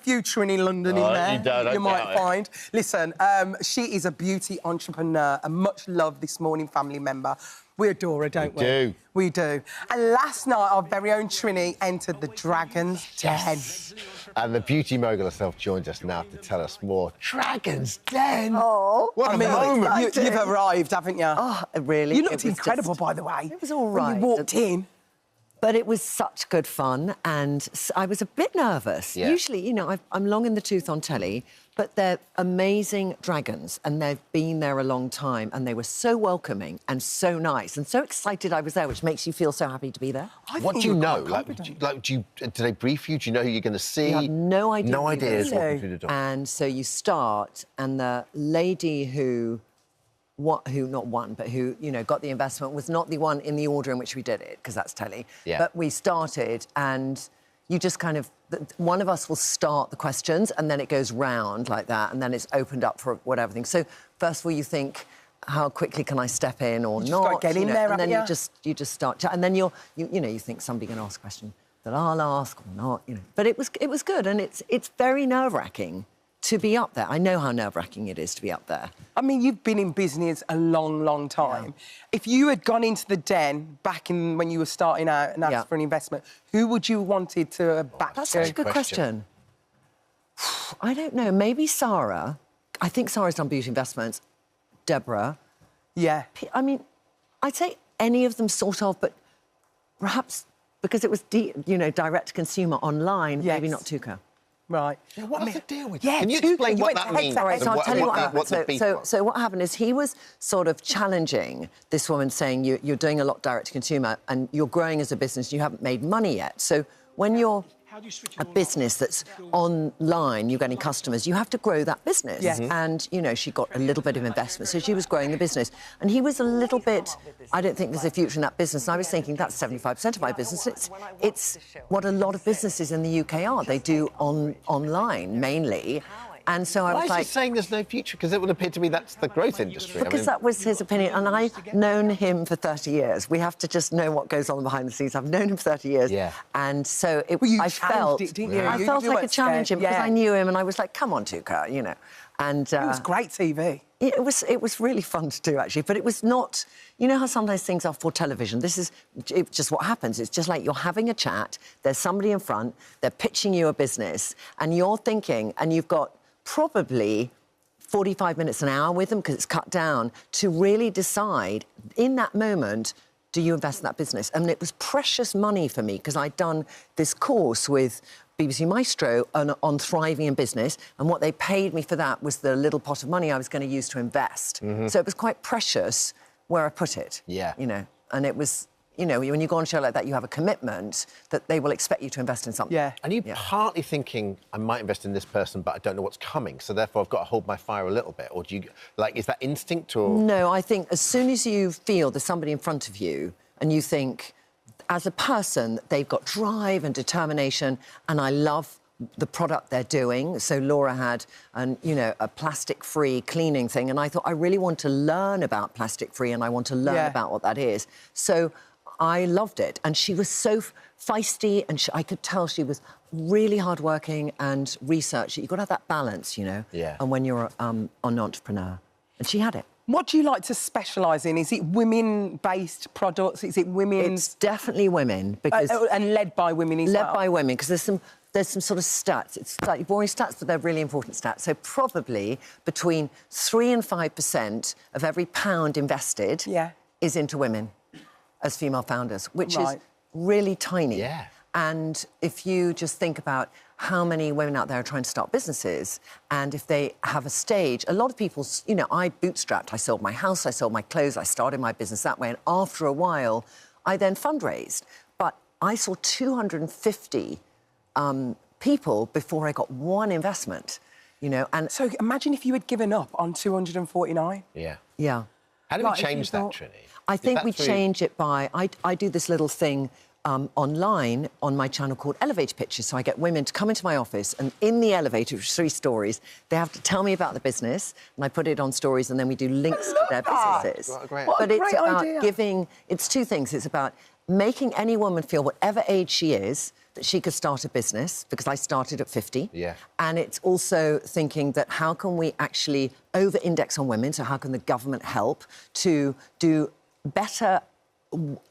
futuring in London in there, you might find. Listen, she is a beauty entrepreneur, a much-loved This Morning family member. We adore her, don't we? We do. And last night, our very own Trini entered the Dragon's Den. And the beauty mogul herself joins us now to tell us more. Dragon's Den! Oh, what a moment! You've arrived, haven't you? Oh, really? You looked incredible, by the way. It was all right. When you walked in. But it was such good fun, and I was a bit nervous. Yeah. Usually, you know, I'm long in the tooth on telly, but they're amazing dragons, and they've been there a long time, and they were so welcoming and so nice and so excited I was there, which makes you feel so happy to be there. What do you know? Do they brief you? Do you know who you're going to see? You have no idea. No idea. Walking through the door. And so you start, and the lady who not won, but who, you know, got the investment was not the one in the order in which we did it, because that's telly. Yeah. But we started, and you just kind of... One of us will start the questions, and then it goes round like that, and then it's opened up for whatever thing. So, first of all, you think, how quickly can I step in or not? Get in there, and then you just start... And then you think somebody can ask a question that I'll ask or not, you know. But it was good, and it's very nerve-wracking to be up there. I know how nerve-wracking it is to be up there. I mean, you've been in business a long, long time. Yeah. If you had gone into the Den back in when you were starting out and asked for an investment, who would you wanted to back? That's such a good question. I don't know. Maybe Sarah. I think Sarah's done beauty investments. Deborah. Yeah. I mean, I'd say any of them sort of, but perhaps because it was, direct consumer online, maybe not Tuka. Right. Yeah, what was the deal with that? Can you explain what that means? All right, so I'll tell you what happened. So what happened is he was sort of challenging this woman, saying you're doing a lot direct to consumer and you're growing as a business, you haven't made money yet. So when you're a business that's online, you're getting customers, you have to grow that business. Yeah. And, you know, she got a little bit of investment, so she was growing the business. And he was a little bit, I don't think there's a future in that business. And I was thinking, that's 75% of my business. It's what a lot of businesses in the UK are. They do online, mainly. And so I was like... Why is he saying there's no future? Because it would appear to me that's the growth industry. Because that was his opinion, and I've known him for 30 years. We have to just know what goes on behind the scenes. I've known him for 30 years. Yeah. And so I felt like a challenge him because I knew him, and I was like, come on, Tuka, you know. And it was great TV. It was really fun to do, actually, but it was not... You know how sometimes things are for television? This is just what happens. It's just like you're having a chat, there's somebody in front, they're pitching you a business, and you're thinking, and you've got probably 45 minutes, an hour with them, because it's cut down, to really decide, in that moment, do you invest in that business? And it was precious money for me, because I'd done this course with BBC Maestro on thriving in business, and what they paid me for that was the little pot of money I was going to use to invest. So it was quite precious where I put it. Yeah. You know, and it was... You know, when you go on a show like that, you have a commitment that they will expect you to invest in something. Yeah. And you partly thinking, I might invest in this person, but I don't know what's coming, so therefore I've got to hold my fire a little bit? Or do you... Like, is that instinct or...? No, I think as soon as you feel there's somebody in front of you and you think, as a person, they've got drive and determination, and I love the product they're doing. So Laura had, a plastic-free cleaning thing, and I thought, I really want to learn about plastic-free, and I want to learn about what that is. So I loved it, and she was so feisty, and I could tell she was really hardworking and researchy. You've got to have that balance, you know, and when you're an entrepreneur. And she had it. What do you like to specialise in? Is it women-based products? Is it women? It's definitely women, because... and led by women as well? Led by women, because there's some sort of stats. It's slightly boring stats, but they're really important stats. So probably between 3 and 5% of every pound invested is into women as female founders, which is really tiny. Yeah. And if you just think about how many women out there are trying to start businesses, and if they have a stage, a lot of people, you know, I bootstrapped, I sold my house, I sold my clothes, I started my business that way, and after a while, I then fundraised. But I saw 250 people before I got one investment, you know, and... So imagine if you had given up on 249. Yeah. Yeah. How do we change that, Trini? I think we change it by... I do this little thing online on my channel called Elevator Pitches. So I get women to come into my office, and in the elevator, which is 3 stories, they have to tell me about the business, and I put it on stories, and then we do links to their businesses. What a great But it's about giving... It's 2 things. It's about making any woman feel, whatever age she is, that she could start a business, because I started at 50. Yeah. And it's also thinking that how can we actually over-index on women, so how can the government help to do better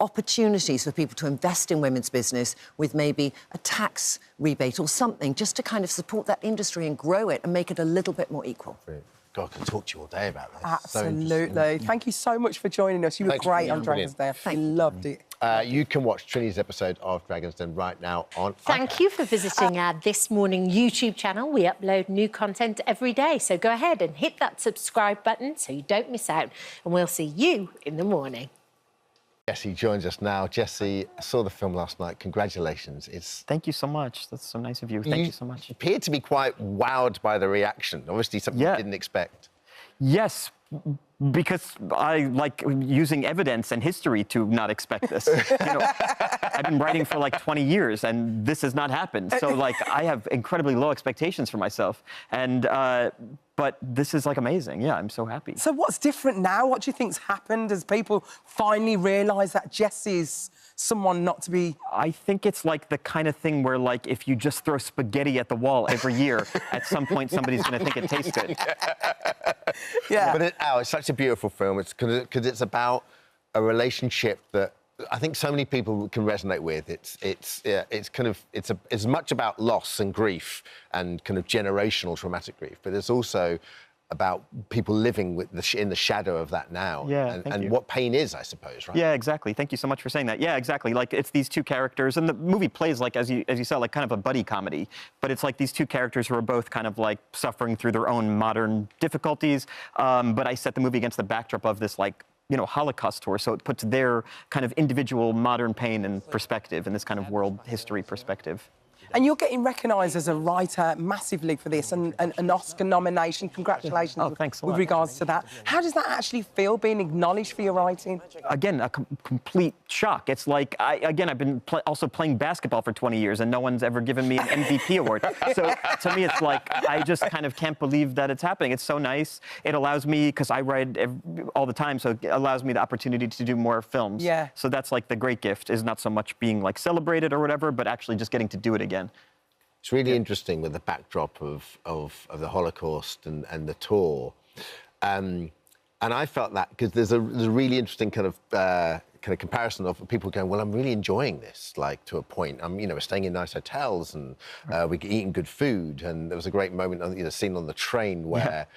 opportunities for people to invest in women's business with maybe a tax rebate or something, just to kind of support that industry and grow it and make it a little bit more equal. Brilliant. God, I could talk to you all day about this. Absolutely. Thank you so much for joining us. You were great on Dragon's Den. I loved it. You can watch Trini's episode of Dragon's Den right now on... Thank you for visiting our This Morning YouTube channel. We upload new content every day, so go ahead and hit that subscribe button so you don't miss out. And we'll see you in the morning. Jessie joins us now. Jessie, I saw the film last night. Congratulations. Thank you so much. That's so nice of you. Thank you so much. You appeared to be quite wowed by the reaction. Obviously, something you didn't expect. Yes, because I like using evidence and history to not expect this. I've been writing for like 20 years, and this has not happened. So, like, I have incredibly low expectations for myself. And but this is, like, amazing. Yeah, I'm so happy. So what's different now? What do you think's happened as people finally realise that Jessie's someone not to be... I think it's, like, the kind of thing where, like, if you just throw spaghetti at the wall every year, at some point somebody's going to think it tastes good. Yeah. But it's such a beautiful film. It's because it's about a relationship that I think so many people can resonate with. It's as much about loss and grief and kind of generational traumatic grief, but it's also about people living with in the shadow of that now. Yeah, and what pain is, I suppose, right? Yeah, exactly. Thank you so much for saying that. Yeah, exactly. Like, it's these two characters, and the movie plays, like, as you said, like, kind of a buddy comedy. But it's like these two characters who are both kind of, like, suffering through their own modern difficulties. But I set the movie against the backdrop of this, like, Holocaust tour, so it puts their kind of individual modern pain in perspective, in this kind of world history perspective. And you're getting recognised as a writer massively for this, and an Oscar nomination. Congratulations. Oh, thanks a lot. With regards to that. How does that actually feel, being acknowledged for your writing? Again, a complete shock. It's like, I've been also playing basketball for 20 years, and no one's ever given me an MVP award. So to me, it's like, I just kind of can't believe that it's happening. It's so nice. It allows me, because I write all the time, so it allows me the opportunity to do more films. Yeah. So that's, like, the great gift, is not so much being, like, celebrated or whatever, but actually just getting to do it again. It's really interesting with the backdrop of the Holocaust and the tour. And I felt that because there's a really interesting kind of comparison of people going, well, I'm really enjoying this, like, to a point. We're staying in nice hotels and we're eating good food. And there was a great moment, scene on the train where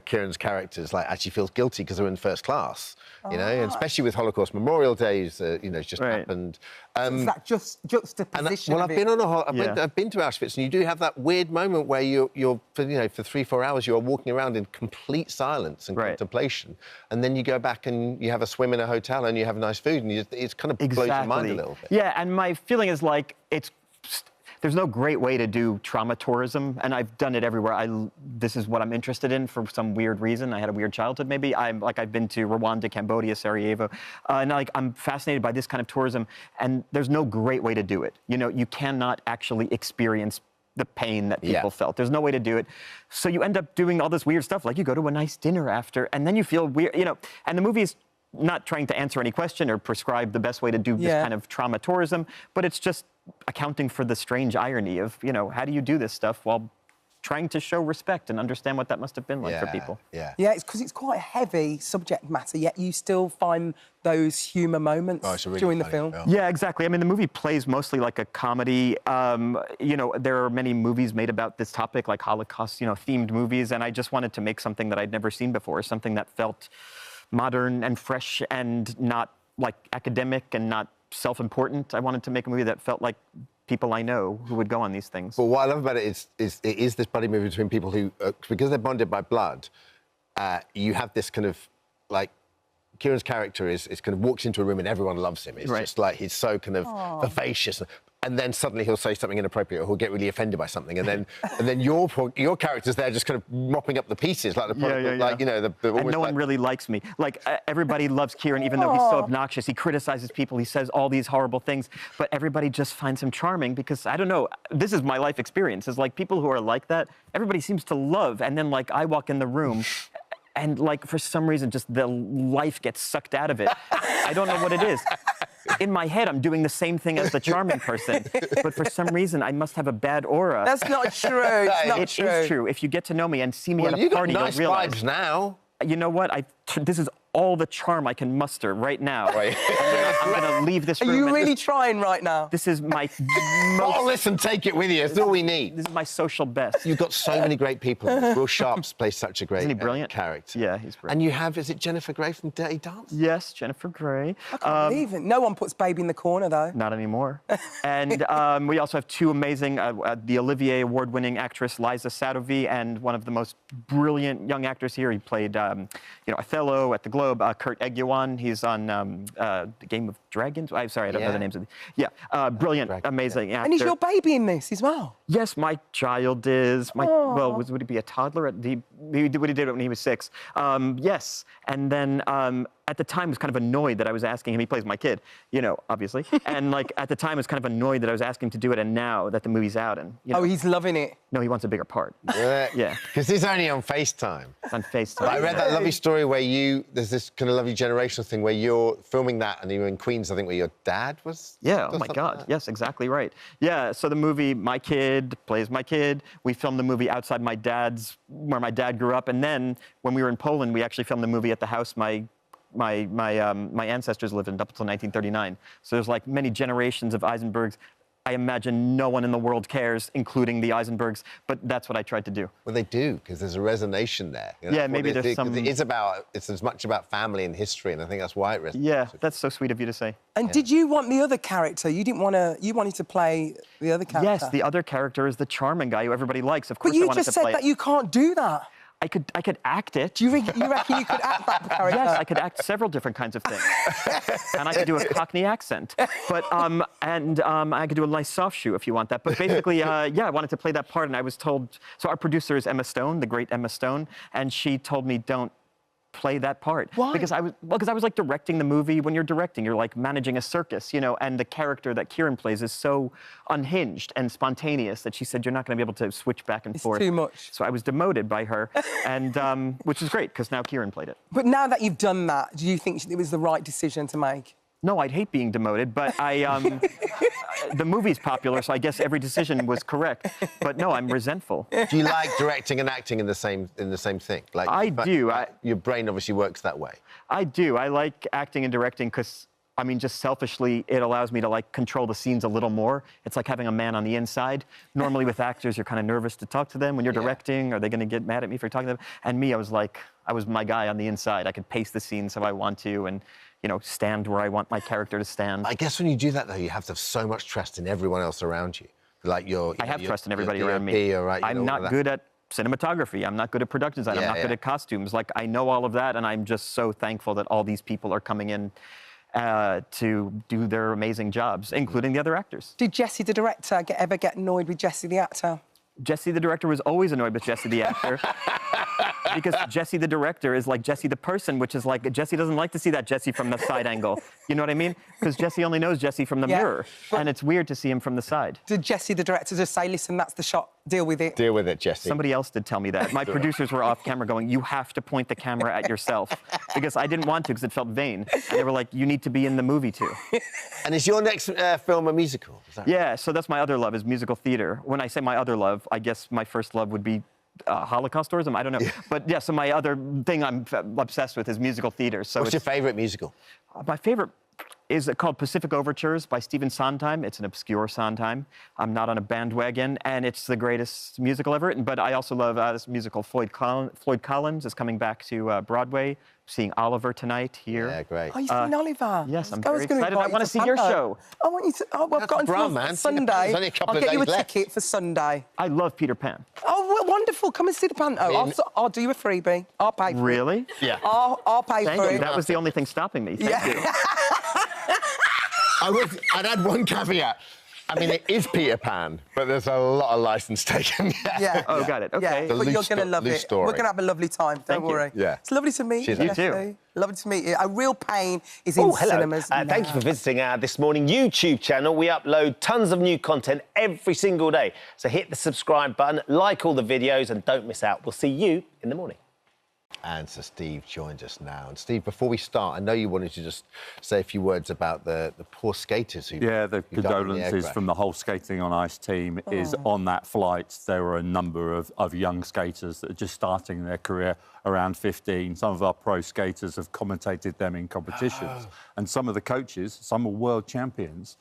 Kieran's character is, like, actually feels guilty because they're in first class, and especially with Holocaust Memorial Days, it's just happened. Is that just juxtaposition? I've been to Auschwitz, and you do have that weird moment where you're for 3-4 hours you are walking around in complete silence and contemplation, and then you go back and you have a swim in a hotel and you have nice food, and it's kind of blows your mind a little bit. Yeah, and my feeling is, like, there's no great way to do trauma tourism, and I've done it everywhere. This is what I'm interested in for some weird reason. I had a weird childhood, maybe. I've been to Rwanda, Cambodia, Sarajevo, and, like, I'm fascinated by this kind of tourism, and there's no great way to do it. You cannot actually experience the pain that people felt. There's no way to do it. So you end up doing all this weird stuff, like you go to a nice dinner after, and then you feel weird, and the movie is not trying to answer any question or prescribe the best way to do this kind of trauma tourism, but it's just accounting for the strange irony of, how do you do this stuff while trying to show respect and understand what that must have been like for people. Yeah, it's because it's quite a heavy subject matter, yet you still find those humour moments during the film. Yeah, exactly. I mean, the movie plays mostly like a comedy. There are many movies made about this topic, like Holocaust, themed movies, and I just wanted to make something that I'd never seen before, something that felt modern and fresh and not, like, academic and not self-important. I wanted to make a movie that felt like people I know who would go on these things. But what I love about it is it is this buddy movie between people who, because they're bonded by blood, you have this kind of, like, Kieran's character is kind of walks into a room and everyone loves him. It's just like he's so kind of vivacious. And then suddenly he'll say something inappropriate or he'll get really offended by something. And then your character's there just kind of mopping up the pieces. Like, and no one really likes me. Like, everybody loves Kieran, even though he's so obnoxious. He criticizes people. He says all these horrible things. But everybody just finds him charming because, I don't know, this is my life experience. Is like, people who are like that, everybody seems to love. And then, like, I walk in the room and, like, for some reason, just the life gets sucked out of it. I don't know what it is. in my head, I'm doing the same thing as the charming person. But for some reason, I must have a bad aura. That's not true. It's not true. It is true. If you get to know me and see me at a party, you've got nice you'll realize. vibes now. You know what? This is all the charm I can muster right now. Right. I'm going to leave this room. Are you really trying right now? This is my most... Oh, listen, take it with you. It's all we need. This is my social best. You've got so many great people. Will Sharp's plays such a great Isn't he brilliant? Character. Yeah, he's brilliant. And you have, is it Jennifer Grey from Dirty Dance? Yes, Jennifer Grey. I can't believe it. No one puts Baby in the corner, though. Not anymore. And we also have two amazing, the Olivier Award-winning actress Liza Sadovy and one of the most brilliant young actors here. He played, Othello at the Globe. Kurt Eguiwan. He's on the Game of Dragons. I'm sorry, I don't know the names of the... Yeah, brilliant, amazing actor. And is your baby in this as well? Yes, my child is. Well, would he be a toddler? He did it when he was 6. Yes, and then at the time I was kind of annoyed that I was asking him. He plays my kid, obviously. And like at the time I was kind of annoyed that I was asking him to do it. And now that the movie's out, and oh, he's loving it. No, he wants a bigger part. Yeah, because he's only on FaceTime. It's on FaceTime. I read that lovely story where there's this kind of lovely generational thing where you're filming that and you're in Queens, I think, where your dad was. Yeah. Oh my God. Like yes, exactly right. Yeah. So the movie, my kid plays my kid. We filmed the movie outside where my dad grew up, and then when we were in Poland, we actually filmed the movie at the house my ancestors lived in up until 1939. So there's like many generations of Eisenbergs. I imagine no one in the world cares, including the Eisenbergs, but that's what I tried to do. Well, they do, because there's a resonation there. Yeah, maybe there's some... It's as much about family and history, and I think that's why it resonates. Yeah, that's so sweet of you to say. And did you want the other character? You wanted to play the other character? Yes, the other character is the charming guy who everybody likes. Of course, but you just said that you can't do that. I could act it. Do you reckon you could act that character? Yes, I could act several different kinds of things. And I could do a Cockney accent. But, I could do a nice soft shoe if you want that. But basically, I wanted to play that part, and I was told... So our producer is Emma Stone, the great Emma Stone, and she told me, don't play that part. Why? Because I was like directing the movie. When you're directing, you're like managing a circus, and the character that Kieran plays is so unhinged and spontaneous that she said, you're not going to be able to switch back and forth. It's too much. So I was demoted by her, and which is great, because now Kieran played it. But now that you've done that, do you think it was the right decision to make? No, I'd hate being demoted, but the movie's popular, so I guess every decision was correct. But no, I'm resentful. Do you like directing and acting in the same thing? Like I do. Your brain obviously works that way. I do. I like acting and directing because, just selfishly, it allows me to like control the scenes a little more. It's like having a man on the inside. Normally with actors, you're kind of nervous to talk to them when you're directing. Are they going to get mad at me for talking to them? And me, I was my guy on the inside. I could pace the scenes how I want to, and stand where I want my character to stand. I guess when you do that, though, you have to have so much trust in everyone else around you. Like I have trust in everybody around me. I'm not good at cinematography. I'm not good at production design. I'm not good at costumes. Like, I know all of that, and I'm just so thankful that all these people are coming in to do their amazing jobs, including the other actors. Did Jesse, the director, ever get annoyed with Jesse, the actor? Jesse, the director, was always annoyed with Jesse, the actor. Because Jesse, the director, is like Jesse, the person, which is like, Jesse doesn't like to see that Jesse from the side angle. You know what I mean? Because Jesse only knows Jesse from the mirror. And it's weird to see him from the side. Did Jesse, the director, just say, listen, that's the shot, deal with it? Deal with it, Jesse. Somebody else did tell me that. My producers were off camera going, you have to point the camera at yourself. Because I didn't want to, because it felt vain. And they were like, you need to be in the movie, too. And is your next film a musical? Yeah, so that's my other love, is musical theater. When I say my other love, I guess my first love would be Holocaust tourism. I don't know. Yeah. But yeah, so my other thing I'm obsessed with is musical theater. So what's your favorite musical? My favorite is called Pacific Overtures by Stephen Sondheim. It's an obscure Sondheim. I'm not on a bandwagon, and it's the greatest musical ever written. But I also love this musical. Floyd Collins is coming back to Broadway. Seeing Oliver tonight here. Yeah, great. Oh, you've seen Oliver? Yes, I'm very excited. I want to see your show. I want you to... Oh, well, I've got until Sunday. There's only a couple I'll get you a left. ticket for Sunday. I love Peter Pan. Oh, well, wonderful. Come and see the panto. I'll do you a freebie. I'll pay for it. Really? Yeah. I'll pay Thank for you. it. That was the only thing stopping me. Thank you. I'd add one caveat. I mean, it is Peter Pan, but there's a lot of license taken. Yeah. Oh, got it. Okay. Yeah, but you're going to love it. Story. We're going to have a lovely time. Don't worry. Yeah. It's lovely to meet you. You too. Lovely to meet you. A Real Pain is in cinemas now. Thank you for visiting our This Morning YouTube channel. We upload tons of new content every single day. So hit the subscribe button, like all the videos, and don't miss out. We'll see you in the morning. And so Steve joins us now. And Steve, before we start, I know you wanted to just say a few words about the poor skaters who... Yeah, the condolences from the whole Skating on Ice team is on that flight. There were a number of young skaters that are just starting their career around 15. Some of our pro skaters have commentated them in competitions. And some of the coaches, some are world champions.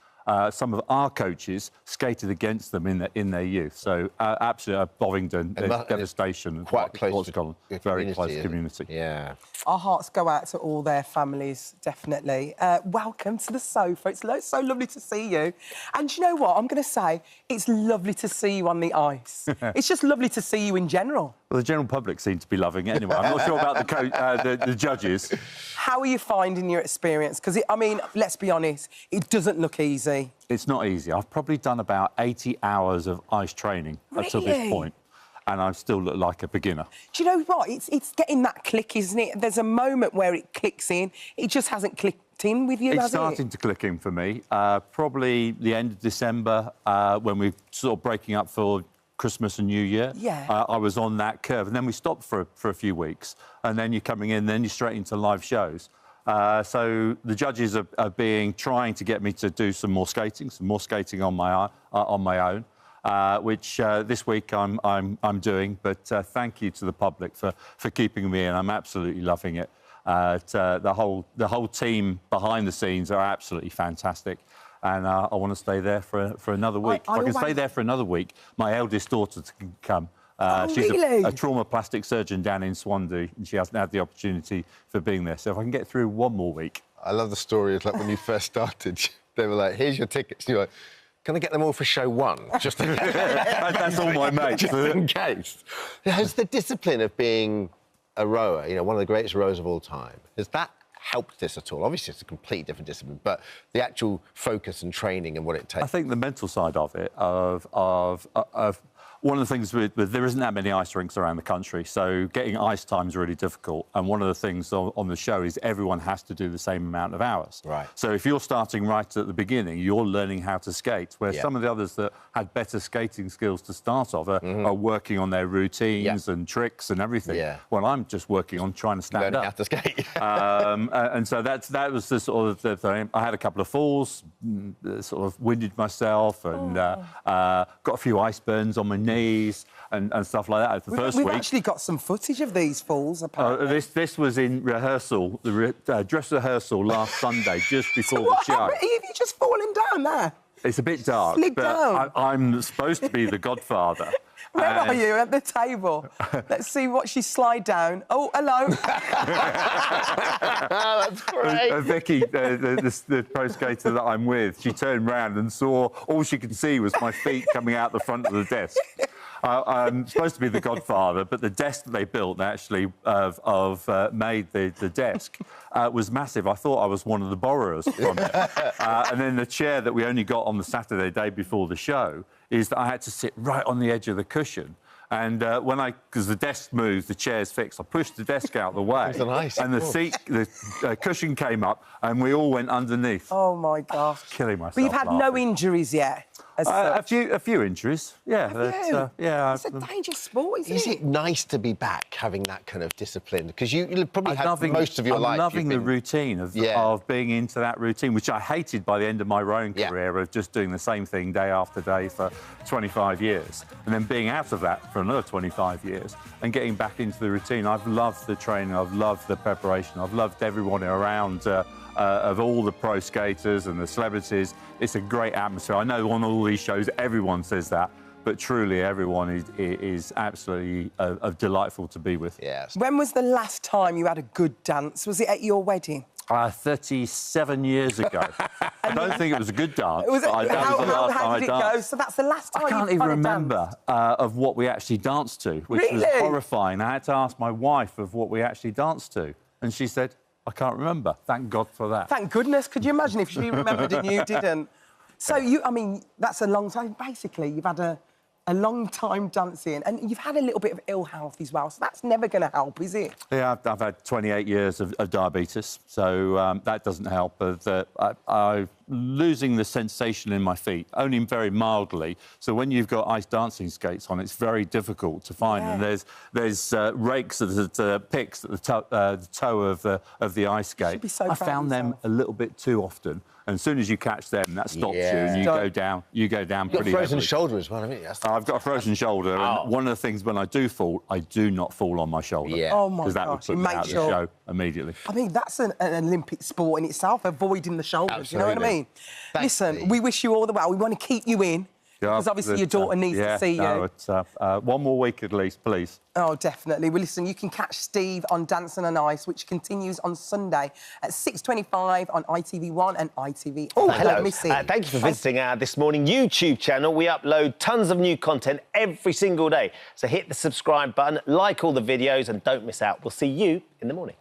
Some of our coaches skated against them in their youth. So absolutely, Bovingdon, there's devastation. Quite close to very close community. Yeah. Our hearts go out to all their families, definitely. Welcome to the sofa. It's so lovely to see you. And you know what? I'm going to say it's lovely to see you on the ice. It's just lovely to see you in general. Well, the general public seem to be loving it anyway. I'm not sure about the judges. How are you finding your experience? Because, I mean, let's be honest, it doesn't look easy. It's not easy. I've probably done about 80 hours of ice training up to this point, and I still look like a beginner. Do you know what? It's getting that click, isn't it? There's a moment where it clicks in. It just hasn't clicked in with you, has it? It's starting to click in for me. Probably the end of December, when we're sort of breaking up for Christmas and New Year. Yeah. I was on that curve, and then we stopped for a few weeks, and then you're coming in, then you're straight into live shows. So the judges are trying to get me to do some more skating on my own, which this week I'm doing. But thank you to the public for keeping me in. I'm absolutely loving it. The whole team behind the scenes are absolutely fantastic. And I want to stay there for another week. If I can stay there for another week, my eldest daughter can come. She's really? a trauma plastic surgeon down in Swansea, and she hasn't had the opportunity for being there. So if I can get through one more week. I love the story. It's like when you first started, they were like, here's your tickets. You're like, can I get them all for show one? Just in case. That's all my mates. Just in case. Has the discipline of being a rower, you know, one of the greatest rowers of all time, has that helped this at all? Obviously, it's a completely different discipline, but the actual focus and training and what it takes. I think the mental side of it, of one of the things with there isn't that many ice rinks around the country, so getting ice time is really difficult. And one of the things on the show is everyone has to do the same amount of hours. Right. So if you're starting right at the beginning, you're learning how to skate, where some of the others that had better skating skills to start off are working on their routines and tricks and everything. Yeah. Well, I'm just working on trying to stand up. Learning how to skate. And so that was the sort of the thing. I had a couple of falls, sort of winded myself, and got a few ice burns on my knee. And stuff like that. We've actually got some footage of these falls, apparently. This was in rehearsal, the dress rehearsal last Sunday, just before the show. Have you just fallen down there? It's a bit dark, Slid but down. I'm supposed to be the godfather. Where are you? At the table. Let's see what she slide down. Oh, hello. That's great. Vicky, the pro skater that I'm with, she turned round and saw all she could see was my feet coming out the front of the desk. I'm supposed to be the godfather, but the desk that they built, they actually made the desk, was massive. I thought I was one of the borrowers from it. And then the chair that we only got on the Saturday day before the show is that I had to sit right on the edge of the cushion. And because the desk moves, the chair's fixed, I pushed the desk out the way. It's nice, and the cushion came up, and we all went underneath. Oh, my gosh. Killing myself. But you've had no injuries yet? A few injuries, yeah. Yeah. It's a dangerous sport, isn't it? Is it nice to be back, having that kind of discipline? Because you probably had most of your life... I'm loving the routine of being into that routine, which I hated by the end of my rowing career, of just doing the same thing day after day for 25 years, and then being out of that for another 25 years and getting back into the routine. I've loved the training, I've loved the preparation, I've loved everyone around... of all the pro skaters and the celebrities. It's a great atmosphere. I know on all these shows everyone says that, but truly everyone is absolutely delightful to be with. Yes. When was the last time you had a good dance? Was it at your wedding? 37 years ago. I don't think it was a good dance. How did it go? So that's the last time I can't even remember of what we actually danced to, which was horrifying. I had to ask my wife of what we actually danced to, and she said, I can't remember. Thank God for that. Thank goodness. Could you imagine if she remembered and you didn't? So, I mean, that's a long time. Basically, you've had a a long time dancing, and you've had a little bit of ill health as well, so that's never going to help, is it? Yeah, I've had 28 years of diabetes, so that doesn't help. But I'm losing the sensation in my feet, only very mildly. So when you've got ice dancing skates on, it's very difficult to find. Yeah. And there's rakes, picks at the toe of the ice skate. Be so I found them a little bit too often. And as soon as you catch them, that stops you, and you go down. You go down pretty. You've got a frozen heavily. shoulder as well, haven't you? I've got a frozen shoulder, and one of the things when I do fall, I do not fall on my shoulder. Yeah. Oh my Because that would gosh, put me out of the show immediately. I mean, that's an Olympic sport in itself, avoiding the shoulders. Absolutely. You know what I mean? Thanks, Listen, Dee. we wish you all the well. We want to keep you in. Because obviously your daughter needs to see you. It's, one more week at least, please. Oh, definitely. Well, listen, you can catch Steve on Dancing on Ice, which continues on Sunday at 6:25 on ITV1 and ITV. Oh, hello. Missy. Thank you for visiting our This Morning YouTube channel. We upload tons of new content every single day. So hit the subscribe button, like all the videos, and don't miss out. We'll see you in the morning.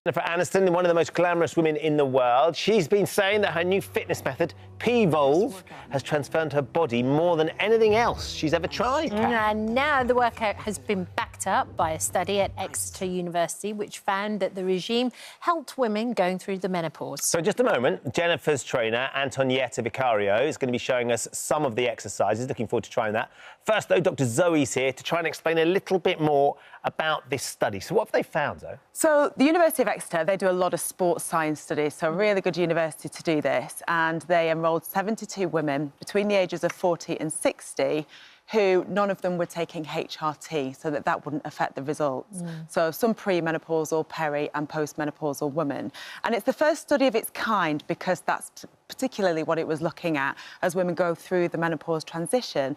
Jennifer Aniston, one of the most glamorous women in the world, she's been saying that her new fitness method, P-Volve, has transformed her body more than anything else she's ever tried. And now the workout has been backed up by a study at Exeter University, which found that the regime helped women going through the menopause. So in just a moment, Jennifer's trainer, Antonietta Vicario, is going to be showing us some of the exercises. Looking forward to trying that. First, though, Dr. Zoe's here to try and explain a little bit more about this study. So what have they found, Zoe? So the University of Exeter, they do a lot of sports science studies, so a really good university to do this. And they enrolled 72 women between the ages of 40 and 60 who none of them were taking HRT, so that wouldn't affect the results. So some premenopausal, peri and postmenopausal women. And it's the first study of its kind because that's particularly what it was looking at as women go through the menopause transition.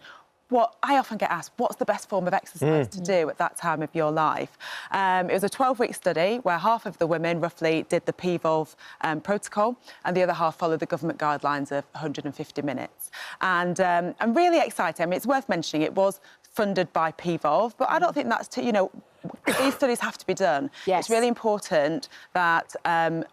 What I often get asked, what's the best form of exercise to do at that time of your life? It was a 12-week study where half of the women roughly did the P-Volve protocol and the other half followed the government guidelines of 150 minutes. And I'm really excited. I mean, it's worth mentioning it was funded by P-Volve, but I don't think that's, these studies have to be done. Yes. It's really important that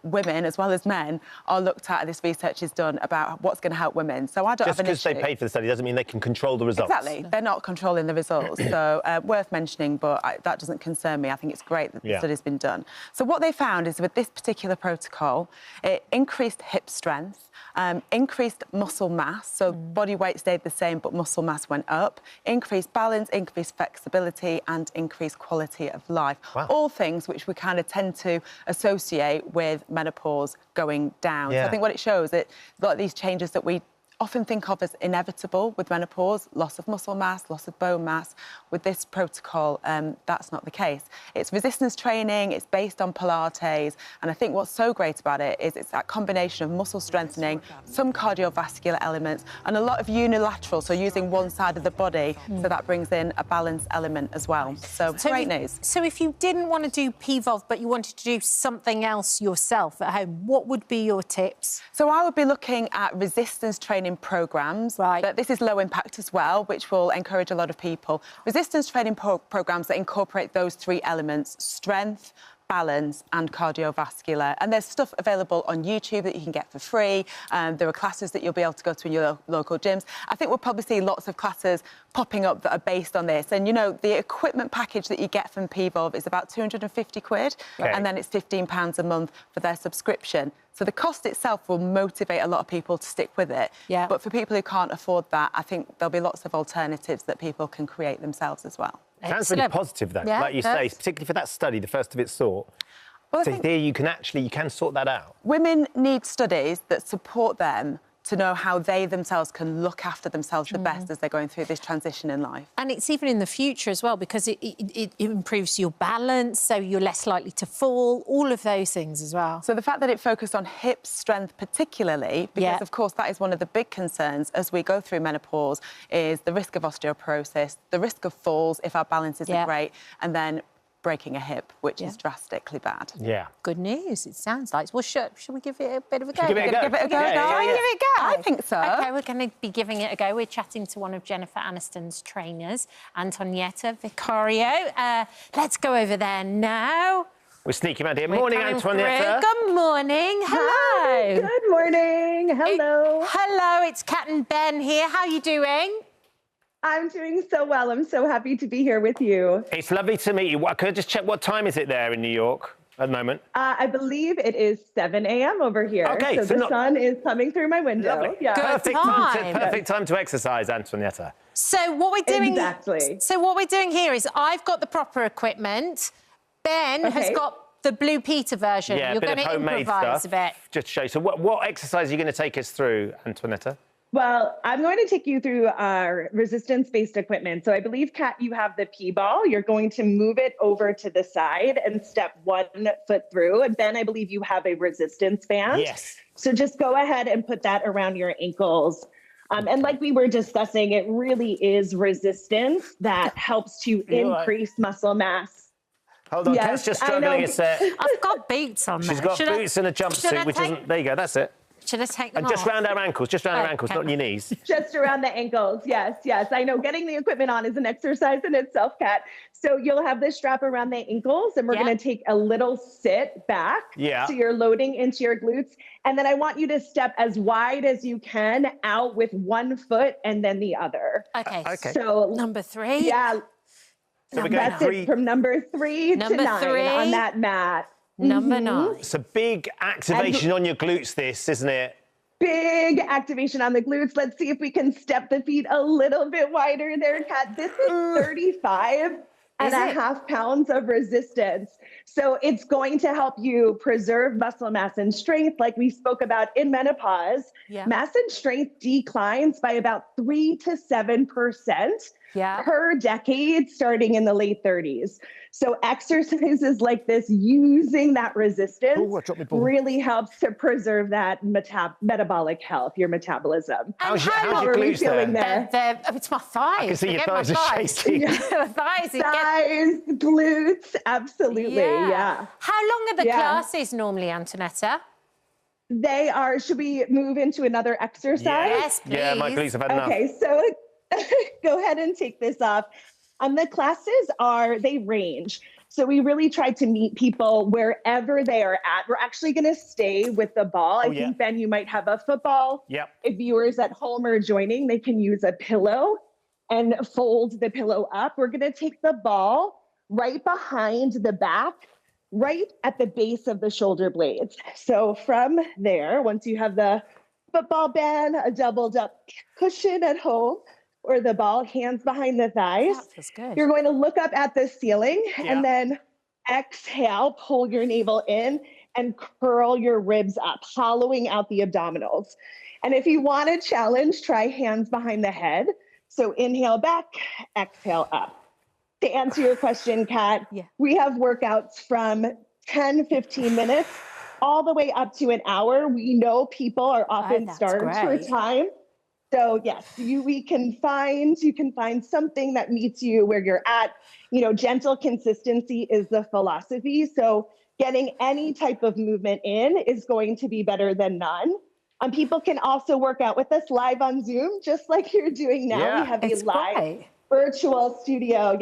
women, as well as men, are looked at and this research is done about what's going to help women. So I don't have an issue. Just because they paid for the study doesn't mean they can control the results. Exactly. They're not controlling the results. So worth mentioning, but that doesn't concern me. I think it's great that the study's been done. So what they found is with this particular protocol, it increased hip strength, increased muscle mass, so body weight stayed the same, but muscle mass went up, increased balance, increased flexibility, and increased quality of life. Wow. All things which we kind of tend to associate with menopause going down. So I think what it shows, a lot of these changes that we often think of as inevitable with menopause, loss of muscle mass, loss of bone mass. With this protocol, that's not the case. It's resistance training, it's based on Pilates, and I think what's so great about it is it's that combination of muscle strengthening, some cardiovascular elements, and a lot of unilateral, so using one side of the body, so that brings in a balance element as well. So great news. So if you didn't want to do P-Volve, but you wanted to do something else yourself at home, what would be your tips? So I would be looking at resistance training programmes. Right. But this is low impact as well, which will encourage a lot of people. Resistance training programmes that incorporate those three elements: strength, balance and cardiovascular. And there's stuff available on YouTube that you can get for free. There are classes that you'll be able to go to in your local gyms. I think we'll probably see lots of classes popping up that are based on this. And, the equipment package that you get from P-Volve is about 250 quid. Okay. And then it's £15 a month for their subscription. So the cost itself will motivate a lot of people to stick with it. Yeah. But for people who can't afford that, I think there'll be lots of alternatives that people can create themselves as well. Sounds really positive, though, Yeah, like you say, particularly for that study, the first of its sort. Well, I So think there you can sort that out. women need studies that support them to know how they themselves can look after themselves the best as they're going through this transition in life. And it's even in the future as well, because it improves your balance, so you're less likely to fall, all of those things as well. So the fact that it focused on hip strength particularly, because of course that is one of the big concerns as we go through menopause, is the risk of osteoporosis, the risk of falls if our balance isn't great, and then breaking a hip, which is drastically bad. Yeah. Good news, it sounds like. Well, should we give it a bit of a go? Give it a go. Give it a go, Yeah, guys. yeah, yeah. Give it a go. I think so. OK, we're going to be giving it a go. We're chatting to one of Jennifer Aniston's trainers, Antonietta Vicario. Let's go over there now. We're sneaking around here. Morning, Antonietta. Good morning. Hello. Good morning. Hello. Hello, it's Kat and Ben here. How are you doing? I'm doing so well. I'm so happy to be here with you. It's lovely to meet you. Could I just check what time is it there in New York at the moment? I believe it is 7 a.m. over here. Okay, so the sun is coming through my window. Lovely. Yeah. Perfect time to exercise, Antonietta. So what we're doing... Exactly. So what we're doing here is I've got the proper equipment. Ben has got the Blue Peter version. Yeah, You're going to improvise a bit. Just to show you. So what exercise are you going to take us through, Antonietta? Well, I'm going to take you through our resistance-based equipment. So I believe, Kat, you have the P-ball. You're going to move it over to the side and step 1 foot through. And then I believe you have a resistance band. Yes. So just go ahead and put that around your ankles. And like we were discussing, it really is resistance that helps to increase muscle mass. Hold on, Kat's just struggling a set. I've got boots on. She's got boots and a jumpsuit, which isn't... There you go, that's it. Should I take them off? Just round our ankles, not on your knees. Just around the ankles, yes. I know getting the equipment on is an exercise in itself, Kat. So you'll have this strap around the ankles, and we're going to take a little sit back. Yeah. So you're loading into your glutes. And then I want you to step as wide as you can out with 1 foot and then the other. Okay. So number 3. Yeah. So we're that's it from number 3 to 9 on that mat. Number 9. It's a big activation on your glutes, this, isn't it? Big activation on the glutes. Let's see if we can step the feet a little bit wider there, Kat. This is 35.5 pounds of resistance. So it's going to help you preserve muscle mass and strength, like we spoke about in menopause. Yeah. Mass and strength declines by about 3 to 7% per decade, starting in the late 30s. So exercises like this, using that resistance, really helps to preserve that metabolic health, your metabolism. How's your glutes there? It's my thighs. I can see your thighs are shaking. Thighs, glutes, absolutely, yeah. How long are the classes normally, Antonietta? They are, should we move into another exercise? Yes, please. Yeah, my glutes have had enough. Okay, so go ahead and take this off. The classes they range. So we really try to meet people wherever they are at. We're actually going to stay with the ball. I think, Ben, you might have a football. Yep. If viewers at home are joining, they can use a pillow and fold the pillow up. We're going to take the ball right behind the back, right at the base of the shoulder blades. So from there, once you have the football band, a doubled up cushion at home, or the ball, hands behind the thighs. That feels good. You're going to look up at the ceiling and then exhale, pull your navel in and curl your ribs up, hollowing out the abdominals. And if you want a challenge, try hands behind the head. So inhale back, exhale up. To answer your question, Kat, we have workouts from 10, 15 minutes all the way up to an hour. We know people are often starved for time. So yes, you can find something that meets you where you're at. Gentle consistency is the philosophy. So getting any type of movement in is going to be better than none. People can also work out with us live on Zoom, just like you're doing now. Yeah, we have a live virtual studio,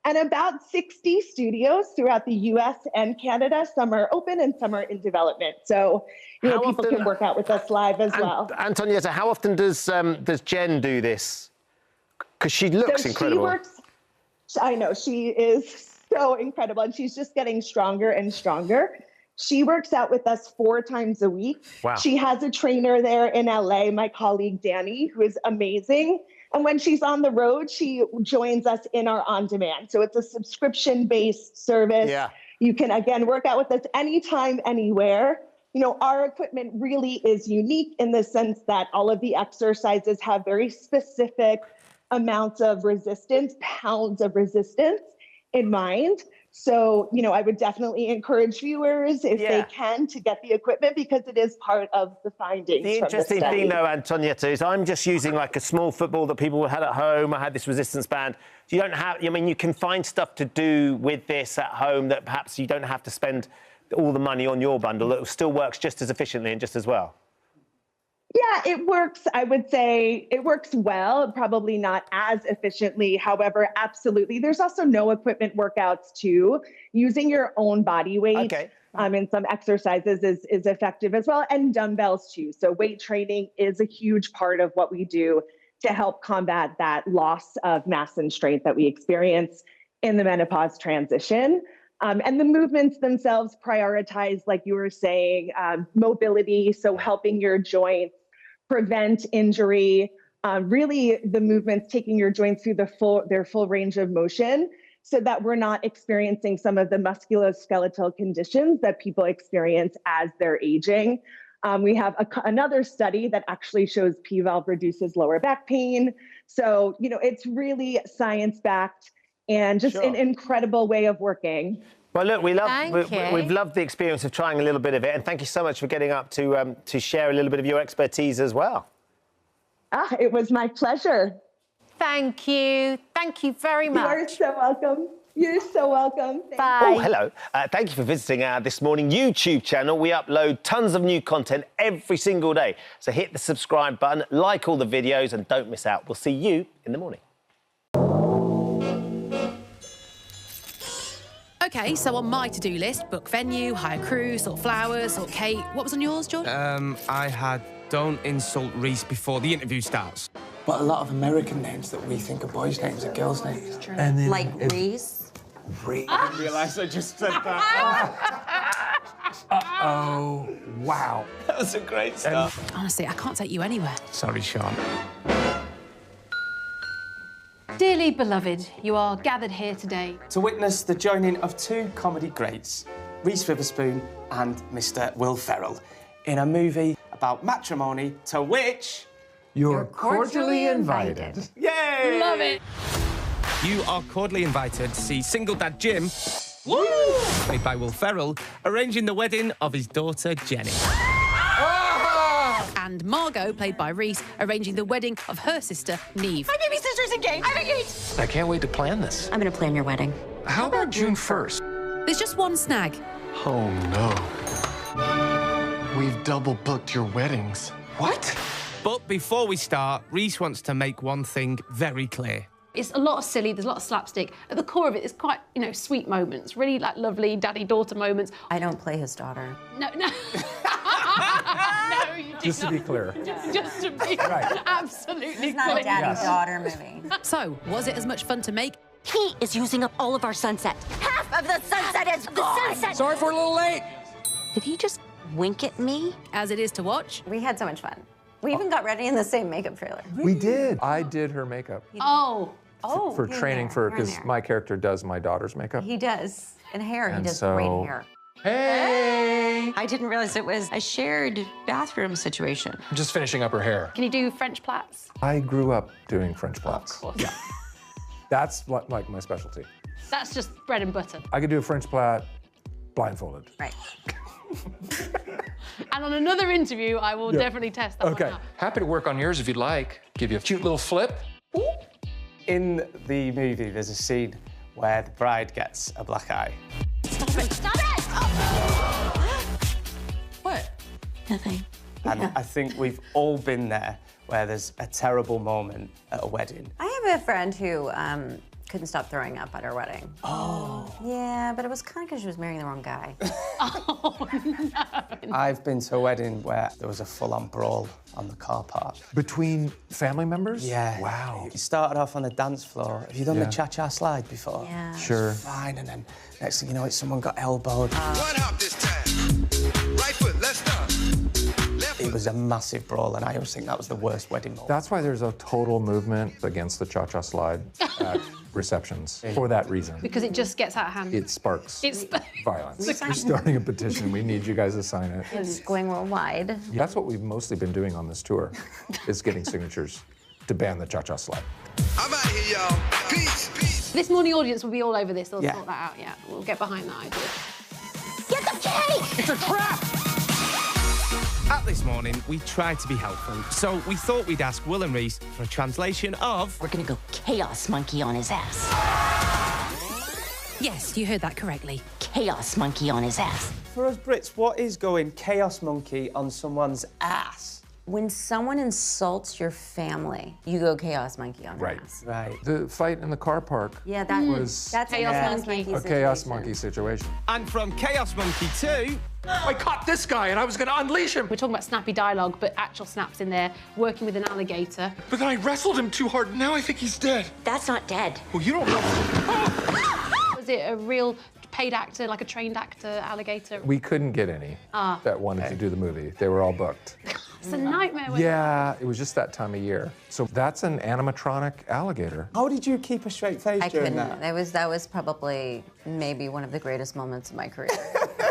and about 60 studios throughout the U.S. and Canada. Some are open and some are in development. So, people can work out with us live as well. Antonietta, how often does Jen do this? Because she looks incredible. I know, she is so incredible, and she's just getting stronger and stronger. She works out with us 4 times a week. Wow. She has a trainer there in LA, my colleague Danny, who is amazing. And when she's on the road, she joins us in our on-demand. So it's a subscription-based service. Yeah. You can, again, work out with us anytime, anywhere. Our equipment really is unique in the sense that all of the exercises have very specific amounts of resistance, pounds of resistance in mind. So, I would definitely encourage viewers, if they can, to get the equipment because it is part of the findings. The interesting thing, though, Antonietta, is I'm just using like a small football that people had at home. I had this resistance band. You don't have, you can find stuff to do with this at home that perhaps you don't have to spend all the money on your bundle. It still works just as efficiently and just as well. Yeah, it works. I would say it works well, probably not as efficiently. However, absolutely. There's also no equipment workouts too. Using your own body weight in some exercises is effective as well, and dumbbells too. So weight training is a huge part of what we do to help combat that loss of mass and strength that we experience in the menopause transition. And the movements themselves prioritize, like you were saying, mobility, so helping your joints prevent injury, really the movements taking your joints through their full range of motion so that we're not experiencing some of the musculoskeletal conditions that people experience as they're aging. We have another study that actually shows P-valve reduces lower back pain. So, you know, it's really science-backed and just an incredible way of working. Well, look, we've loved the experience of trying a little bit of it, and thank you so much for getting up to share a little bit of your expertise as well. It was my pleasure. Thank you. Thank you very much. You are so welcome. You're so welcome. Bye. Oh, hello. Thank you for visiting our This Morning YouTube channel. We upload tons of new content every single day. So hit the subscribe button, like all the videos, and don't miss out. We'll see you in the morning. OK, so on my to-do list, book venue, hire crew, sort flowers, sort cake. What was on yours, George? I had don't insult Reese before the interview starts. But a lot of American names that we think are boys' names are girls' names. And then like Reese? Reese. I didn't realise I just said that. Uh-oh. Wow. That was a great start. Honestly, I can't take you anywhere. Sorry, Sean. Dearly beloved, you are gathered here today To witness the joining of two comedy greats, Reese Witherspoon and Mr. Will Ferrell, in a movie about matrimony to which you're cordially invited. Yay! Love it. You are cordially invited to see Single Dad Jim, played by Will Ferrell, arranging the wedding of his daughter Jenny. And Margot, played by Reese, arranging the wedding of her sister, Neve. My baby sister's engaged. I'm engaged. I can't wait to plan this. I'm going to plan your wedding. How about June 1st? There's just one snag. Oh, no. We've double booked your weddings. What? But before we start, Reese wants to make one thing very clear. It's a lot of silly, there's a lot of slapstick. At the core of it is quite, you know, sweet moments, really like lovely daddy-daughter moments. I don't play his daughter. No. No, you do Just not. to be clear. Just to be absolutely It's not clear. a daddy-daughter movie. So, was it as much fun to make? He is using up all of our sunset. Half of the sunset is gone. Sorry for a little late. Did he just wink at me? As it is to watch. We had so much fun. We even got ready in the same makeup trailer. We did. I did her makeup. here For training and for, there, because my character does my daughter's makeup. He does. And hair, he And does so- great hair. Hey! I didn't realize it was a shared bathroom situation. I'm just finishing up her hair. Can you do French plaits? I grew up doing French plaits. Of course. Yeah. That's like my specialty. That's just bread and butter. I could do a French plait blindfolded. Right. And on another interview, I will definitely test that one out. Happy to work on yours if you'd like. Give you a cute little flip. in the movie, there's a scene where the bride gets a black eye. Stop it! Stop it! Oh. What? Nothing. And I think we've all been there where there's a terrible moment at a wedding. I have a friend who couldn't stop throwing up at her wedding. Oh. Yeah, but it was kind of because she was marrying the wrong guy. Oh, no. I've been to a wedding where there was a full-on brawl on the car park. Between family members? Yeah. Wow. You started off on the dance floor. Have you done the cha-cha slide before? Yeah. Sure. Fine, and then next thing you know, someone got elbowed. One hop this time. Right foot, let's start. It was a massive brawl, and I always think that was the worst wedding moment. That's why there's a total movement against the cha-cha slide at receptions for that reason. Because it just gets out of hand. It sparks It's violence. We're starting a petition. We need you guys to sign it. It's going worldwide. That's what we've mostly been doing on this tour, is getting signatures to ban the cha-cha slide. I'm out of here, y'all. Peace, peace. This morning audience will be all over this. They'll Yeah. sort that out, yeah. We'll get behind that idea. Get the cake! It's a trap! At This Morning, we tried to be helpful, so we thought we'd ask Will and Reese for a translation of... We're gonna go chaos monkey on his ass. Yes, you heard that correctly. Chaos monkey on his ass. For us Brits, what is going chaos monkey on someone's ass? When someone insults your family, you go chaos monkey on their ass. Right. The fight in the car park. Yeah, that was that's chaos monkey. a chaos monkey situation. And from Chaos Monkey 2... I caught this guy and I was going to unleash him. We're talking about snappy dialogue, but actual snaps in there, working with an alligator. But then I wrestled him too hard and now I think he's dead. That's not dead. Well, you don't know. Was it a real paid actor, like a trained actor, alligator? We couldn't get any that wanted to do the movie. They were all booked. It's a nightmare. Yeah, it was just that time of year. So that's an animatronic alligator. How did you keep a straight face during that? That was probably maybe one of the greatest moments of my career.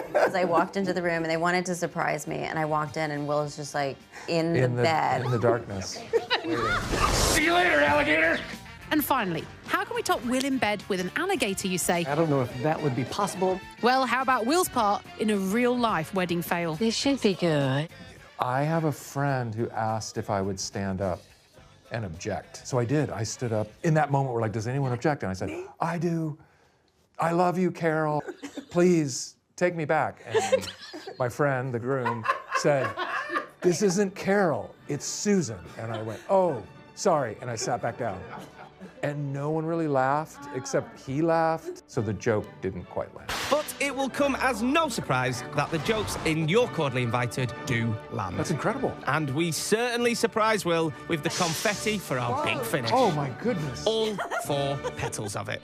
Because I walked into the room and they wanted to surprise me, and I walked in and Will was just like in the bed. In the darkness. See you later, alligator! And finally, how can we top Will in bed with an alligator, you say? I don't know if that would be possible. Well, how about Will's part in a real-life wedding fail? This should be good. I have a friend who asked if I would stand up and object. So I did. I stood up. In that moment, we're like, does anyone object? And I said, I do. I love you, Carol. Please, take me back. And my friend, the groom, said, this isn't Carol, it's Susan. And I went, oh, sorry. And I sat back down. And no one really laughed, except he laughed. So the joke didn't quite land. But it will come as no surprise that the jokes in You're Cordially Invited do land. That's incredible. And we certainly surprise Will with the confetti for our big finish. Oh, my goodness. All 4 petals of it.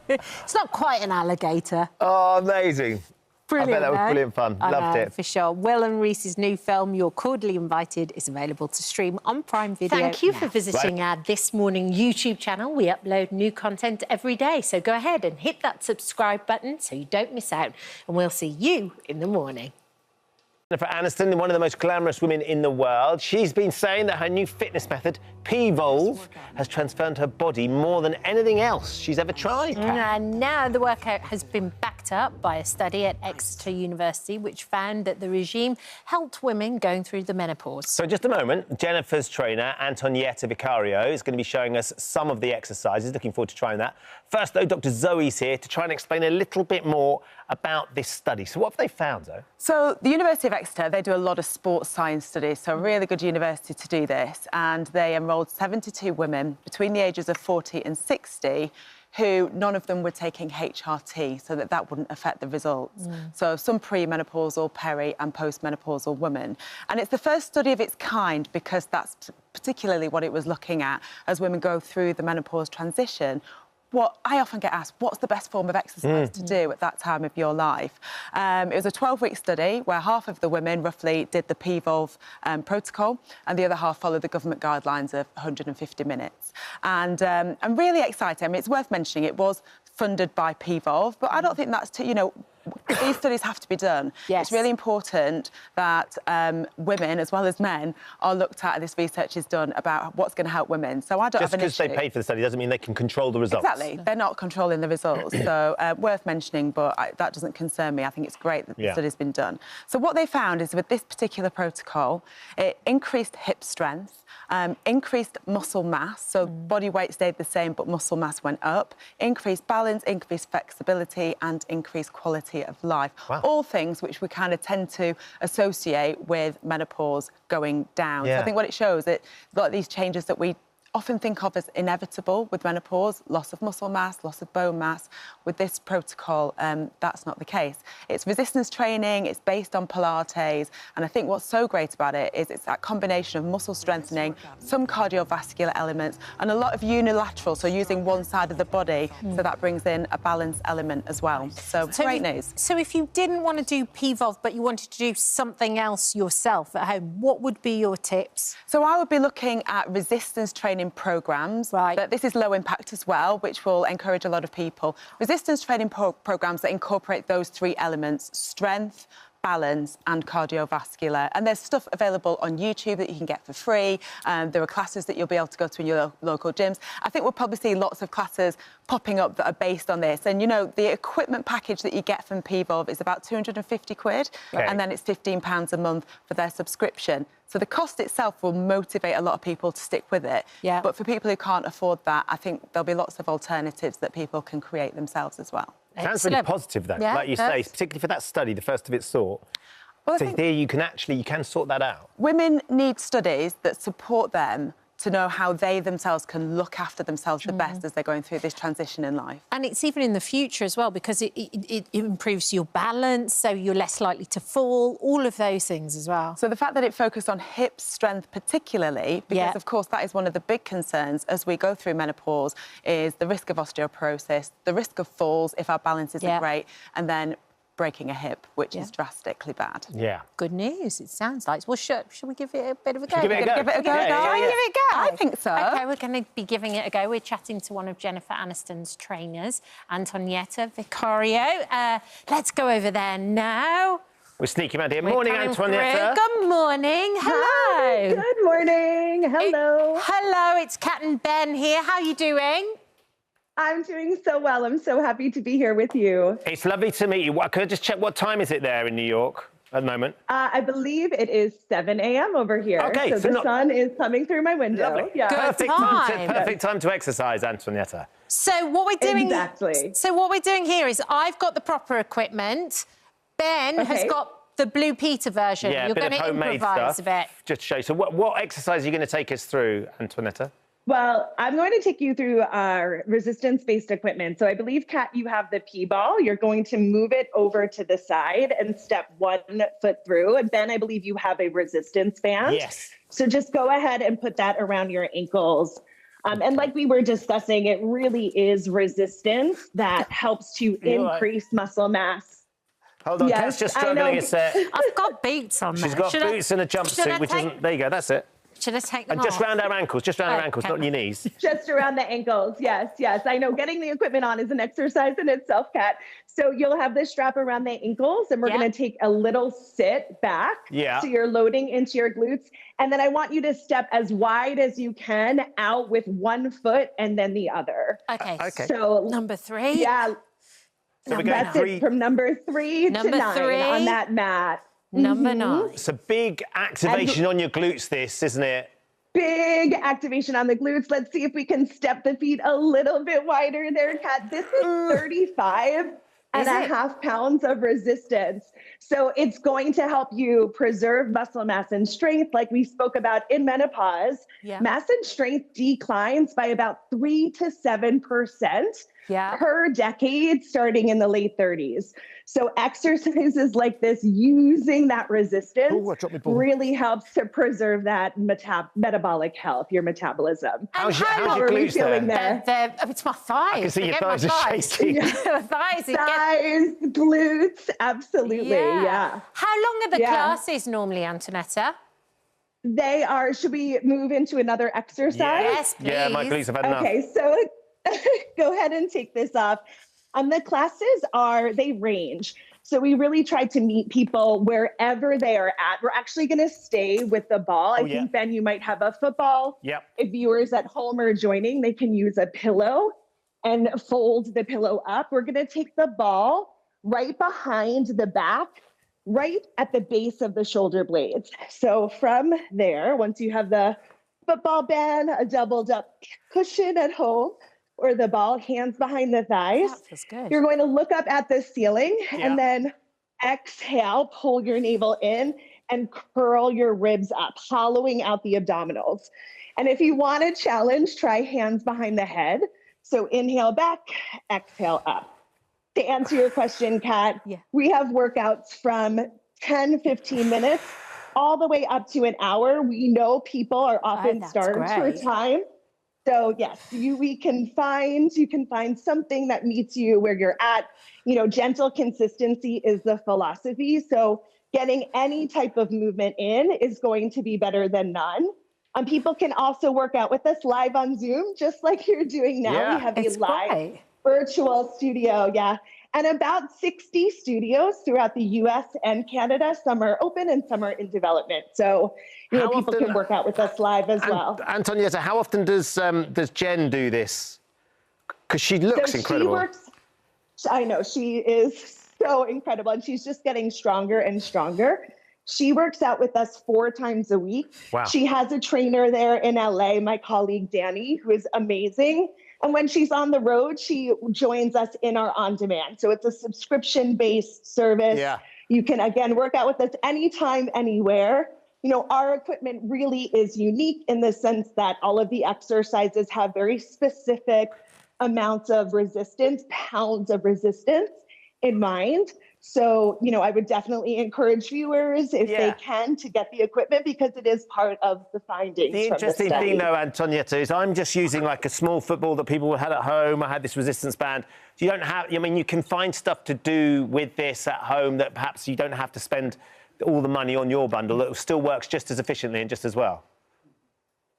It's not quite an alligator. Oh, amazing. Brilliant, I bet that was brilliant fun. Loved it. For sure. Will and Reese's new film, You're Cordially Invited, is available to stream on Prime Video. Thank you for visiting our This Morning YouTube channel. We upload new content every day, so go ahead and hit that subscribe button so you don't miss out. And we'll see you in the morning. Jennifer Aniston, one of the most glamorous women in the world, she's been saying that her new fitness method, P-Volve, has transformed her body more than anything else she's ever tried. And now the workout has been backed up by a study at Exeter University, which found that the regime helped women going through the menopause. So in just a moment, Jennifer's trainer, Antonietta Vicario, is going to be showing us some of the exercises. Looking forward to trying that. First, though, Dr. Zoe's here to try and explain a little bit more about this study. So what have they found, Zoe? So the University of Exeter, they do a lot of sports science studies, so a really good university to do this. And they enrolled 72 women between the ages of 40 and 60 who none of them were taking HRT, so that wouldn't affect the results. So some premenopausal, peri and postmenopausal women. And it's the first study of its kind because that's particularly what it was looking at as women go through the menopause transition. What I often get asked, what's the best form of exercise to do at that time of your life? It was a 12-week study where half of the women roughly did the P-Volve protocol and the other half followed the government guidelines of 150 minutes. And I'm really excited. I mean, it's worth mentioning it was funded by P-Volve, but I don't think that's too, you know, these studies have to be done. Yes. It's really important that women, as well as men, are looked at, and this research is done about what's going to help women. So I don't have an issue. Just because they paid for the study doesn't mean they can control the results. Exactly. They're not controlling the results. So worth mentioning, but that doesn't concern me. I think it's great that the study's been done. So what they found is with this particular protocol, it increased hip strength, increased muscle mass, so body weight stayed the same, but muscle mass went up, increased balance, increased flexibility, and increased quality of life. Wow. All things which we kind of tend to associate with menopause going down. So I think what it shows, it's got these changes that we often think of as inevitable with menopause, loss of muscle mass, loss of bone mass. With this protocol, that's not the case. It's resistance training, it's based on Pilates, and I think what's so great about it is it's that combination of muscle strengthening, some cardiovascular elements, and a lot of unilateral, so using one side of the body, so that brings in a balance element as well. So great news. So if you didn't want to do P-Volve, but you wanted to do something else yourself at home, what would be your tips? So I would be looking at resistance training programmes, but this is low impact as well, which will encourage a lot of people. Resistance training programmes that incorporate those 3 elements: strength, balance and cardiovascular. And there's stuff available on YouTube that you can get for free. There are classes that you'll be able to go to in your local gyms. I think we'll probably see lots of classes popping up that are based on this. And, you know, the equipment package that you get from P-Volve is about 250 quid, and then it's £15 a month for their subscription. So the cost itself will motivate a lot of people to stick with it. Yeah. But for people who can't afford that, I think there'll be lots of alternatives that people can create themselves as well. Sounds really positive, though, like you say, particularly for that study, the first of its sort. Well, so there you can sort that out. Women need studies that support them to know how they themselves can look after themselves the best as they're going through this transition in life. And it's even in the future as well, because it improves your balance, so you're less likely to fall, all of those things as well. So the fact that it focused on hip strength particularly, because of course that is one of the big concerns as we go through menopause, is the risk of osteoporosis, the risk of falls if our balance isn't great, and then breaking a hip, which is drastically bad. Yeah. Good news, it sounds like. Well, should we give it a bit of a go? Give it a go. Give it a go. I think so. OK, we're going to be giving it a go. We're chatting to one of Jennifer Aniston's trainers, Antonietta Vicario. Let's go over there now. We're sneaking around here. Morning, Antonietta. Good morning. Hello. Good morning. Hello. Hello, it's Kat and Ben here. How are you doing? I'm doing so well. I'm so happy to be here with you. It's lovely to meet you. Could I just check, what time is it there in New York at the moment? I believe it is 7 a.m. over here. Okay, so the sun is coming through my window. Lovely. Yeah. Perfect time to exercise, Antonietta. So what we're doing... Exactly. So what we're doing here is I've got the proper equipment. Ben has got the Blue Peter version. Yeah, You're going to improvise a bit. Just to show you. So what exercise are you going to take us through, Antonietta? Well, I'm going to take you through our resistance-based equipment. So I believe, Kat, you have the P-ball. You're going to move it over to the side and step 1 foot through. And Ben, I believe you have a resistance band. Yes. So just go ahead and put that around your ankles. And like we were discussing, it really is resistance that helps to increase muscle mass. Hold on, Kat's just struggling a set. I've got boots on. She's got boots and a jumpsuit, which isn't... There you go, that's it. Should I take them And just off? round our ankles, not your knees. Just around the ankles, yes. I know getting the equipment on is an exercise in itself, Kat. So you'll have this strap around the ankles, and we're going to take a little sit back. Yeah. So you're loading into your glutes. And then I want you to step as wide as you can out with 1 foot and then the other. Okay. So number 3. Yeah. So we're going That's it, from number 3 to 9 on that mat. Number 9. It's a big activation on your glutes, this, isn't it? Big activation on the glutes. Let's see if we can step the feet a little bit wider there, Kat. This is 35.5 pounds of resistance. So it's going to help you preserve muscle mass and strength, like we spoke about in menopause. Mass and strength declines by about 3 to 7% per decade, starting in the late 30s. So exercises like this, using that resistance, really helps to preserve that metabolic health, your metabolism. How's your glutes feeling there? It's my thighs. I can see your thighs are shaking. Thighs, glutes, absolutely, yeah. How long are the classes normally, Antonetta? They are, should we move into another exercise? Yes, please. Yeah, my glutes have had enough. Okay, so go ahead and take this off. The classes they range. So we really try to meet people wherever they are at. We're actually going to stay with the ball. I think, Ben, you might have a football. Yep. If viewers at home are joining, they can use a pillow and fold the pillow up. We're going to take the ball right behind the back, right at the base of the shoulder blades. So from there, once you have the football band, a doubled up cushion at home, or the ball, hands behind the thighs. That feels good. You're going to look up at the ceiling and then exhale, pull your navel in and curl your ribs up, hollowing out the abdominals. And if you want a challenge, try hands behind the head. So inhale back, exhale up. To answer your question, Kat, we have workouts from 10, 15 minutes all the way up to an hour. We know people are often starved for time. So yes, you can find something that meets you where you're at. Gentle consistency is the philosophy. So getting any type of movement in is going to be better than none. People can also work out with us live on Zoom, just like you're doing now. Yeah, we have a live virtual studio, and about 60 studios throughout the U.S. and Canada. Some are open and some are in development. So people can work out with us live as well. Antonietta, how often does Jen do this? Because she looks incredible. I know, she is so incredible, and she's just getting stronger and stronger. She works out with us 4 times a week. Wow. She has a trainer there in LA, my colleague Danny, who is amazing. And when she's on the road, she joins us in our on-demand. So it's a subscription-based service. You can, again, work out with us anytime, anywhere. You know, our equipment really is unique in the sense that all of the exercises have very specific amounts of resistance, pounds of resistance in mind. So, you know, I would definitely encourage viewers, if they can, to get the equipment because it is part of the findings. The interesting thing, though, Antonietta, is I'm just using like a small football that people had at home. I had this resistance band. You don't have, I mean, you can find stuff to do with this at home that perhaps you don't have to spend all the money on your bundle. It still works just as efficiently and just as well.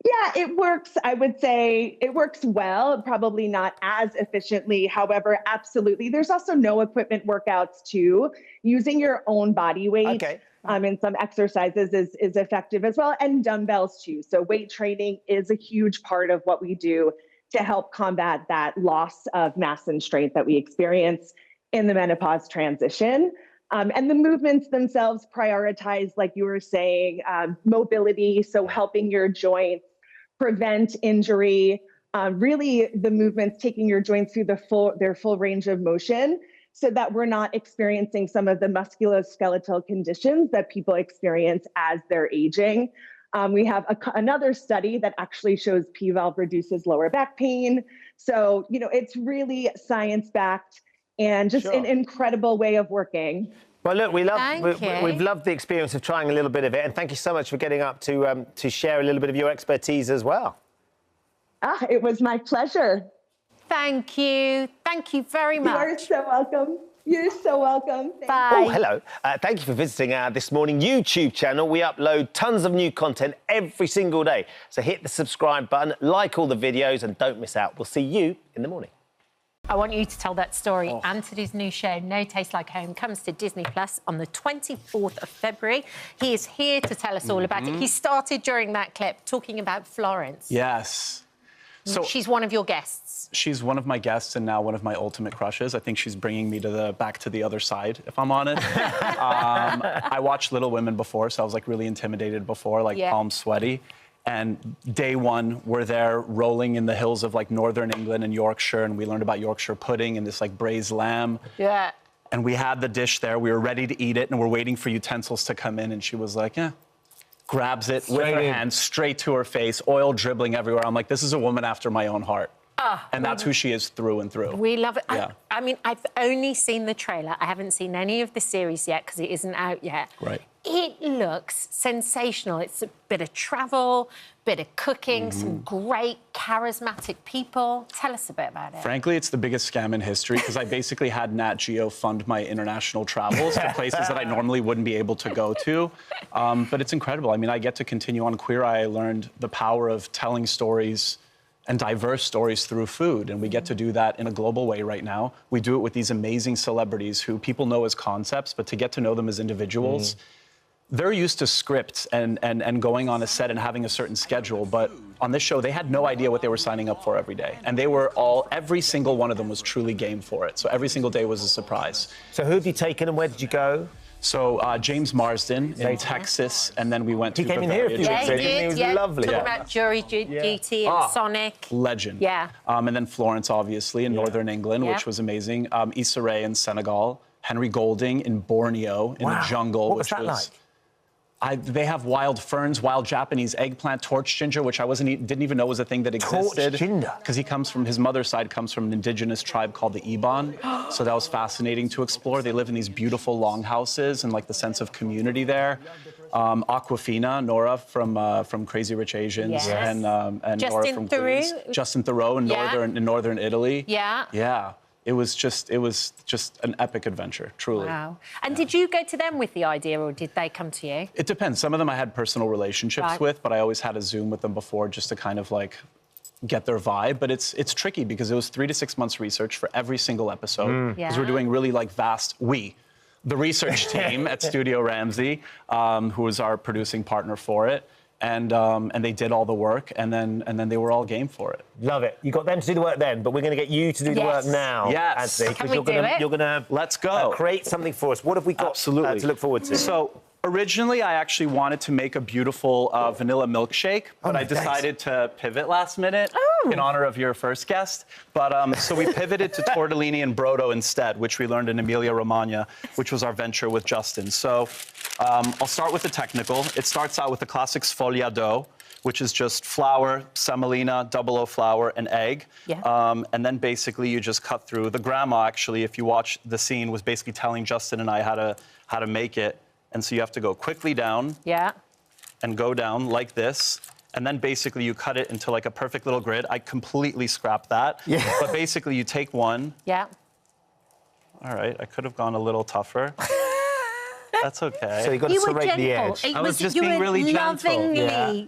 Yeah, it works. I would say it works well, probably not as efficiently. However, absolutely. There's also no equipment workouts too. Using your own body weight in some exercises is effective as well, and dumbbells too. So weight training is a huge part of what we do to help combat that loss of mass and strength that we experience in the menopause transition. And the movements themselves prioritize, like you were saying, mobility, so helping your joints prevent injury, really the movements taking your joints through their full range of motion so that we're not experiencing some of the musculoskeletal conditions that people experience as they're aging. We have another study that actually shows P-valve reduces lower back pain. So, you know, it's really science-backed and just an incredible way of working. Well, look, we've loved the experience of trying a little bit of it, and thank you so much for getting up to share a little bit of your expertise as well. It was my pleasure. Thank you. Thank you very much. You're so welcome. You're so welcome. Bye. Oh, hello. Thank you for visiting our This Morning YouTube channel. We upload tons of new content every single day. So hit the subscribe button, like all the videos, and don't miss out. We'll see you in the morning. I want you to tell that story. Anthony's new show, No Taste Like Home, comes to Disney Plus on the 24th of February. He is here to tell us all about it. He started during that clip talking about Florence. Yes. So she's one of your guests. She's one of my guests and now one of my ultimate crushes. I think she's bringing me to back to the other side, if I'm honest. I watched Little Women before, so I was like really intimidated before, like palms sweaty. And day one, we're there rolling in the hills of like northern England and Yorkshire, and we learned about Yorkshire pudding and this like braised lamb. Yeah. And we had the dish there, we were ready to eat it, and we're waiting for utensils to come in, and she was like, grabs it with her hand straight to her face, oil dribbling everywhere. I'm like, this is a woman after my own heart. And that's who she is through and through. We love it. Yeah. I mean, I've only seen the trailer. I haven't seen any of the series yet because it isn't out yet. Right. It looks sensational. It's a bit of travel, bit of cooking, some great charismatic people. Tell us a bit about it. Frankly, it's the biggest scam in history because I basically had Nat Geo fund my international travels to places that I normally wouldn't be able to go to. But it's incredible. I mean, I get to continue on Queer Eye. I learned the power of telling stories and diverse stories through food, and we get to do that in a global way right now. We do it with these amazing celebrities who people know as concepts, but to get to know them as individuals, they're used to scripts and going on a set and having a certain schedule, but on this show, they had no idea what they were signing up for every day. And they were every single one of them was truly game for it. So every single day was a surprise. So who have you taken and where did you go? So James Marsden in Texas, and then we went to Bavaria. He came in here a few weeks ago. He was lovely. Talking about Jury Duty and Sonic. Legend. Yeah. And then Florence, obviously, in northern England, which was amazing. Issa Rae in Senegal. Henry Golding in Borneo, in the jungle. What was that like? They have wild ferns, wild Japanese eggplant, torch ginger, which I didn't even know was a thing that existed. Torch ginger? Because his mother's side comes from an indigenous tribe called the Iban. So that was fascinating to explore. They live in these beautiful longhouses and like the sense of community there. Aquafina, Nora from Crazy Rich Asians, and Nora from Greece. Justin Theroux in northern Italy. Yeah. Yeah. It was just an epic adventure, truly. Wow. And did you go to them with the idea, or did they come to you? It depends. Some of them I had personal relationships with, but I always had a Zoom with them before just to kind of like get their vibe. But it's tricky because it was 3 to 6 months research for every single episode. Because we're doing really like the research team at Studio Ramsey, who was our producing partner for it. And they did all the work, and then they were all game for it. Love it. You got them to do the work then, but we're going to get you to do the work now. Yes. Anthony, because you're going to Let's go. Create something for us. What have we got to look forward to? So Originally, I actually wanted to make a beautiful vanilla milkshake, but I decided to pivot last minute in honor of your first guest. But so we pivoted to tortellini and brodo instead, which we learned in Emilia-Romagna, which was our venture with Justin. So I'll start with the technical. It starts out with the classic sfogliato, which is just flour, semolina, 00 flour, and egg. Yeah. And then basically you just cut through. The grandma, actually, if you watch the scene, was basically telling Justin and I how to make it. And so you have to go quickly down. Yeah. And go down like this. And then basically you cut it into like a perfect little grid. I completely scrapped that. Yeah. But basically you take one. Yeah. All right, I could have gone a little tougher. That's okay. So you got to serrate the edge. I was just being really gentle.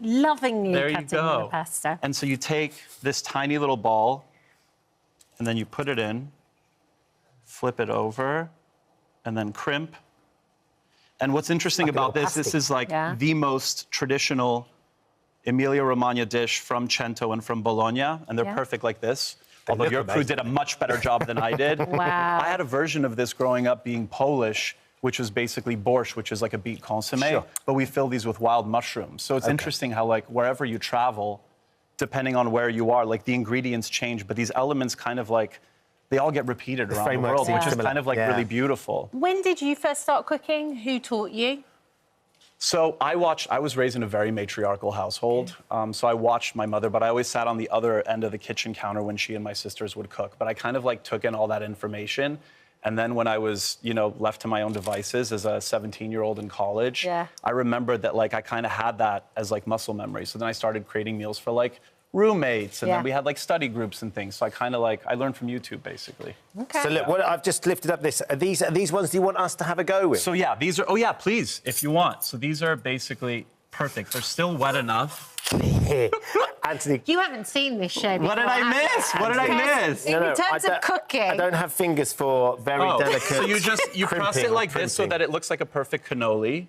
Lovingly there you cutting go. the pasta. And so you take this tiny little ball, and then you put it in, flip it over, and then crimp. And what's interesting about this is like the most traditional Emilia-Romagna dish from Cento and from Bologna, and they're perfect like this. Although your crew did a much better job than I did. Wow. I had a version of this growing up being Polish, which was basically borscht, which is like a beet consommé, but we fill these with wild mushrooms. So it's interesting how, like, wherever you travel, depending on where you are, like, the ingredients change, but these elements kind of, like, they all get repeated around the world, which is kind of, like, really beautiful. When did you first start cooking? Who taught you? So I was raised in a very matriarchal household, so I watched my mother, but I always sat on the other end of the kitchen counter when she and my sisters would cook. But I kind of, like, took in all that information. And then when I was, you know, left to my own devices as a 17-year-old in college, I remembered that, like, I kind of had that as, like, muscle memory. So then I started creating meals for, like, roommates, and then we had, like, study groups and things. So I kind of, like, I learned from YouTube, basically. Okay. So look, what I've just lifted up this. Are these ones you want us to have a go with? So yeah, these are, oh yeah, please, if you want. So these are basically perfect. They're still wet enough. Anthony. You haven't seen this show before. What did I miss? What did I miss? In terms of cooking. I don't have fingers for very delicate. So you press it like this so that it looks like a perfect cannoli.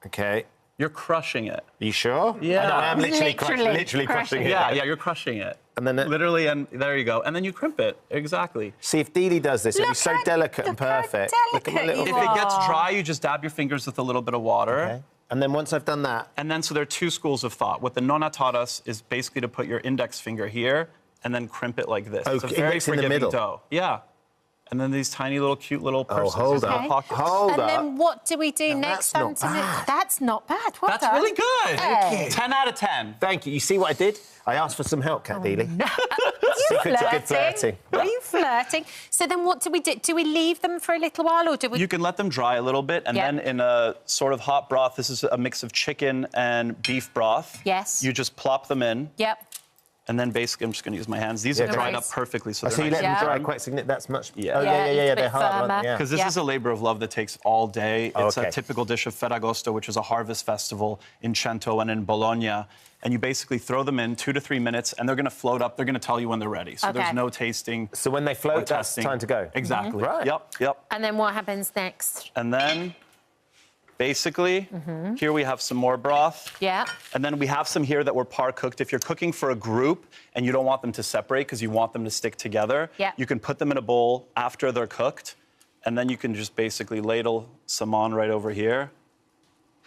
Okay. You're crushing it. Are you sure? Yeah. I am literally crushing it. Yeah, you're crushing it. And then literally, and there you go. And then you crimp it. Exactly. See, if Deeley does this, it'll be so delicate and perfect. Look at my little... If it gets dry, you just dab your fingers with a little bit of water. Okay. And then once I've done that... And then, so there are two schools of thought. What the nonna taught us is basically to put your index finger here and then crimp it like this. Oh, it's a very index in the middle. dough. Yeah. And then these tiny little cute little purses. Oh, hold up. Hold up. And then what do we do next? That's not bad. Well That's done. really good. Thank you. 10 out of 10. Thank you. You see what I did? I asked for some help, Kat Deeley. No. Secret to good flirting. Are you flirting? So then what do we do? Do we leave them for a little while or do we... You can let them dry a little bit and then in a sort of hot broth, this is a mix of chicken and beef broth. Yes. You just plop them in. Yep. And then basically, I'm just going to use my hands. These are dried up perfectly. So, so you let them dry quite significant. That's much... Oh, yeah, they're hard. Because this is a labour of love that takes all day. It's a typical dish of Ferragosto, which is a harvest festival in Cento and in Bologna. And you basically throw them in 2 to 3 minutes, and they're going to float up. They're going to tell you when they're ready. So there's no tasting. So when they float, that's time to go? Exactly. Right. Yep. And then what happens next? And then... Basically, here we have some more broth. Yeah. And then we have some here that were par cooked. If you're cooking for a group and you don't want them to separate because you want them to stick together, you can put them in a bowl after they're cooked, and then you can just basically ladle some on right over here.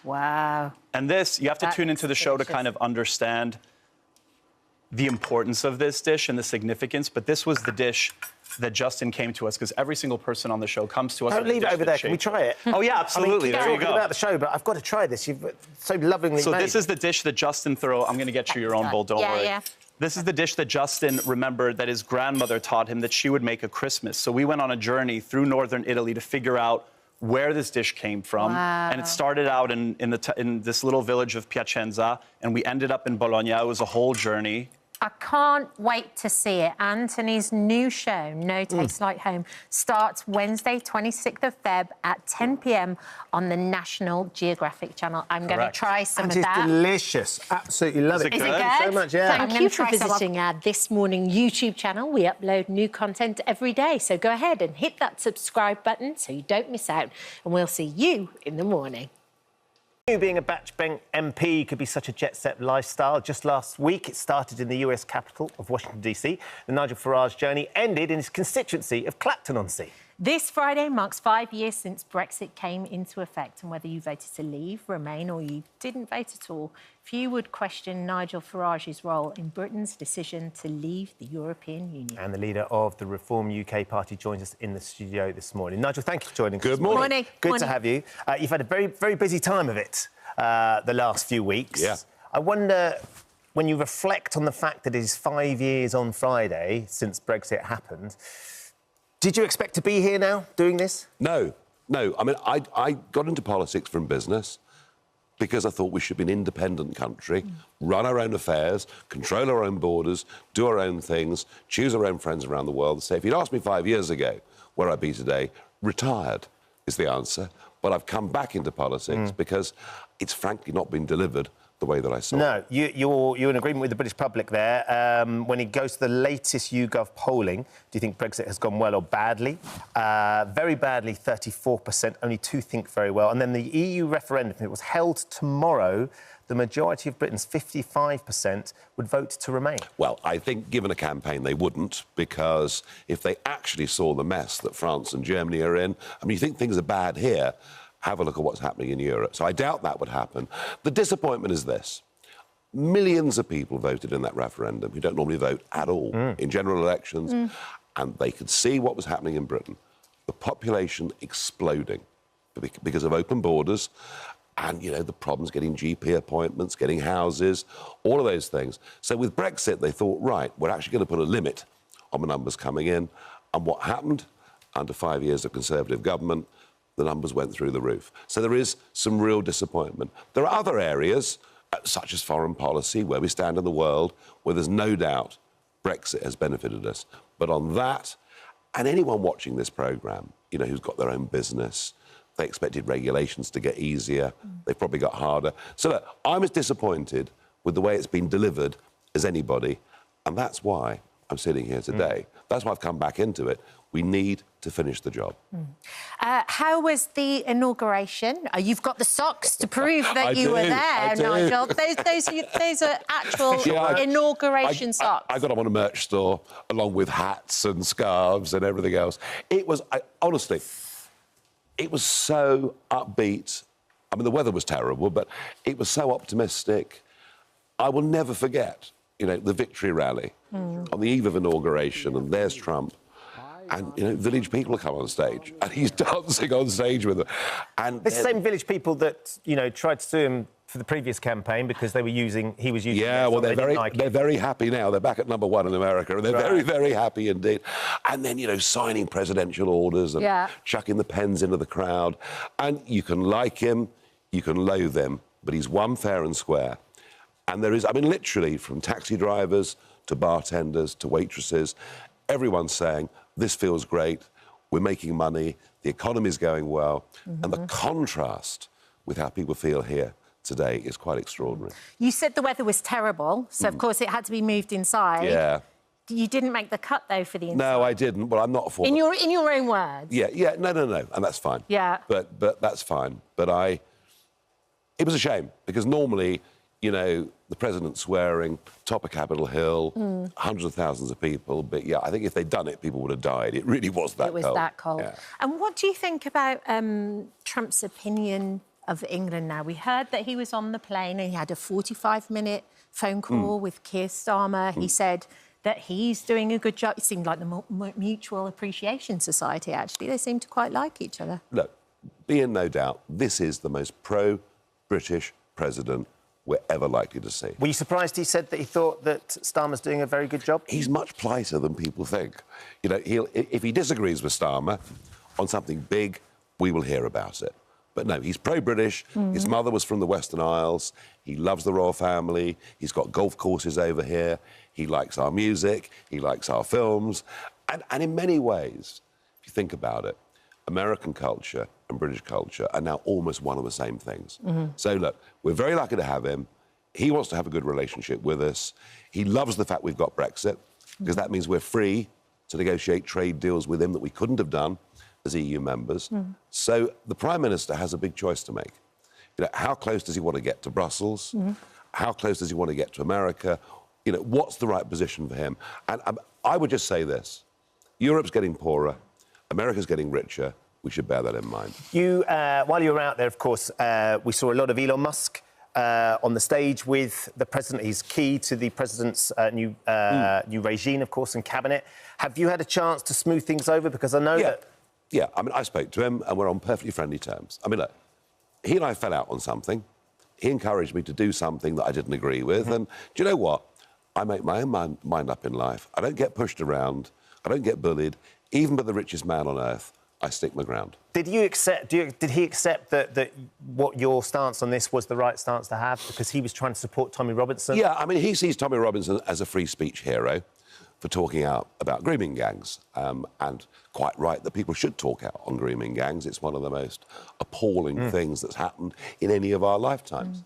Wow. And this, you have to tune into the show to kind of understand the importance of this dish and the significance, but this was the dish that Justin came to us, because every single person on the show comes to us. Don't leave it over there. Can we try it? Oh, yeah, absolutely. I mean, there you go. about the show, but I've got to try this. You've so lovingly So made. this is the dish that Justin threw. I'm going to get you your own bowl, don't worry. Yeah. This is the dish that Justin remembered that his grandmother taught him that she would make at Christmas. So we went on a journey through northern Italy to figure out where this dish came from. Wow. And it started out in this little village of Piacenza, and we ended up in Bologna. It was a whole journey. I can't wait to see it. Anthony's new show, No Taste Like Home, starts Wednesday, 26th of Feb at 10 p.m. on the National Geographic Channel. I'm going to try some of that. It's delicious. Absolutely love it. Is it good? Thank you so much. Yeah. Thank you for visiting our This Morning YouTube channel. We upload new content every day, so go ahead and hit that subscribe button so you don't miss out. And we'll see you in the morning. Being a backbench MP could be such a jet-set lifestyle. Just last week, it started in the US capital of Washington, D.C. The Nigel Farage journey ended in his constituency of Clacton-on-Sea. This Friday marks 5 years since Brexit came into effect, and whether you voted to leave, remain, or you didn't vote at all, few would question Nigel Farage's role in Britain's decision to leave the European Union. And the leader of the Reform UK Party joins us in the studio this morning. Nigel, thank you for joining us. Good morning. Morning. Good to have you. You've had a very, very busy time of it the last few weeks. Yeah. I wonder, when you reflect on the fact that it is 5 years on Friday since Brexit happened, did you expect to be here now, doing this? No. I mean, I got into politics from business because I thought we should be an independent country, run our own affairs, control our own borders, do our own things, choose our own friends around the world. So if you'd asked me 5 years ago where I'd be today, retired is the answer. But I've come back into politics because it's frankly not been delivered the way that I saw. No, you're in agreement with the British public there. When it goes to the latest YouGov polling, do you think Brexit has gone well or badly? Very badly, 34%. Only 2 think very well. And then the EU referendum, if it was held tomorrow, the majority of Britons, 55%, would vote to remain. Well, I think given a campaign, they wouldn't, because if they actually saw the mess that France and Germany are in, I mean, you think things are bad here, have a look at what's happening in Europe. So I doubt that would happen. The disappointment is this. Millions of people voted in that referendum who don't normally vote at all in general elections, and they could see what was happening in Britain. The population exploding because of open borders and, you know, the problems getting GP appointments, getting houses, all of those things. So with Brexit, they thought, right, we're actually going to put a limit on the numbers coming in. And what happened? Under 5 years of Conservative government, the numbers went through the roof. So there is some real disappointment. There are other areas, such as foreign policy, where we stand in the world, where there's no doubt Brexit has benefited us. But on that, and anyone watching this programme, you know, who's got their own business, they expected regulations to get easier. They've probably got harder. So look, I'm as disappointed with the way it's been delivered as anybody, and that's why I'm sitting here today. That's why I've come back into it. We need to finish the job. How was the inauguration? You've got the socks to prove that you were there, I do. Nigel. Those are actual inauguration socks. I got them on a merch store, along with hats and scarves and everything else. It was, honestly, it was so upbeat. I mean, the weather was terrible, but it was so optimistic. I will never forget, you know, the victory rally on the eve of inauguration, and there's Trump. And, you know, village people come on stage, and he's dancing on stage with them. And the same village people that, you know, tried to sue him for the previous campaign because he was using. Yeah, well, they're very happy now. They're back at #1 in America, and they're very, very happy indeed. And then, you know, signing presidential orders and chucking the pens into the crowd. And you can like him, you can loathe him, but he's won fair and square. And there is, I mean, literally, from taxi drivers to bartenders to waitresses, everyone's saying, this feels great, we're making money, the economy's going well, and the contrast with how people feel here today is quite extraordinary. You said the weather was terrible, so of course it had to be moved inside. Yeah. You didn't make the cut, though, for the inside. No, I didn't. Well, I'm not for in your own words. Yeah, no, and that's fine. Yeah. But that's fine. But it was a shame, because normally, you know, the president swearing, top of Capitol Hill, hundreds of thousands of people. But, yeah, I think if they'd done it, people would have died. It really was that cold. It was that cold. Yeah. And what do you think about Trump's opinion of England now? We heard that he was on the plane and he had a 45-minute phone call with Keir Starmer. He said that he's doing a good job. It seemed like the Mutual Appreciation Society, actually. They seem to quite like each other. Look, be in no doubt, this is the most pro-British president we're ever likely to see. Were you surprised he said that he thought that Starmer's doing a very good job? He's much politer than people think. You know, if he disagrees with Starmer on something big, we will hear about it. But no, he's pro-British. His mother was from the Western Isles. He loves the royal family. He's got golf courses over here. He likes our music. He likes our films. And in many ways, if you think about it, American culture and British culture are now almost one of the same things. So, look, we're very lucky to have him. He wants to have a good relationship with us. He loves the fact we've got Brexit, because that means we're free to negotiate trade deals with him that we couldn't have done as EU members. So the Prime Minister has a big choice to make. You know, how close does he want to get to Brussels? How close does he want to get to America? You know, what's the right position for him? And I would just say this. Europe's getting poorer. America's getting richer. We should bear that in mind. You, while you were out there, of course, we saw a lot of Elon Musk on the stage with the president. He's key to the president's new regime, of course, and cabinet. Have you had a chance to smooth things over? Because I know that... Yeah, I mean, I spoke to him and we're on perfectly friendly terms. I mean, look, he and I fell out on something. He encouraged me to do something that I didn't agree with. And do you know what? I make my own mind up in life. I don't get pushed around. I don't get bullied. Even by the richest man on earth, I stick my ground. Did you accept? Did he accept that what your stance on this was the right stance to have because he was trying to support Tommy Robinson? Yeah, I mean, he sees Tommy Robinson as a free speech hero for talking out about grooming gangs, and quite right that people should talk out on grooming gangs. It's one of the most appalling things that's happened in any of our lifetimes.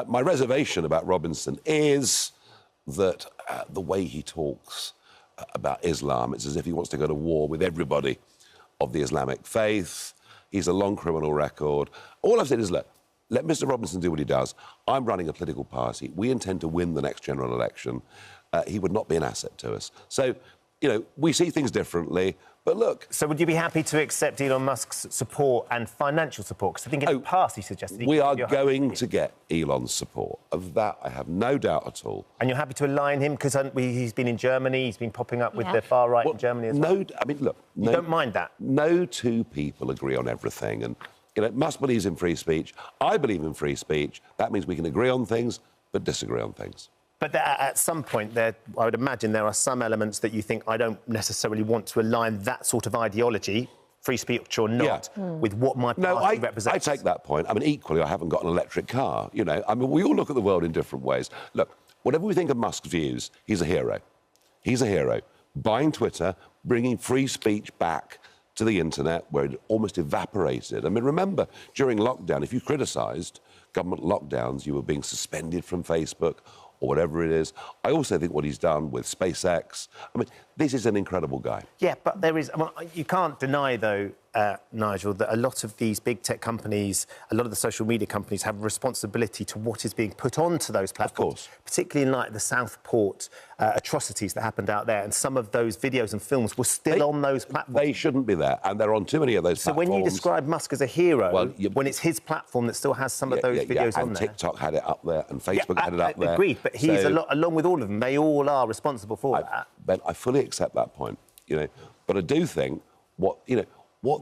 My reservation about Robinson is that the way he talks about Islam, it's as if he wants to go to war with everybody of the Islamic faith. He's a long criminal record. All I've said is, look, let Mr. Robinson do what he does. I'm running a political party. We intend to win the next general election. He would not be an asset to us. So, you know, we see things differently, but look... So would you be happy to accept Elon Musk's support and financial support? Because I think in the past he suggested... We are going to get Elon's support. Of that, I have no doubt at all. And you're happy to align him? Because he's been in Germany, he's been popping up with the far right in Germany as well. No, I mean, look... You don't mind that? No two people agree on everything, and, you know, Musk believes in free speech. I believe in free speech. That means we can agree on things, but disagree on things. But at some point, I would imagine there are some elements that you think I don't necessarily want to align that sort of ideology, free speech or not, with what my party represents. I take that point. I mean, equally, I haven't got an electric car, you know. I mean, we all look at the world in different ways. Look, whatever we think of Musk's views, he's a hero. He's a hero. Buying Twitter, bringing free speech back to the internet where it almost evaporated. I mean, remember, during lockdown, if you criticised government lockdowns, you were being suspended from Facebook or whatever it is. I also think what he's done with SpaceX, I mean, this is an incredible guy. Yeah, but there is... Well, you can't deny, though, Nigel, that a lot of these big tech companies, a lot of the social media companies have a responsibility to what is being put onto those platforms. Of course. Particularly in, like, the Southport atrocities that happened out there, and some of those videos and films were still on those platforms. They shouldn't be there, and they're on too many of those platforms. So when you describe Musk as a hero, when it's his platform that still has some of those videos on and there... TikTok had it up there, and Facebook had it up there. Agreed, but he's along with all of them, they all are responsible for that. Ben, I fully accept that point, you know, but I do think what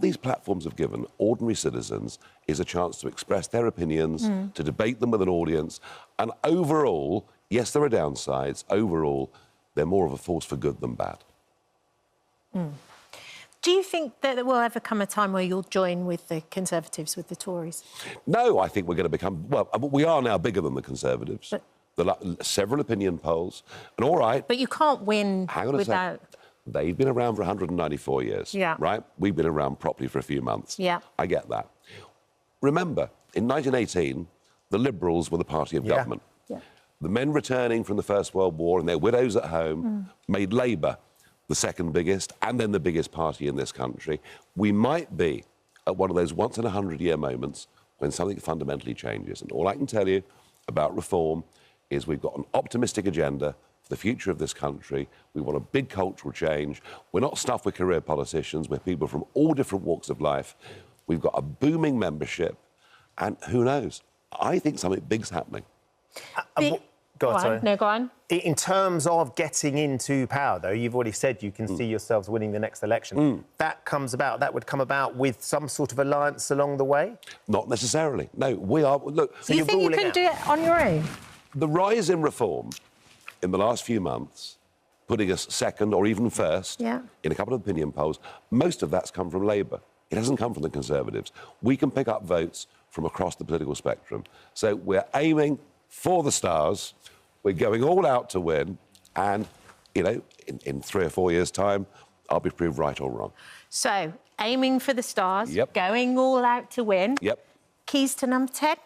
these platforms have given ordinary citizens is a chance to express their opinions, to debate them with an audience, and overall, yes, there are downsides, overall, they're more of a force for good than bad. Do you think that there will ever come a time where you'll join with the Conservatives, with the Tories? No, I think we're going to become... Well, we are now bigger than the Conservatives. There are several opinion polls, and all right... But you can't win without... They've been around for 194 years, right? We've been around properly for a few months. Yeah. I get that. Remember, in 1918, the Liberals were the party of government. Yeah. The men returning from the First World War and their widows at home made Labour the second biggest and then the biggest party in this country. We might be at one of those once-in-a-100-year moments when something fundamentally changes. And all I can tell you about reform is we've got an optimistic agenda for the future of this country. We want a big cultural change. We're not stuffed with career politicians. We're people from all different walks of life. We've got a booming membership. And who knows? I think something big's happening. Go on, sorry. No, go on. In terms of getting into power, though, you've already said you can see yourselves winning the next election. That would come about with some sort of alliance along the way? Not necessarily. No, we are... Look... So you think you can do it on your own? The rise in reform in the last few months, putting us second or even first in a couple of opinion polls, most of that's come from Labour. It hasn't come from the Conservatives. We can pick up votes from across the political spectrum. So we're aiming for the stars. We're going all out to win. And, you know, in 3 or 4 years' time, I'll be proved right or wrong. So, aiming for the stars, going all out to win. Keys to number 10?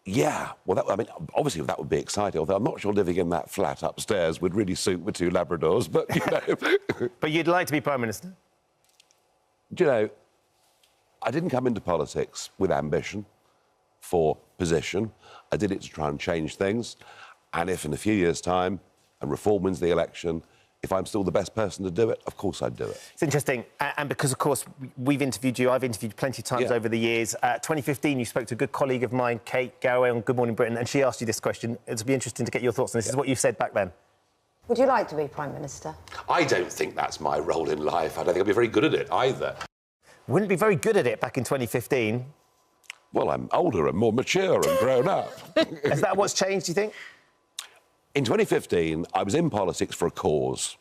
Yeah, well, I mean, obviously that would be exciting, although I'm not sure living in that flat upstairs would really suit with 2 Labradors, but, you know... But you'd like to be Prime Minister? Do you know, I didn't come into politics with ambition for position. I did it to try and change things. And if in a few years' time and Reform wins the election, if I'm still the best person to do it, of course I'd do it. It's interesting, and because, of course, we've interviewed you, I've interviewed you plenty of times over the years. 2015, you spoke to a good colleague of mine, Kate Garraway, on Good Morning Britain, and she asked you this question. It'll be interesting to get your thoughts on this. This is what you said back then. Would you like to be Prime Minister? I don't think that's my role in life. I don't think I'll be very good at it either. Wouldn't be very good at it back in 2015. Well, I'm older and more mature and grown up. Is that what's changed, do you think? In 2015, I was in politics for a cause.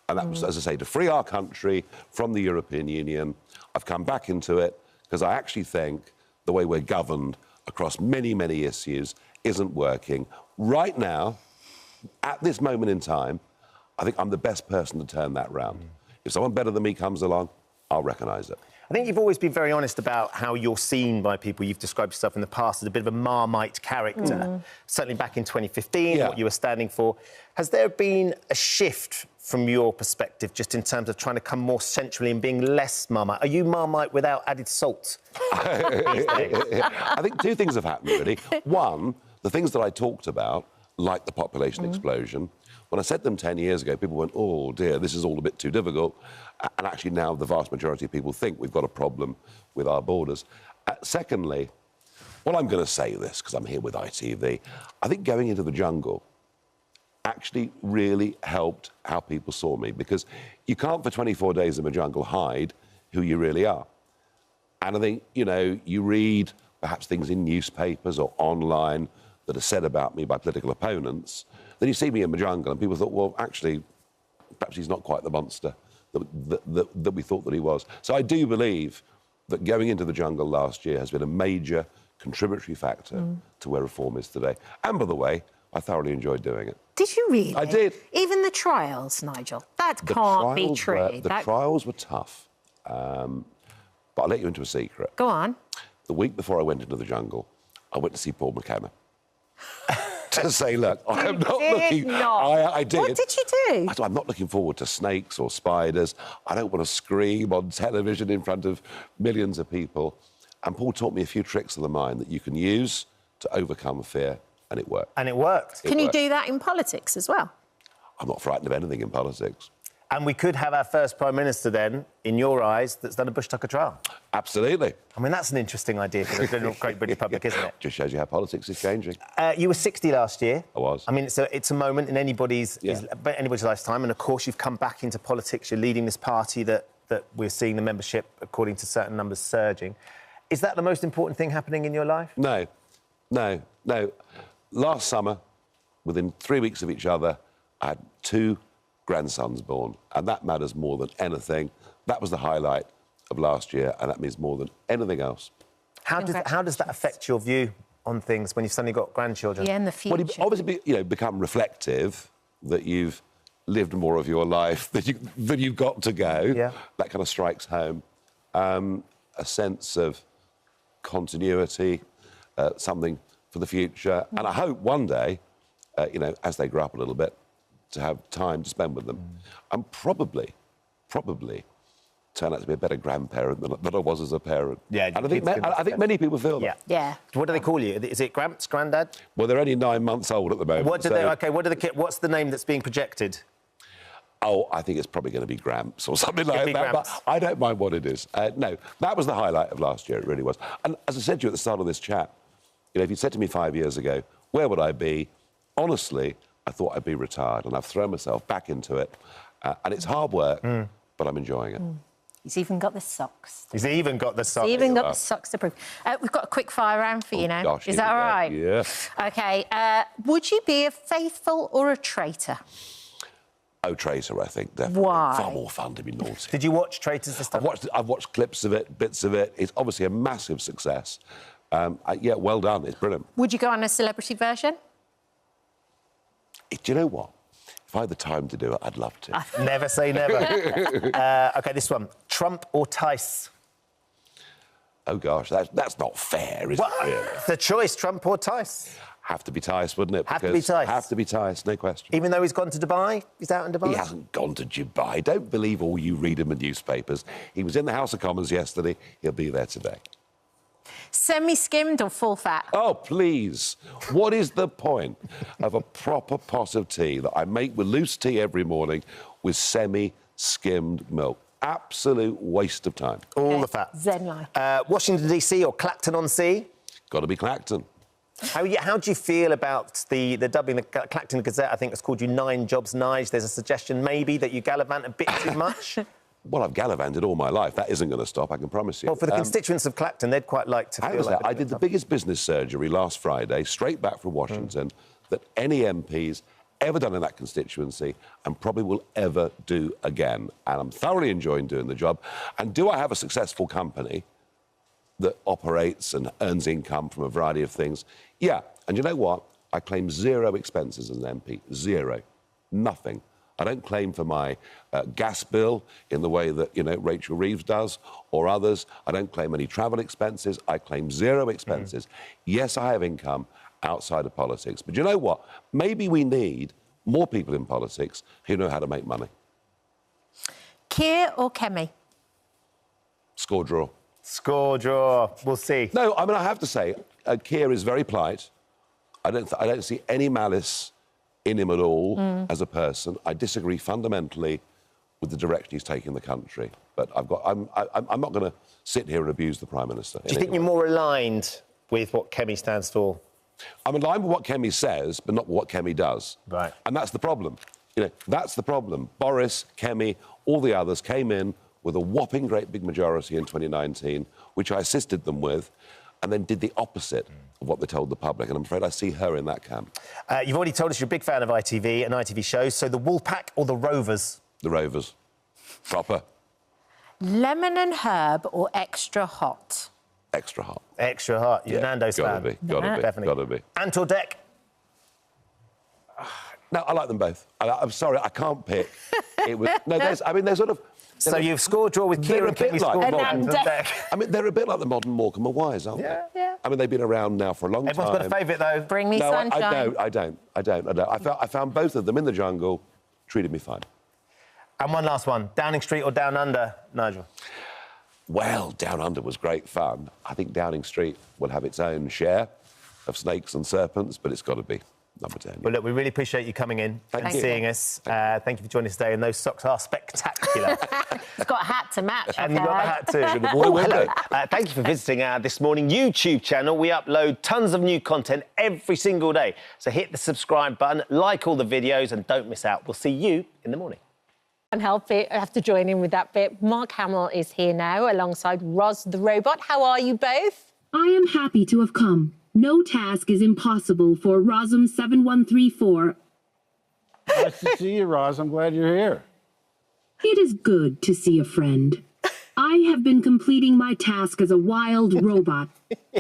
And that was, as I say, to free our country from the European Union. I've come back into it because I actually think the way we're governed across many, many issues isn't working. Right now, at this moment in time, I think I'm the best person to turn that round. If someone better than me comes along, I'll recognise it. I think you've always been very honest about how you're seen by people. You've described yourself in the past as a bit of a Marmite character. Certainly back in 2015, what you were standing for. Has there been a shift from your perspective, just in terms of trying to come more centrally and being less Marmite? Are you Marmite without added salt? I think two things have happened, really. One, the things that I talked about, like the population explosion, when I said them 10 years ago, people went, oh, dear, this is all a bit too difficult. And actually now the vast majority of people think we've got a problem with our borders. Secondly, well, I'm going to say this because I'm here with ITV. I think going into the jungle actually really helped how people saw me, because you can't for 24 days in the jungle hide who you really are. And I think, you know, you read perhaps things in newspapers or online that are said about me by political opponents, then you see me in the jungle and people thought, well, actually, perhaps he's not quite the monster that we thought that he was. So I do believe that going into the jungle last year has been a major contributory factor to where reform is today. And, by the way, I thoroughly enjoyed doing it. Did you really? I did. Even the trials, Nigel? That can't be true. The trials were tough. But I'll let you into a secret. Go on. The week before I went into the jungle, I went to see Paul McKenna. To say, look, I am not looking... I did. What did you do? I said, I'm not looking forward to snakes or spiders. I don't want to scream on television in front of millions of people. And Paul taught me a few tricks of the mind that you can use to overcome fear, and it worked. And it worked. Can you do that in politics as well? I'm not frightened of anything in politics. And we could have our first Prime Minister then, in your eyes, that's done a Bush-Tucker trial. Absolutely. I mean, that's an interesting idea for the general Great British public, isn't it? Just shows you how politics is changing. You were 60 last year. I was. I mean, it's a moment in anybody's lifetime, and of course you've come back into politics. You're leading this party that we're seeing the membership, according to certain numbers, surging. Is that the most important thing happening in your life? No. Last summer, within 3 weeks of each other, I had 2 grandsons born, and that matters more than anything. That was the highlight of last year, and that means more than anything else. How does that affect your view on things when you've suddenly got grandchildren? Yeah, in the future. Well, you obviously, become reflective, that you've lived more of your life than you've got to go. Yeah. That kind of strikes home. A sense of continuity, something for the future, and I hope one day, as they grow up a little bit, to have time to spend with them, and probably turn out to be a better grandparent than I was as a parent. Yeah, and I think many people feel that. Yeah. What do they call you? Is it Gramps, Grandad? Well, they're only 9 months old at the moment. What's the name that's being projected? Oh, I think it's probably going to be Gramps or something like that. Gramps. But I don't mind what it is. No, that was the highlight of last year. It really was. And as I said to you at the start of this chat, if you said to me 5 years ago, where would I be? Honestly, I thought I'd be retired, and I've thrown myself back into it. And it's hard work, but I'm enjoying it. He's even got the socks. He's even got the socks. He's even got the socks to prove. We've got a quick fire round for you now. Gosh, is that all right? Yeah. OK. Would you be a faithful or a traitor? Oh, traitor, I think, definitely. Why? Far more fun to be naughty. Did you watch Traitors this time? I've watched clips of it, bits of it. It's obviously a massive success. Yeah, well done. It's brilliant. Would you go on a celebrity version? Do you know what? If I had the time to do it, I'd love to. Never say never. OK, this one. Trump or Tice? Oh, gosh, that's not fair, is it? Really? It's a choice, Trump or Tice. Have to be Tice, wouldn't it? Have to be Tice. Have to be Tice, no question. Even though he's gone to Dubai? He's out in Dubai? He hasn't gone to Dubai. Don't believe all you read in the newspapers. He was in the House of Commons yesterday. He'll be there today. Semi-skimmed or full fat? Oh, please. What is the point of a proper pot of tea that I make with loose tea every morning with semi-skimmed milk. Absolute waste of time. All the fat. Zen life. Washington, D.C. or Clacton-on-Sea? Got to be Clacton. How do you feel about the dubbing, the Clacton Gazette, I think, has called you 9 jobs Nige. There's a suggestion maybe that you gallivant a bit too much? Well, I've gallivanted all my life. That isn't going to stop, I can promise you. Well, for the constituents of Clacton, they'd quite like to feel like... I did the biggest business surgery last Friday, straight back from Washington, that any MP's ever done in that constituency and probably will ever do again. And I'm thoroughly enjoying doing the job. And do I have a successful company that operates and earns income from a variety of things? Yeah. And you know what? I claim 0 expenses as an MP. 0. Nothing. I don't claim for my gas bill in the way that, you know, Rachel Reeves does or others. I don't claim any travel expenses. I claim 0 expenses. Yes, I have income outside of politics. But you know what? Maybe we need more people in politics who know how to make money. Keir or Kemi? Score draw. Score draw. We'll see. No, I mean, I have to say, Keir is very polite. I don't see any malice in him at all as a person. I disagree fundamentally with the direction he's taking the country. But I'm not going to sit here and abuse the Prime Minister. Do you think you're more aligned with what Kemi stands for? I'm aligned with what Kemi says, but not what Kemi does. Right. And that's the problem. You know, that's the problem. Boris, Kemi, all the others came in with a whopping great big majority in 2019, which I assisted them with, and then did the opposite of what they told the public. And I'm afraid I see her in that camp. You've already told us you're a big fan of ITV and ITV shows, so the Wolfpack or the Rovers? The Rovers. Proper. Lemon and herb or extra hot? Extra hot. Extra hot. You're Nando's fan. Gotta be. Definitely. Gotta be. Ant or Deck? No, I like them both. I'm sorry, I can't pick. It was they're sort of. So you've scored draw with Keir and Kemi scored Ant Deck. I mean, they're a bit like the modern Morecambe and Wise, aren't they? Yeah. I mean, they've been around now for a long time. Everyone's got a favourite, though. Bring me sunshine. I don't. I found both of them in the jungle, treated me fine. And one last one. Downing Street or Down Under, Nigel? Well, Down Under was great fun. I think Downing Street will have its own share of snakes and serpents, but it's got to be number 10. Well, look, we really appreciate you coming in and seeing us. Thank you for joining us today, and those socks are spectacular. It's got a hat to match. And you've got the hat too. Oh, hello. Thank you for visiting our This Morning YouTube channel. We upload tons of new content every single day. So hit the subscribe button, like all the videos, and don't miss out. We'll see you in the morning. Can't help it. I have to join in with that bit. Mark Hamill is here now alongside Roz the robot. How are you both? I am happy to have come. No task is impossible for Rosum 7134. Nice to see you, Roz. I'm glad you're here. It is good to see a friend. I have been completing my task as a wild robot.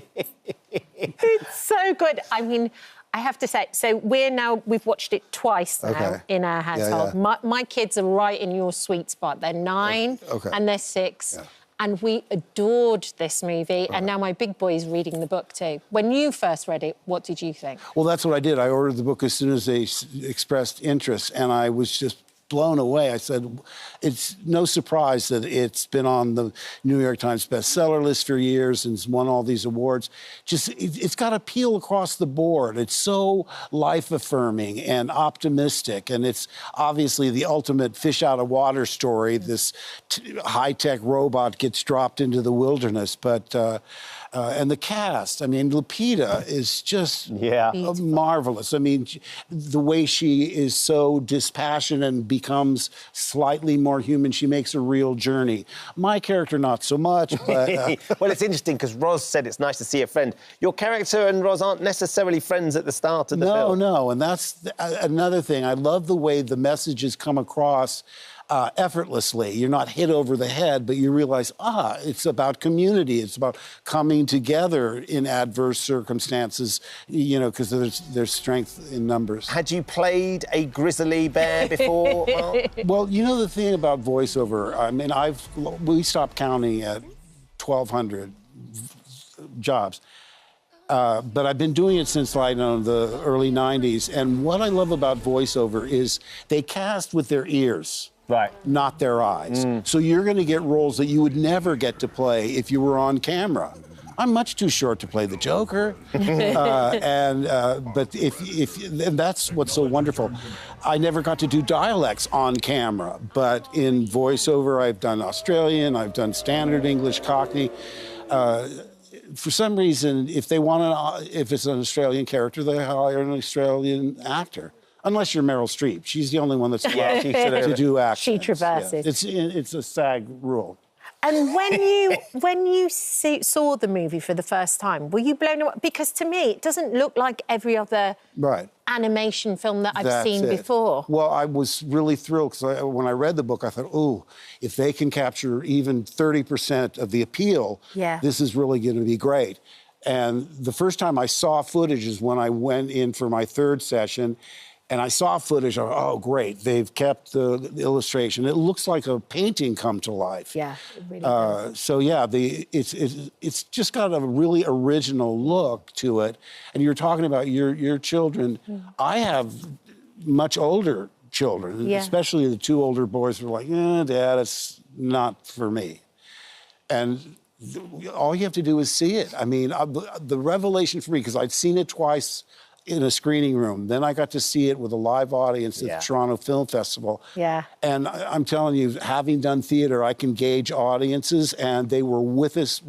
It's so good. I mean, I have to say, so we've watched it twice now in our household. Yeah. My kids are right in your sweet spot. They're 9 and they're 6. Yeah. And we adored this movie, and now my big boy is reading the book too. When you first read it, what did you think? Well, that's what I did. I ordered the book as soon as they expressed interest, and I was just blown away. I said, it's no surprise that it's been on the New York Times bestseller list for years and it's won all these awards. It's got appeal across the board. It's so life-affirming and optimistic, and it's obviously the ultimate fish-out-of-water story. This high-tech robot gets dropped into the wilderness, but... and the cast, I mean, Lupita is just marvelous. I mean, the way she is so dispassionate and becomes slightly more human, she makes a real journey. My character, not so much, but... Well, it's interesting, because Roz said it's nice to see a friend. Your character and Roz aren't necessarily friends at the start of the film. No, and that's another thing. I love the way the messages come across effortlessly. You're not hit over the head, but you realize, it's about community. It's about coming together in adverse circumstances, you know, because there's strength in numbers. Had you played a grizzly bear before? Well, you know the thing about voiceover, I mean, we stopped counting at 1,200 jobs. But I've been doing it since, like, the early 90s. And what I love about voiceover is they cast with their ears. Right. Not their eyes. So you're going to get roles that you would never get to play if you were on camera. I'm much too short to play the Joker. But and that's what's so wonderful. I never got to do dialects on camera, but in voiceover, I've done Australian, I've done standard English, Cockney. For some reason, if it's an Australian character, they hire an Australian actor. Unless you're Meryl Streep. She's the only one that's allowed to do accents. She traverses. Yeah. It's a SAG rule. And when you saw the movie for the first time, were you blown away? Because to me, it doesn't look like every other animation film that I've seen before. Well, I was really thrilled because when I read the book, I thought, oh, if they can capture even 30% of the appeal, this is really going to be great. And the first time I saw footage is when I went in for my third session. And I saw footage of, oh, great, they've kept the illustration. It looks like a painting come to life. Yeah, it really does. So, yeah, it's just got a really original look to it. And you're talking about your children. I have much older children, especially the two older boys who are like, Dad, it's not for me. And all you have to do is see it. I mean, the revelation for me, because I'd seen it twice in a screening room. Then I got to see it with a live audience at the Toronto Film Festival. Yeah. And I'm telling you, having done theater, I can gauge audiences, and they were with us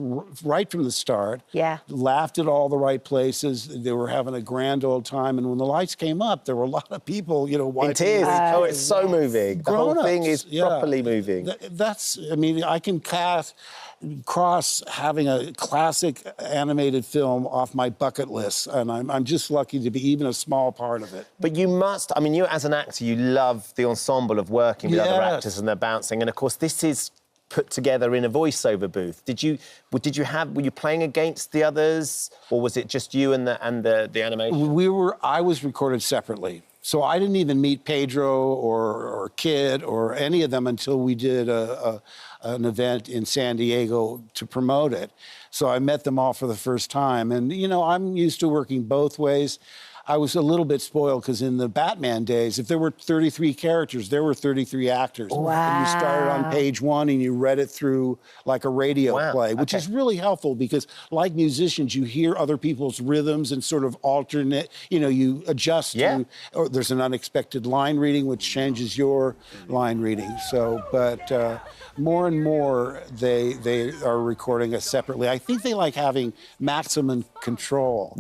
right from the start. Yeah. Laughed at all the right places. They were having a grand old time. And when the lights came up, there were a lot of people, wiping in tears. Oh, it's so moving. The whole thing is properly moving. I mean, I can cross having a classic animated film off my bucket list, and I'm just lucky to be even a small part of it. But you must, I mean, you as an actor, you love the ensemble of working with other actors and they're bouncing, and of course this is put together in a voiceover booth. Were you playing against the others, or was it just you and the animation? I was recorded separately. So I didn't even meet Pedro or Kid or any of them until we did an event in San Diego to promote it. So I met them all for the first time. And, I'm used to working both ways. I was a little bit spoiled because in the Batman days, if there were 33 characters, there were 33 actors. Wow. And you started on page 1 and you read it through like a radio play, which is really helpful because like musicians, you hear other people's rhythms and sort of alternate, you adjust to, or there's an unexpected line reading, which changes your line reading. So, but more and more, they are recording us separately. I think they like having maximum control.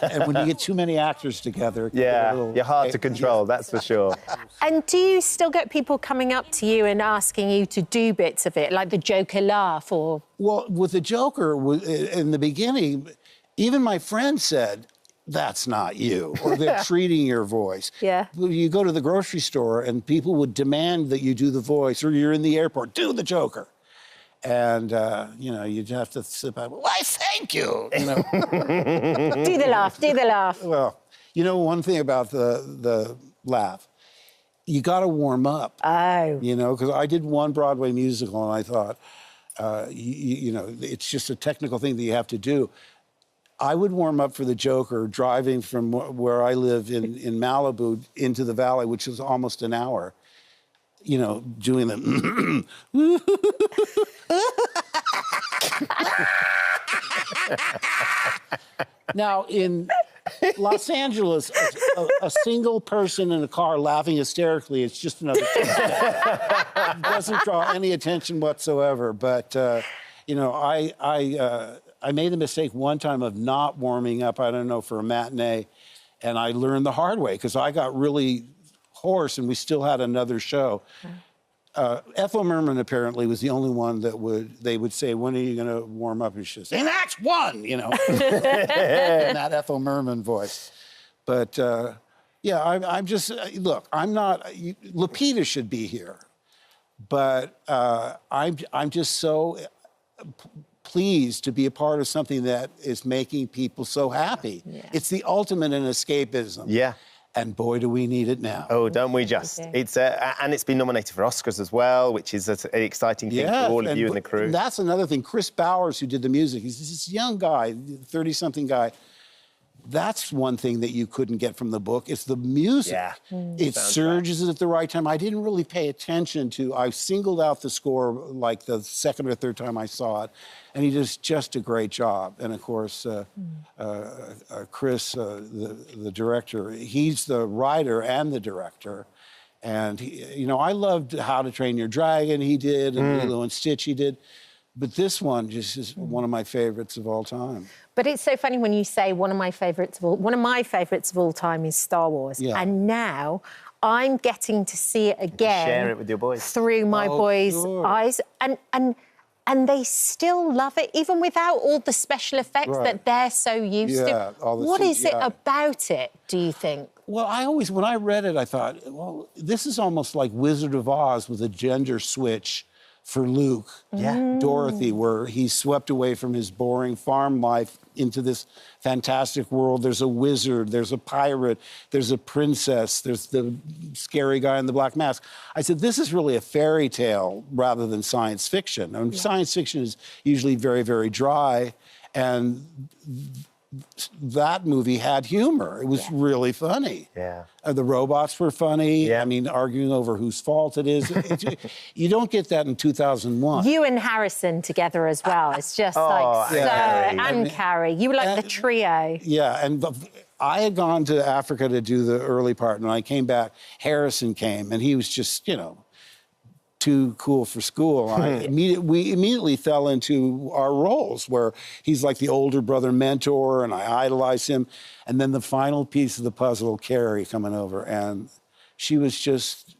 And when you get too many actors together. You're hard to control, that's for sure. And do you still get people coming up to you and asking you to do bits of it, like the Joker laugh or... Well, with the Joker, in the beginning, even my friend said, that's not you, or they're treating your voice. Yeah. You go to the grocery store and people would demand that you do the voice, or you're in the airport, do the Joker. And, you'd have to sit back, why, thank you. Do the laugh. Well, one thing about the laugh, you got to warm up. Oh. Because I did one Broadway musical and I thought, it's just a technical thing that you have to do. I would warm up for the Joker driving from where I live in Malibu into the valley, which was almost an hour, doing the... Now, in Los Angeles, a single person in a car laughing hysterically, it's just another thing. It doesn't draw any attention whatsoever. But, I made the mistake one time of not warming up, I don't know, for a matinee, and I learned the hard way because I got really hoarse and we still had another show. Ethel Merman apparently was the only one that they would say, when are you going to warm up? And she says, in Act 1, in that Ethel Merman voice. But, I'm just, look, I'm not, Lupita should be here. But I'm just so pleased to be a part of something that is making people so happy. Yeah. It's the ultimate in escapism. Yeah. And boy, do we need it now. Oh, don't we just? It's and it's been nominated for Oscars as well, which is an exciting thing for all of you and the crew. And that's another thing. Chris Bowers, who did the music, he's this young guy, 30-something guy, That's one thing that you couldn't get from the book. It's the music. Yeah. It surges at the right time. I didn't really pay attention to. I singled out the score like the second or third time I saw it, and he does just a great job. And of course, Chris, the director, he's the writer and the director. And he, I loved How to Train Your Dragon. He did, and Lilo and Stitch. He did. But this one just is one of my favorites of all time. But it's so funny when you say one of my favourites of all time is Star Wars. Yeah. And now I'm getting to see it again. Share it with your boys. Through my boys' eyes. And they still love it, even without all the special effects that they're so used to. What is it about it, do you think? Well, when I read it, I thought, well, this is almost like Wizard of Oz with a gender switch for Luke, Dorothy, where he's swept away from his boring farm life into this fantastic world. There's a wizard, there's a pirate, there's a princess, there's the scary guy in the black mask. I said, this is really a fairy tale rather than science fiction. I mean, science fiction is usually very, very dry, and that movie had humor. It was really funny. Yeah. The robots were funny. I mean, arguing over whose fault it is. You don't get that in 2001. You and Harrison together as well. It's just and Carrie. You were like the trio. Yeah, and I had gone to Africa to do the early part, and when I came back, Harrison came, and he was just, too cool for school. We immediately fell into our roles where he's like the older brother mentor and I idolize him. And then the final piece of the puzzle, Carrie coming over, and she was just,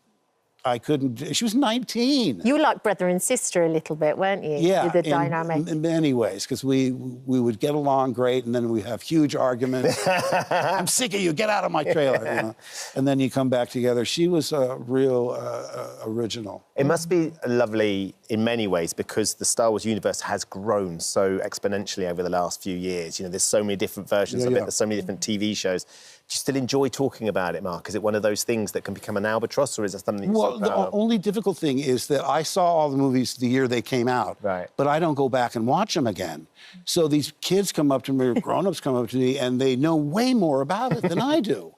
she was 19. You were like brother and sister a little bit, weren't you? Yeah, the dynamic. In many ways, because we would get along great, and then we have huge arguments. I'm sick of you, get out of my trailer. And then you come back together. She was a real original. It must be lovely in many ways because the Star Wars universe has grown so exponentially over the last few years. There's so many different versions of it, there's so many different TV shows. Do you still enjoy talking about it, Mark? Is it one of those things that can become an albatross, or is it something you're so proud of? The only difficult thing is that I saw all the movies the year they came out, but I don't go back and watch them again. So these kids come up to me, or grown-ups come up to me, and they know way more about it than I do.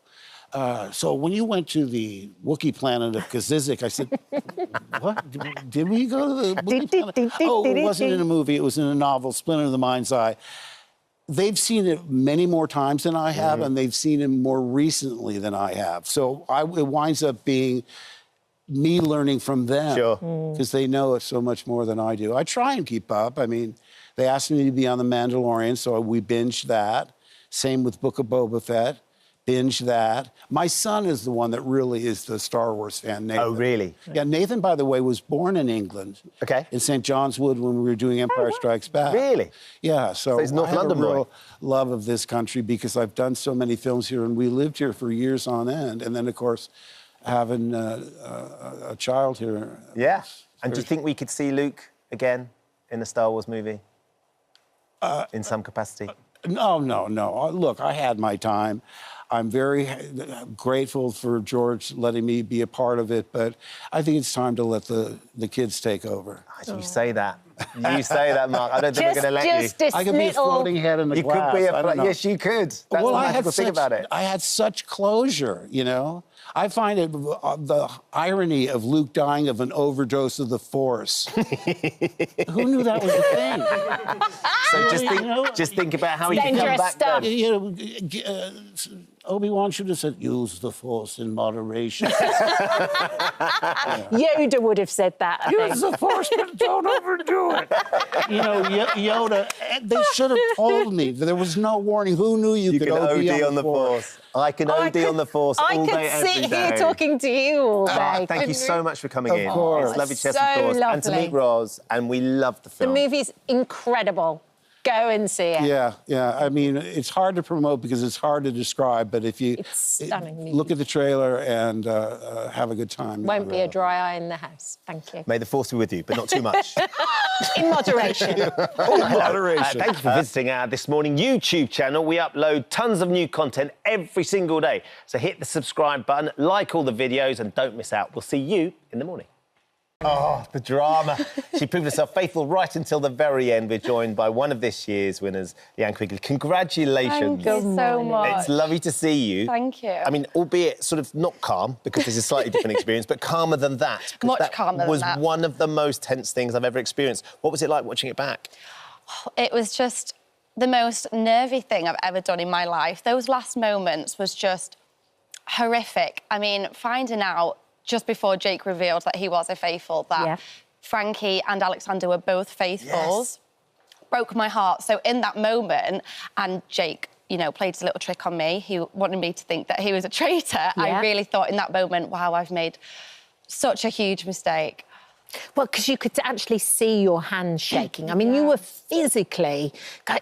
So when you went to the Wookiee planet of Kazizik, I said, what? Did we go to the Wookiee planet? Oh, it wasn't in a movie. It was in a novel, Splinter of the Mind's Eye. They've seen it many more times than I have, and they've seen it more recently than I have. So it winds up being me learning from them because they know it so much more than I do. I try and keep up. I mean, they asked me to be on The Mandalorian, so we binged that. Same with Book of Boba Fett. Binge that. My son is the one that really is the Star Wars fan, Nathan. Oh, really? Yeah, Nathan, by the way, was born in England. Okay. In St. John's Wood when we were doing Empire Strikes Back. Really? Yeah, so he's North I have London a real boy. love of this country because I've done so many films here and we lived here for years on end. And then, of course, having a child here. Yeah. And do you think we could see Luke again in a Star Wars movie? In some capacity? No. Look, I had my time. I'm very grateful for George letting me be a part of it, but I think it's time to let the kids take over. You say that. You say that, Mark. I don't think we're going to let you. I could be a floating head in the glass. You could be yes, you could. That's the magical thing about it. I had such closure, I find it the irony of Luke dying of an overdose of the Force. Who knew that was a thing? So just think about how he can come back then. Obi-Wan should have said, use the Force in moderation. Yoda would have said that, I think. Use the Force, but don't overdo it. Yoda, they should have told me. There was no warning. Who knew you could OD on the Force? I can OD on the Force all day, every day. I could sit here talking to you all day. Thank you so much for coming in. Of course. It's lovely to share So some thoughts. And to lovely. meet Roz, and we love the film. The movie's incredible. Go and see it. Yeah. I mean, it's hard to promote because it's hard to describe, but if you look at the trailer and have a good time. Won't be a dry eye in the house. Thank you. May the Force be with you, but not too much. In moderation. Thank you for visiting our This Morning YouTube channel. We upload tons of new content every single day. So hit the subscribe button, like all the videos, and don't miss out. We'll see you in the morning. Oh, the drama. She proved herself faithful right until the very end. We're joined by one of this year's winners, Leanne Quigley. Congratulations. Thank you so much. It's lovely to see you. Thank you. I mean, albeit sort of not calm, because it's a slightly different experience, but calmer than that. Much calmer than that. Was one of the most tense things I've ever experienced. What was it like watching it back? It was just the most nervy thing I've ever done in my life. Those last moments was just horrific. I mean, finding out just before Jake revealed that he was a faithful, that Frankie and Alexander were both faithfuls, broke my heart. So in that moment, and Jake, you know, played his little trick on me. He wanted me to think that he was a traitor. I really thought in that moment, wow, I've made such a huge mistake. Well, because you could actually see your hands shaking. I mean, you were physically...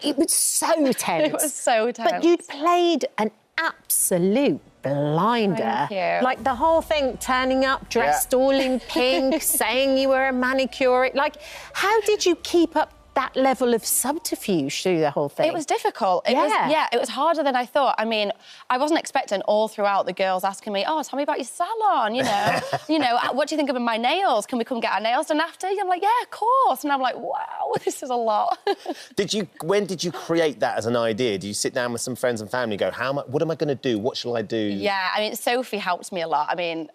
It was so tense. It was so tense. But you'd played an absolute blinder. Thank you. Like, the whole thing, turning up, dressed all in pink, saying you were a manicure. Like, how did you keep up that level of subterfuge through the whole thing? It was difficult. It was harder than I thought. I mean, I wasn't expecting all throughout the girls asking me, oh, tell me about your salon, you know, what do you think of my nails? Can we come get our nails done after? I'm like, yeah, of course. And I'm like, wow, this is a lot. When did you create that as an idea? Did you sit down with some friends and family and go, what am I going to do? What shall I do? Yeah, I mean, Sophie helped me a lot. I mean,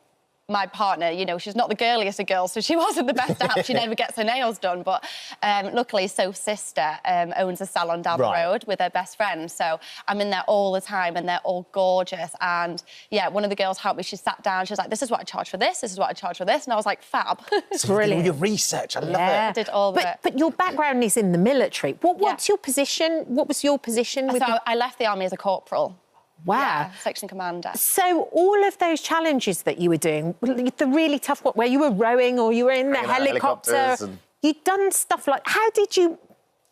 my partner, you know, she's not the girliest of girls, so she wasn't the best to help. She never gets her nails done. But luckily, Soph's sister owns a salon down the road with her best friend. So I'm in there all the time and they're all gorgeous. And, yeah, one of the girls helped me. She sat down. She was like, this is what I charge for this. This is what I charge for this. And I was like, fab. It's brilliant. All your research. I love it. I did all of it. But your background is in the military. What's your position? What was your position? So I left the army as a corporal. Wow. Yeah, section commander. So all of those challenges that you were doing, the really tough one, where you were rowing or you were in the helicopter, you'd done stuff like... How did you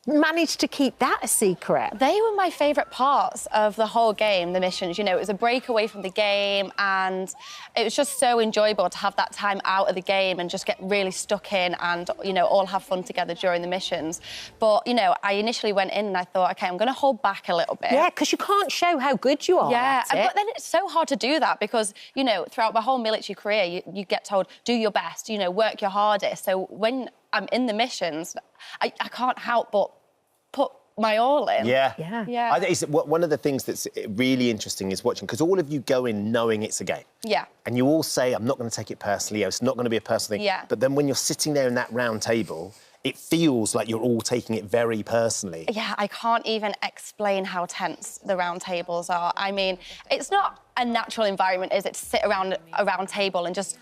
manage to keep that a secret? They were my favourite parts of the whole game, the missions. You know, it was a break away from the game and it was just so enjoyable to have that time out of the game and just get really stuck in and, you know, all have fun together during the missions. But, you know, I initially went in and I thought, OK, I'm going to hold back a little bit. Yeah, because you can't show how good you are. Yeah, but then it's so hard to do that because, you know, throughout my whole military career, you get told, do your best, you know, work your hardest. So when I'm in the missions, I can't help but put my all in. Yeah. Yeah. I think one of the things that's really interesting is watching, because all of you go in knowing it's a game. Yeah. And you all say, I'm not going to take it personally, it's not going to be a personal thing. Yeah. But then when you're sitting there in that round table, it feels like you're all taking it very personally. Yeah, I can't even explain how tense the round tables are. I mean, it's not a natural environment, is it, to sit around a round table and just,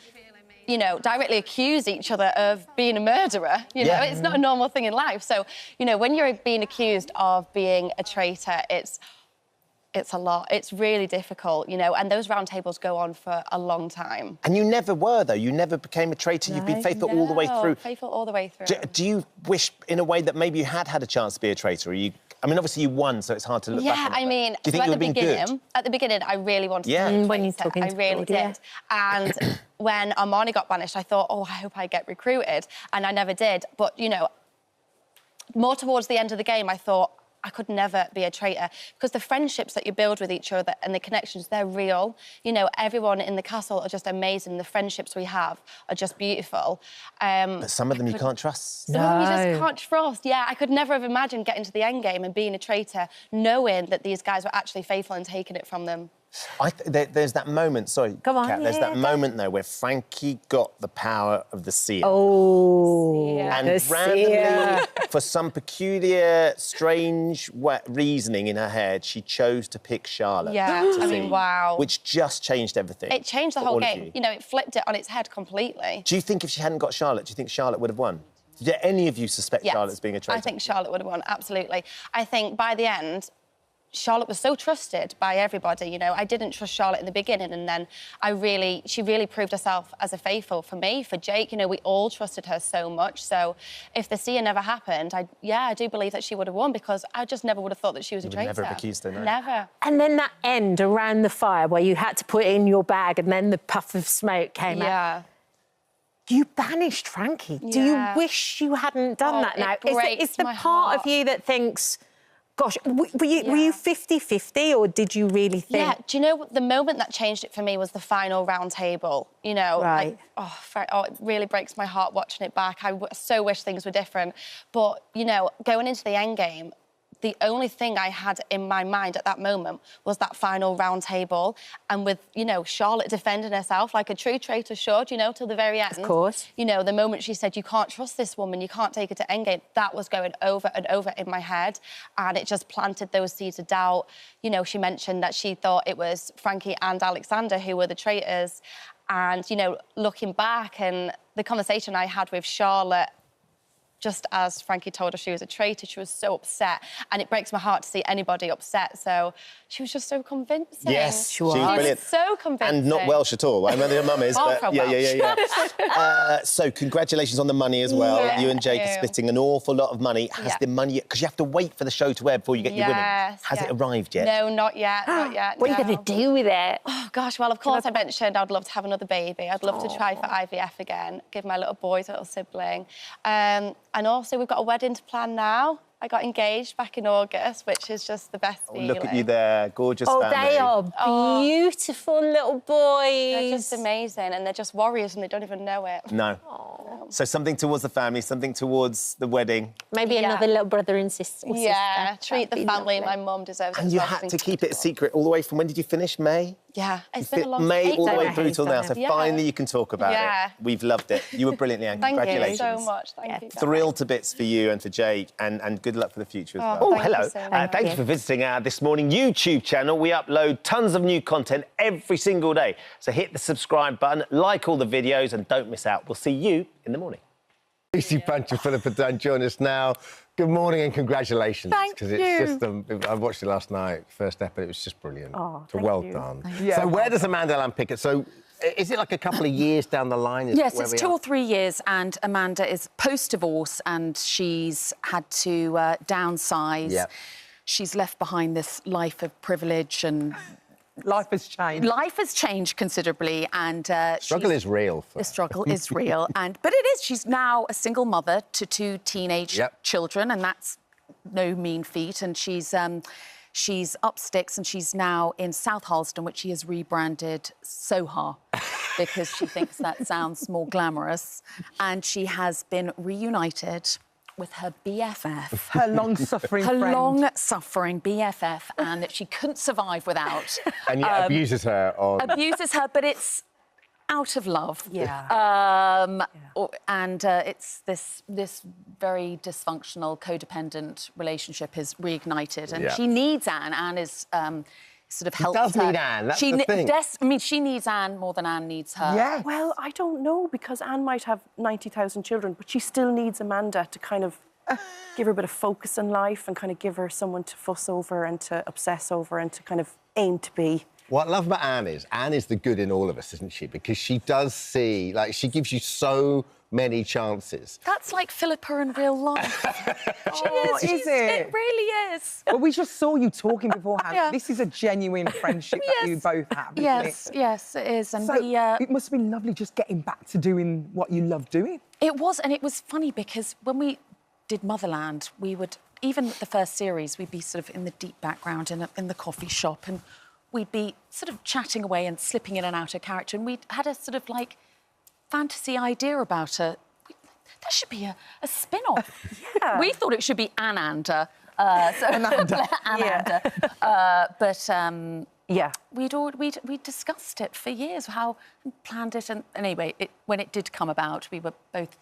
you know, directly accuse each other of being a murderer. You know, it's not a normal thing in life. So, you know, when you're being accused of being a traitor, it's a lot. It's really difficult, you know, and those round tables go on for a long time. And you never were, though. You never became a traitor. You've been faithful all the way through. Faithful all the way through. Do you wish, in a way, that maybe you had a chance to be a traitor? Or I mean, obviously you won, so it's hard to look back on it. Yeah, I mean, do you think you were being good? At the beginning, I really wanted to be a when you're talking I really did. And when Armani got banished, I thought, oh, I hope I get recruited. And I never did. But, you know, more towards the end of the game, I thought, I could never be a traitor because the friendships that you build with each other and the connections, they're real. You know, everyone in the castle are just amazing. The friendships we have are just beautiful. But some of them you can't trust. Some of them you just can't trust. Yeah, I could never have imagined getting to the end game and being a traitor, knowing that these guys were actually faithful and taking it from them. There's that moment, sorry, Come on, Kat, there's that moment, though, where Frankie got the power of the seal. Oh, and randomly, for some peculiar, strange reasoning in her head, she chose to pick Charlotte. Yeah, I mean, wow. Which just changed everything. It changed the whole game. You know, it flipped it on its head completely. Do you think if she hadn't got Charlotte, do you think Charlotte would have won? Did any of you suspect Charlotte as being a traitor? I think Charlotte would have won, absolutely. I think by the end, Charlotte was so trusted by everybody, you know. I didn't trust Charlotte in the beginning, and then she really proved herself as a faithful for me, for Jake. You know, we all trusted her so much. So if the seer never happened, I do believe that she would have won because I just never would have thought that she was a traitor. Never have accused her, no. Never. And then that end around the fire where you had to put it in your bag and then the puff of smoke came out. You banished Frankie. Do you wish you hadn't done that now? Is the part of you that thinks, Gosh, were you 50-50 or did you really think? Yeah, do you know the moment that changed it for me was the final round table, you know? Right. It really breaks my heart watching it back. I so wish things were different. But, you know, going into the end game, the only thing I had in my mind at that moment was that final round table, and with, you know, Charlotte defending herself like a true traitor should, you know, till the very end. Of course. You know, the moment she said, you can't trust this woman, you can't take her to endgame, that was going over and over in my head, and it just planted those seeds of doubt. You know, she mentioned that she thought it was Frankie and Alexander who were the traitors, and, you know, looking back and the conversation I had with Charlotte, just as Frankie told her she was a traitor, she was so upset. And it breaks my heart to see anybody upset. So she was just so convincing. Yes, she was brilliant. So convincing. And not Welsh at all. I know your mum is, but yeah. So congratulations on the money as well. Yeah, you and Jake are splitting an awful lot of money. Has the money, because you have to wait for the show to air before you get your winnings. Has it arrived yet? No, not yet, not yet. What are you going to do with it? Oh, gosh, well, of course I mentioned I'd love to have another baby. I'd love to try for IVF again, give my little boys a little sibling. And also, we've got a wedding to plan now. I got engaged back in August, which is just the best feeling. Look at you there, gorgeous family. They are beautiful little boys. They're just amazing, and they're just warriors, and they don't even know it. No. So something towards the family, something towards the wedding. Maybe another little brother and sister. Yeah, treat the family. My mum deserves it. And you had to keep it a secret all the way from, when did you finish? May? Yeah, it's been a long May all the way through days. till now, so finally you can talk about it. We've loved it. You were brilliant, Leanne. Congratulations. Thank you so much. Thank you. Thrilled to bits for you and for Jake, and good luck for the future as well. Oh, hello. Thank you for visiting our This Morning YouTube channel. We upload tons of new content every single day. So hit the subscribe button, like all the videos, and don't miss out. We'll see you in the morning. Lucy Punch and Phillip are join us now. Good morning and congratulations. Thank you. It's just, I watched it last night, first episode, it was just brilliant. Oh, so well done. Yeah. So where does Amanda Lamb pick it? So is it like a couple of years down the line? Yes, it's 2 or 3 years, and Amanda is post-divorce and she's had to downsize. Yeah. She's left behind this life of privilege and... Life has changed. Life has changed considerably, and struggle is real. The struggle is real, but it is. She's now a single mother to 2 teenage children, and that's no mean feat. And she's up sticks, and she's now in South Harleston, which she has rebranded Soha, because she thinks that sounds more glamorous. And she has been reunited with her BFF. Her long-suffering friend. Her long-suffering BFF, and that she couldn't survive without. And yet abuses her on... Abuses her, but it's out of love. And it's this very dysfunctional, codependent relationship is reignited, and she needs Anne. Anne is... sort of helps her. She does need Anne, that's the thing. I mean, she needs Anne more than Anne needs her. Yeah. Well, I don't know, because Anne might have 90,000 children, but she still needs Amanda to kind of give her a bit of focus in life and kind of give her someone to fuss over and to obsess over and to kind of aim to be. What I love about Anne is the good in all of us, isn't she? Because she does see, like, she gives you so many chances. That's like Philippa in real life. Is it? It really is. Well, we just saw you talking beforehand. This is a genuine friendship that you both have, isn't it? Yes, it is. And so it must have been lovely just getting back to doing what you love doing. It was, and it was funny because when we did Motherland, we would, even the first series, we'd be sort of in the deep background in the coffee shop, and we'd be sort of chatting away and slipping in and out of character, and we'd had a sort of like fantasy idea about her. There should be a spin-off. Yeah. We thought it should be Ananda. Ananda. We'd discussed it for years, how we planned it, and anyway, when it did come about, we were both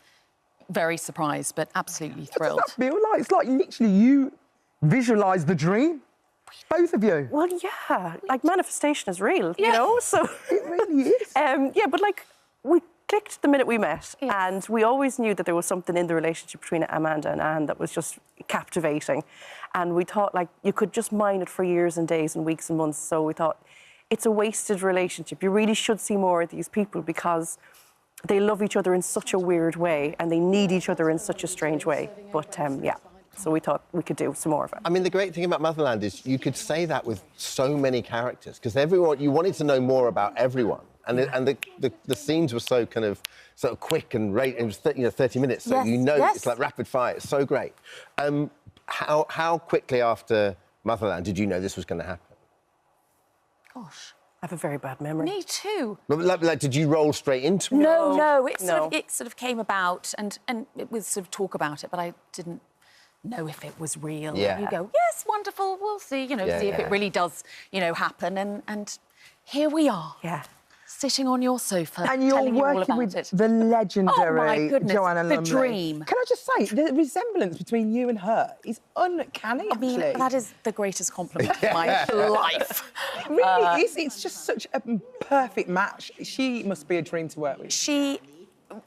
very surprised, but absolutely thrilled. What does that feel like? It's like literally you visualised the dream. Both of you. Well, yeah, like manifestation is real, you know. So it really is. Yeah, but like we clicked the minute we met, and we always knew that there was something in the relationship between Amanda and Anne that was just captivating, and we thought like you could just mine it for years and days and weeks and months. So we thought it's a wasted relationship. You really should see more of these people because they love each other in such a weird way, and they need each other in such a strange way. But yeah. So we thought we could do some more of it. I mean, the great thing about Motherland is you could say that with so many characters, because you wanted to know more about everyone. And the scenes were so kind of quick and it was 30 minutes, so yes, it's like rapid fire. It's so great. how quickly after Motherland did you know this was going to happen? Gosh, I have a very bad memory. Me too. Like, did you roll straight into it? No. It sort of came about, and it was sort of talk about it, but I didn't know if it was real. Yeah. You go, yes, wonderful, we'll see, see if it really does, happen, and here we are. Yeah. Sitting on your sofa, and you're telling you all working about with it. the legendary Oh my goodness, Joanna the Lumley. dream. Can I just say, the resemblance between you and her is uncanny, I mean, actually. that is the greatest compliment of my life. It really is. It's just such a perfect match. She must be a dream to work with. She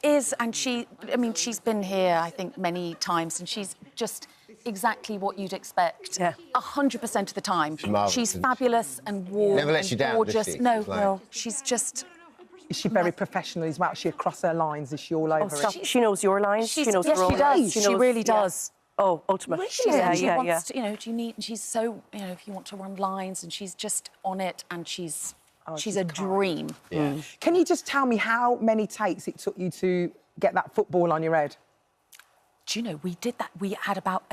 is, and she's been here, I think, many times, and she's just exactly what you'd expect. 100% of the time. She's fabulous and warm. Never lets you down, gorgeous. does she? No, she's just. Is she very professional as well? Is she across her lines? Is she all over it? She knows your lines. She knows yes, her own she does. lines. She really does. Oh, ultimate. She wants to, do you need? And she's so, if you want to run lines, and she's just on it, and she's a dream. Yeah. Can you just tell me how many takes it took you to get that football on your head? Do you know, we did that. We had about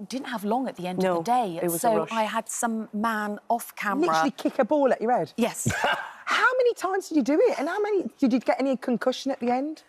didn't have long at the end of the day. It was so a rush. I had some man off camera. Literally kick a ball at your head? Yes. How many times did you do it? And how many... Did you get any concussion at the end?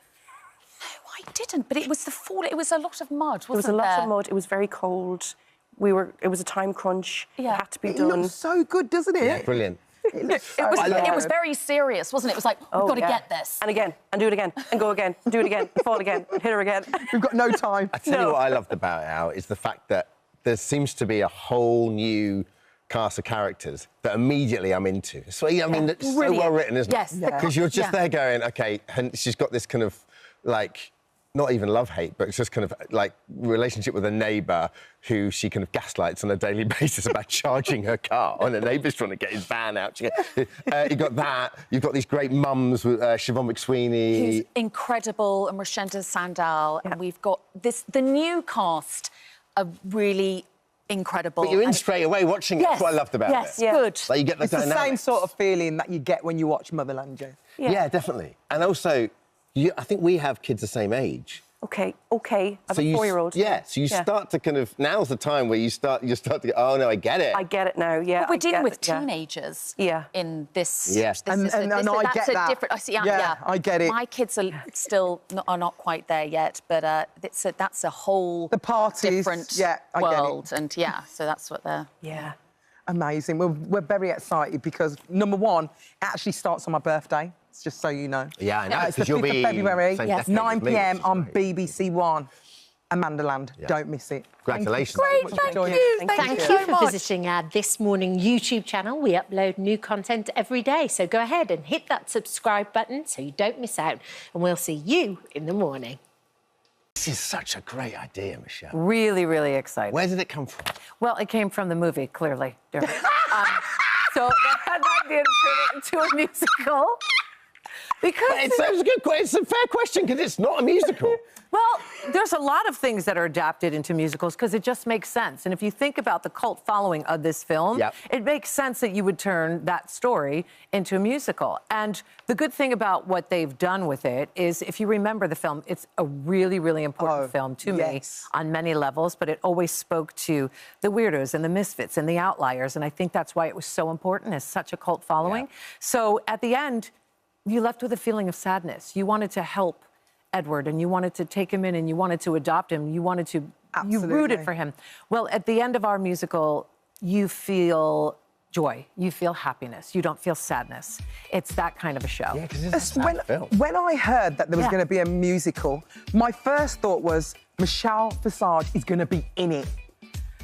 No, I didn't. But it was the fall. It was a lot of mud, wasn't It was a lot of mud. It was very cold. It was a time crunch. Yeah. It had to be It done. looks so good, doesn't it? Yeah, brilliant. It was very serious, wasn't it? It was like, we've got to get this. And again, and do it again, and go again, and do it again, and fall again, and hit her again. We've got no time. I tell you what I loved about it, Al, is the fact that there seems to be a whole new cast of characters that immediately I'm into. So, I mean, it's so well written, isn't it? Yes. Because you're just there going, OK, and she's got this kind of, like, not even love-hate, but it's just kind of, like, relationship with a neighbour who she kind of gaslights on a daily basis about charging her car, and the neighbour's trying to get his van out. You got that. You've got these great mums with Siobhan McSweeney. Who's incredible, and Rashenda Sandal. And we've got the new cast are really incredible. But you're in straight away watching it. Yes, That's what I loved about it. yes, good. Like, you get the It's the dynamics. same sort of feeling that you get when you watch Motherland, Joe. Yeah, definitely. And also, I think we have kids the same age. Okay. I have a 4-year-old. Yeah, so you start to kind of... Now's the time where you start to go, oh, no, I get it. I get it now, yeah. But we're dealing with it, yeah. teenagers in this. Yes. And I get that. Different, I see, Yeah, I get it. My kids are still not quite there yet, but that's a whole different I world. get it. And, so that's what they're... Yeah. Amazing. We're very excited because, number one, it actually starts on my birthday. Just so you know. Yeah, I know, It's the 'cause you'll 5th be of February, same decade 9 as me, p.m. which is on great. BBC One. Amanda Land. Don't miss it. Congratulations. Great, thank thank you. you. Thank Thank you you for visiting our This Morning YouTube channel. We upload new content every day, so go ahead and hit that subscribe button so you don't miss out, and we'll see you in the morning. This is such a great idea, Michelle. Really, really exciting. Where did it come from? Well, it came from the movie, clearly. So they had the idea to turn it into a musical. Because it's a fair question because it's not a musical. Well, there's a lot of things that are adapted into musicals because it just makes sense. And if you think about the cult following of this film, it makes sense that you would turn that story into a musical. And the good thing about what they've done with it is, if you remember the film, it's a really, really important film to me on many levels, but it always spoke to the weirdos and the misfits and the outliers. And I think that's why it was so important, as such a cult following. So at the end, you left with a feeling of sadness. You wanted to help Edward, and you wanted to take him in, and you wanted to adopt him. You wanted to, you rooted for him. Well, at the end of our musical, you feel joy. You feel happiness. You don't feel sadness. It's that kind of a show. Yeah, because it's a sad film. When I heard that there was going to be a musical, my first thought was Michelle Visage is going to be in it.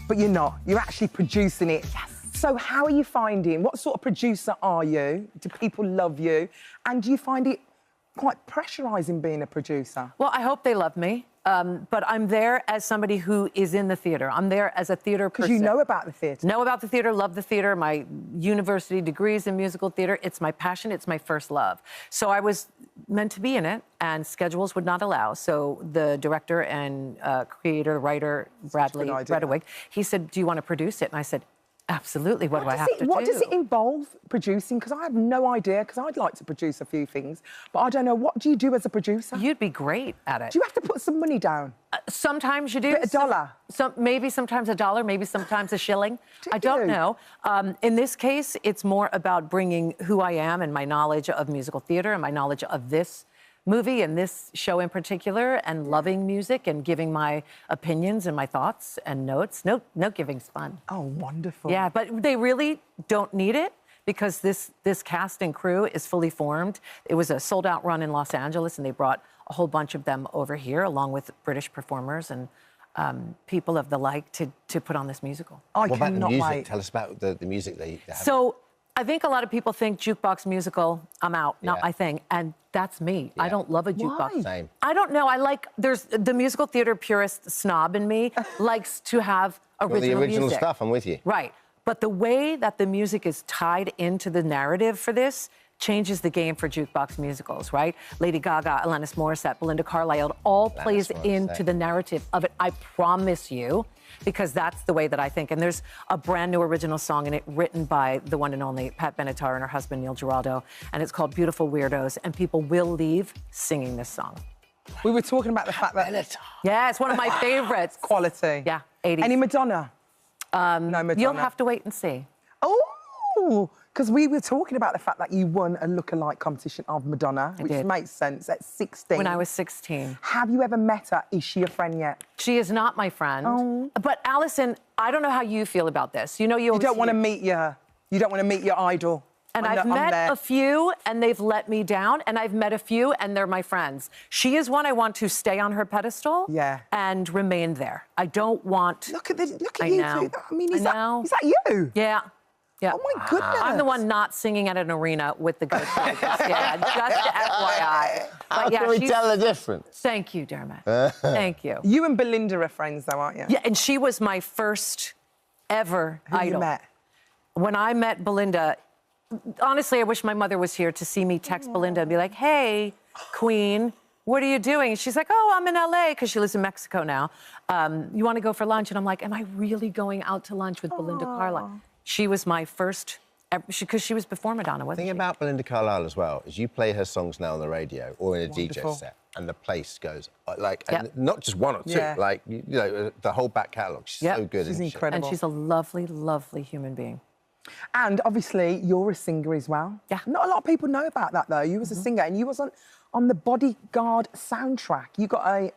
But you're not. You're actually producing it. Yes. So how are you finding? What sort of producer are you? Do people love you? And do you find it quite pressurising being a producer? Well, I hope they love me. But I'm there as somebody who is in the theatre. I'm there as a theatre person. Because you know about the theatre. Know about the theatre, love the theatre. My university degrees in musical theatre. It's my passion. It's my first love. So I was meant to be in it, and schedules would not allow. So the director and creator, writer, Bradley Redwig, he said, do you want to produce it? And I said, Absolutely. What do I have to do? What does it involve, producing? Because I have no idea, because I'd like to produce a few things, but I don't know. What do you do as a producer? You'd be great at it. Do you have to put some money down? Sometimes you do. A dollar? Maybe sometimes $1, maybe sometimes a shilling. I don't know. In this case, it's more about bringing who I am and my knowledge of musical theatre and my knowledge of this movie and this show in particular, and loving music and giving my opinions and my thoughts and notes. No giving's fun. Oh, wonderful. Yeah, but they really don't need it because this cast and crew is fully formed. It was a sold-out run in Los Angeles, and they brought a whole bunch of them over here, along with British performers and people of the like, to put on this musical. What about the music? Tell us about the music they have. So I think a lot of people think jukebox musical, I'm out, not my thing. And that's me. I don't love a jukebox. Why? Same. I don't know. There's the musical theatre purist snob in me likes to have original music. The original stuff, I'm with you. Right. But the way that the music is tied into the narrative for this changes the game for jukebox musicals, right? Lady Gaga, Alanis Morissette, Belinda Carlisle, it all plays into the narrative of it, I promise you, because that's the way that I think. And there's a brand new original song in it written by the one and only Pat Benatar and her husband, Neil Giraldo, and it's called Beautiful Weirdos, and people will leave singing this song. We were talking about the fact that... Yeah, it's one of my favorites. Quality. Yeah, 80s. Any Madonna? No Madonna. You'll have to wait and see. Oh, because we were talking about the fact that you won a lookalike competition of Madonna, which makes sense, at 16. When I was 16. Have you ever met her? Is she a friend yet? She is not my friend. Oh. But Alison, I don't know how you feel about this. You know, you don't want to meet your idol. And I've met a few, and they've let me down, and I've met a few, and they're my friends. She is one I want to stay on her pedestal and remain there. I don't want... Look at you two. I mean, is that you? Yeah. Yeah. Oh, my goodness. I'm the one not singing at an arena with the ghost like this. Yeah, just FYI. How can we tell the difference? Thank you, Dermot. Thank you. You and Belinda are friends, though, aren't you? Yeah, and she was my first ever idol. Who you met? When I met Belinda, honestly, I wish my mother was here to see me text Belinda and be like, hey, Queen, what are you doing? And she's like, oh, I'm in LA, because she lives in Mexico now. You want to go for lunch? And I'm like, am I really going out to lunch with Belinda Carlisle? She was my first, because she was before Madonna, wasn't she? The thing about Belinda Carlisle as well is you play her songs now on the radio or in a DJ set, and the place goes, and not just one or two, like, you know, the whole back catalogue. She's so good. She's incredible. And she's a lovely, lovely human being. And obviously, you're a singer as well. Yeah. Not a lot of people know about that, though. You was a singer, and you was on the Bodyguard soundtrack. You got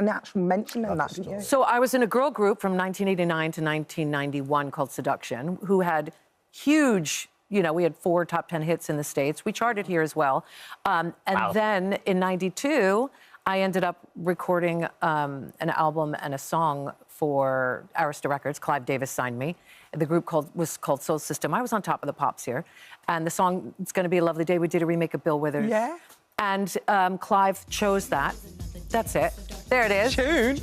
an actual mention in that, didn't you? So I was in a girl group from 1989 to 1991 called Seduction, who had huge, you know, we had 4 top 10 hits in the States. We charted here as well. Then in 92, I ended up recording an album and a song for Arista Records. Clive Davis signed me. The group was called Soul System. I was on top of the pops here. And the song, It's Gonna Be a Lovely Day, we did a remake of Bill Withers. Yeah. And Clive chose that. That's it. There it is. Tune.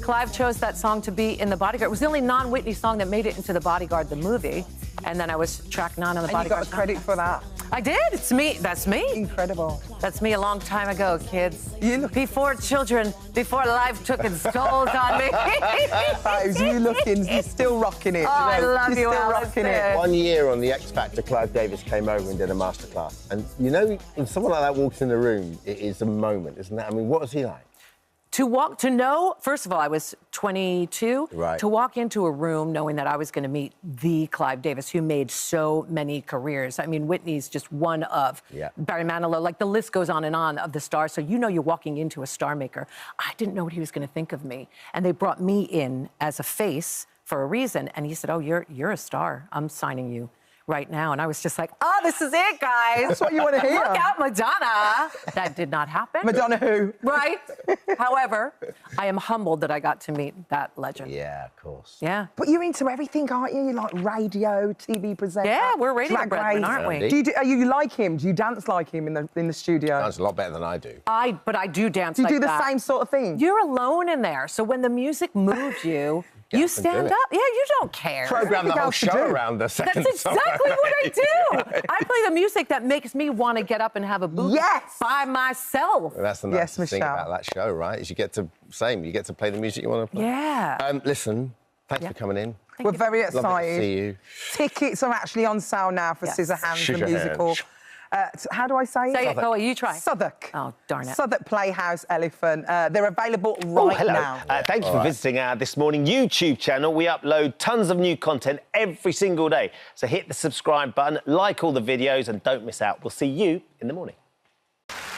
Clive chose that song to be in The Bodyguard. It was the only non-Whitney song that made it into The Bodyguard, the movie. And then I was track 9 on The Bodyguard. And you got the credit for that. I did. It's me. That's me. Incredible. That's me a long time ago, kids. Before children, before life took its toll on me. You're still rocking it. Oh, I love you, still rocking it. 1 year on the X Factor, Clive Davis came over and did a masterclass. And, you know, when someone like that walks in the room, it is a moment, isn't it? I mean, what was he like? To know, first of all, I was 22. Right. To walk into a room knowing that I was going to meet the Clive Davis, who made so many careers. I mean, Whitney's just one of. Barry Manilow, like the list goes on and on of the stars. So you know you're walking into a star maker. I didn't know what he was going to think of me. And they brought me in as a face for a reason. And he said, oh, you're a star. I'm signing you right now. And I was just like, oh, this is it, guys. That's what you want to hear. Look out, Madonna. That did not happen. Madonna who? Right. However, I am humbled that I got to meet that legend. Yeah, of course. Yeah. But you're into everything, aren't you? You like radio, TV presenter. Yeah, we're radio brethren, aren't we? You like him? Do you dance like him in the studio? He dance a lot better than I do. But I do dance like that. like Do you do the same sort of thing? You're alone in there. So when the music moves you, you stand up. Yeah, you don't care. Program the whole show around the second That's exactly what I do. I play the music that makes me want to get up and have a booth by myself. Well, that's the nice thing about that show, right? Is you get to play the music you want to play. Yeah. Listen, thanks for coming in. We're very excited. Lovely to see you. Tickets are actually on sale now for Scissorhands, the musical. How do I say it? Say it, Chloe, you try. Southwark. Oh, darn it. Southwark Playhouse Elephant. They're available right now. Thank you for visiting our This Morning YouTube channel. We upload tons of new content every single day. So hit the subscribe button, like all the videos, and don't miss out. We'll see you in the morning.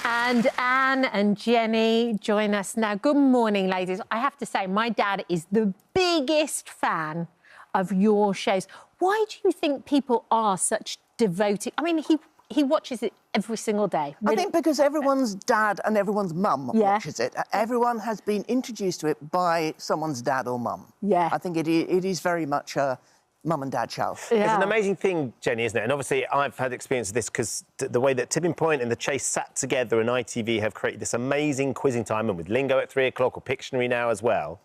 And Anne and Jenny join us now. Good morning, ladies. I have to say, my dad is the biggest fan of your shows. Why do you think people are such devoted? I mean, he watches it every single day. I think because everyone's dad and everyone's mum watches it. Everyone has been introduced to it by someone's dad or mum. Yeah. I think it is very much a mum and dad show. Yeah. It's an amazing thing, Jenny, isn't it? And obviously, I've had experience of this because the way that Tipping Point and The Chase sat together and ITV have created this amazing quizzing time, and with Lingo at 3 o'clock or Pictionary now as well,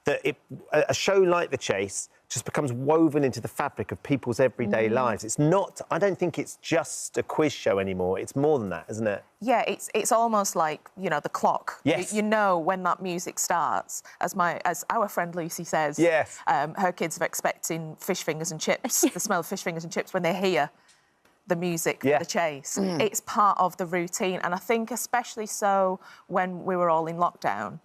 that a show like The Chase just becomes woven into the fabric of people's everyday lives. It's not, I don't think it's just a quiz show anymore. It's more than that, isn't it? Yeah, it's almost like, you know, the clock. Yes. You know when that music starts. As our friend Lucy says, yes. Her kids are expecting fish fingers and chips, the smell of fish fingers and chips when they hear the music for The Chase. It's part of the routine, and I think especially so when we were all in lockdown.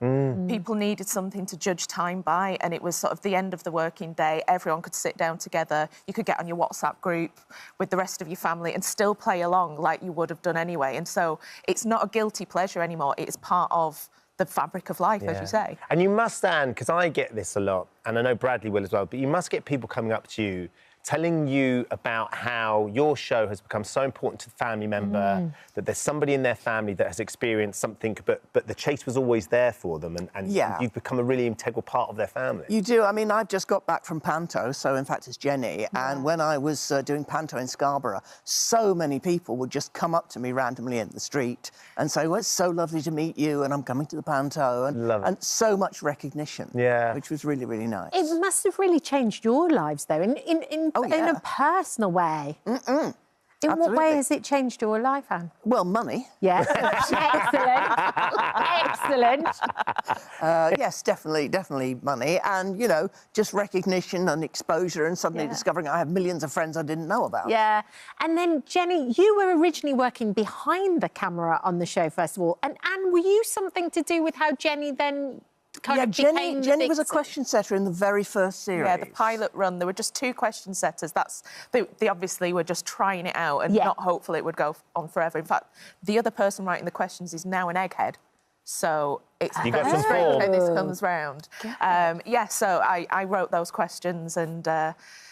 People needed something to judge time by, and it was sort of the end of the working day. Everyone could sit down together. You could get on your WhatsApp group with the rest of your family and still play along like you would have done anyway. And so it's not a guilty pleasure anymore. It is part of the fabric of life, as you say. And you must, Anne, because I get this a lot, and I know Bradley will as well, but you must get people coming up to you telling you about how your show has become so important to the family member, that there's somebody in their family that has experienced something, but The Chase was always there for them, and you've become a really integral part of their family. You do. I mean, I've just got back from Panto, so in fact it's Jenny, and when I was doing Panto in Scarborough, so many people would just come up to me randomly in the street and say, well, it's so lovely to meet you, and I'm coming to the Panto, and so much recognition, which was really, really nice. It must have really changed your lives, though, in a personal way. In what way has it changed your life, Anne? Well, money. Yeah. Excellent. Excellent. Yes, definitely money. And, you know, just recognition and exposure and suddenly discovering I have millions of friends I didn't know about. Yeah. And then, Jenny, you were originally working behind the camera on the show, first of all. And Anne, were you something to do with how Jenny then Jenny was a question setter in the very first series. Yeah, the pilot run, there were just 2 question setters. They obviously were just trying it out and not hopeful it would go on forever. In fact, the other person writing the questions is now an egghead. So it's you got some strange how this comes round. So I wrote those questions and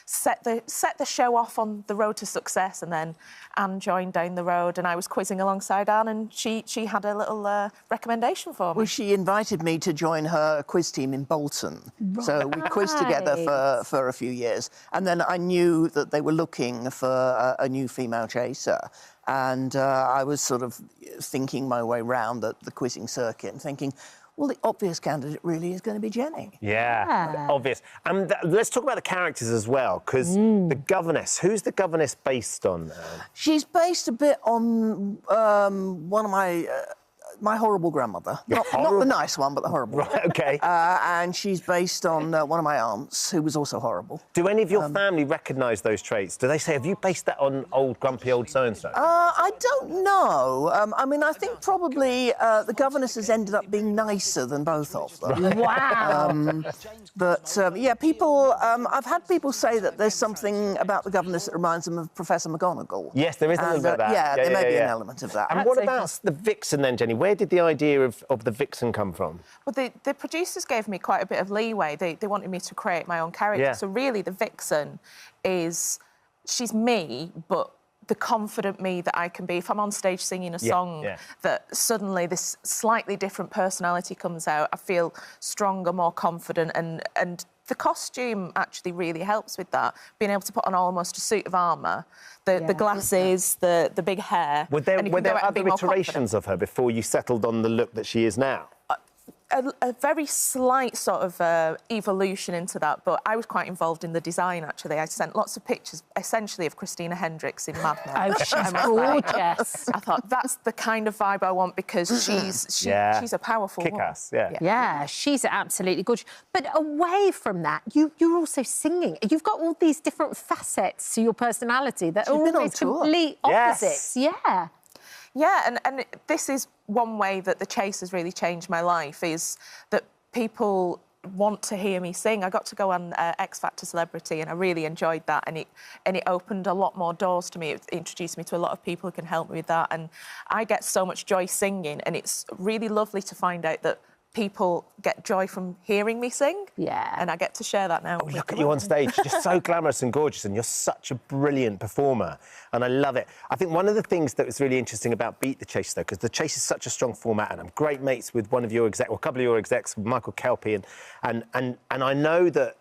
set the show off on the road to success, and then Anne joined down the road and I was quizzing alongside Anne, and she had a little recommendation for me. Well, she invited me to join her quiz team in Bolton. Right. So we quizzed together for a few years, and then I knew that they were looking for a new female chaser. And I was sort of thinking my way round the quizzing circuit and thinking, well, the obvious candidate really is going to be Jenny. Yeah, obvious. And let's talk about the characters as well, because the governess, who's the governess based on? She's based a bit on one of my horrible grandmother. Not the nice one, but the horrible one. Right, OK. And she's based on one of my aunts, who was also horrible. Do any of your family recognise those traits? Do they say, have you based that on old grumpy old so-and-so? I don't know. I mean, I think probably the governess has ended up being nicer than both of them. Wow. Yeah, people... I've had people say that there's something about the governess that reminds them of Professor McGonagall. Yes, there is a little bit of that. Yeah, there may be an element of that. And what about the vixen then, Jenny? Where did the idea of the vixen come from? Well, the producers gave me quite a bit of leeway. They wanted me to create my own character. Yeah. So really, the vixen she's me, but the confident me that I can be. If I'm on stage singing a song, that suddenly this slightly different personality comes out, I feel stronger, more confident, and the costume actually really helps with that. Being able to put on almost a suit of armour, the glasses, the big hair. Were there other iterations of her before you settled on the look that she is now? a very slight sort of evolution into that, but I was quite involved in the design, actually. I sent lots of pictures, essentially, of Christina Hendricks in Mad Men. Oh, she's gorgeous. I thought, that's the kind of vibe I want, because she's a powerful Kick-ass, woman. Yeah, she's absolutely gorgeous. But away from that, you're also singing. You've got all these different facets to your personality that are always complete opposites. Yeah. Yeah, and this is one way that The Chase has really changed my life, is that people want to hear me sing. I got to go on X Factor Celebrity, and I really enjoyed that, and it opened a lot more doors to me. It introduced me to a lot of people who can help me with that, and I get so much joy singing, and it's really lovely to find out that people get joy from hearing me sing. Yeah. And I get to share that now. Oh, look at you on stage. You're so glamorous and gorgeous, and you're such a brilliant performer, and I love it. I think one of the things that was really interesting about Beat the Chase, though, because The Chase is such a strong format, and I'm great mates with one of your execs, or a couple of your execs, Michael Kelpie, and I know that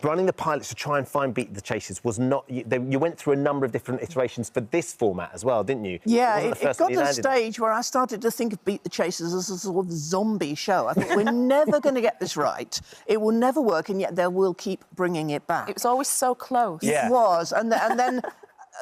running the pilots to try and find Beat the Chasers was not... You went through a number of different iterations for this format as well, didn't you? Yeah, it got to a stage where I started to think of Beat the Chasers as a sort of zombie show. I thought, we're never going to get this right. It will never work, and yet they will keep bringing it back. It was always so close. Yeah. It was, and then...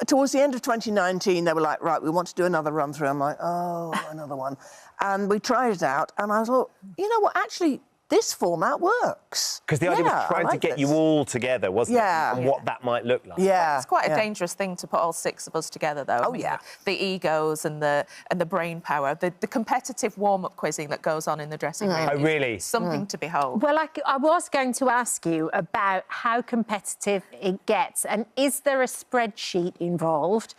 Towards the end of 2019, they were like, right, we want to do another run-through. I'm like, oh, another one. And we tried it out, and I thought, you know what, actually... this format works. Because the idea was trying to get you all together, wasn't it? And what that might look like. Yeah. It's quite a dangerous thing to put all 6 of us together, though. Oh, yeah. The egos and the brain power, the competitive warm-up quizzing that goes on in the dressing room. Oh, really? Is something to behold. Well, I was going to ask you about how competitive it gets, and is there a spreadsheet involved?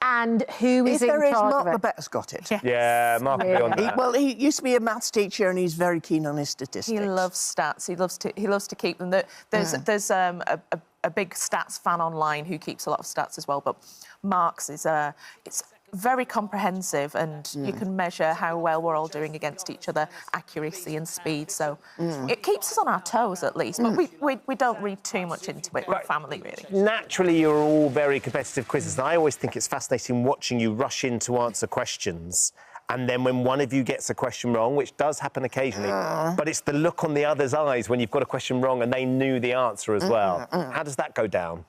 And who is in charge of it? If there is, Mark Babette's got it. Yeah, Mark will be on that. Well, he used to be a maths teacher, and he's very keen on his statistics. He loves stats. He loves to keep them. There's a big stats fan online who keeps a lot of stats as well. But Mark's is it's very comprehensive, and you can measure how well we're all doing against each other, accuracy and speed. So it keeps us on our toes, at least. But we don't read too much into it. We're family, really. Naturally, you're all very competitive quizzes, and I always think it's fascinating watching you rush in to answer questions. And then when one of you gets a question wrong, which does happen occasionally, but it's the look on the other's eyes when you've got a question wrong and they knew the answer as well. How does that go down?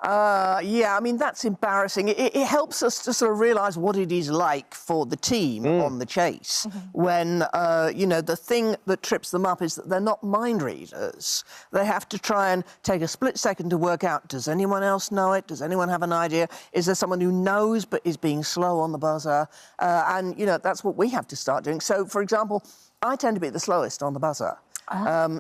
Yeah, I mean, that's embarrassing. It helps us to sort of realise what it is like for the team on The Chase when, you know, the thing that trips them up is that they're not mind readers. They have to try and take a split second to work out, does anyone else know it? Does anyone have an idea? Is there someone who knows but is being slow on the buzzer? And, you know, that's what we have to start doing. So, for example, I tend to be the slowest on the buzzer.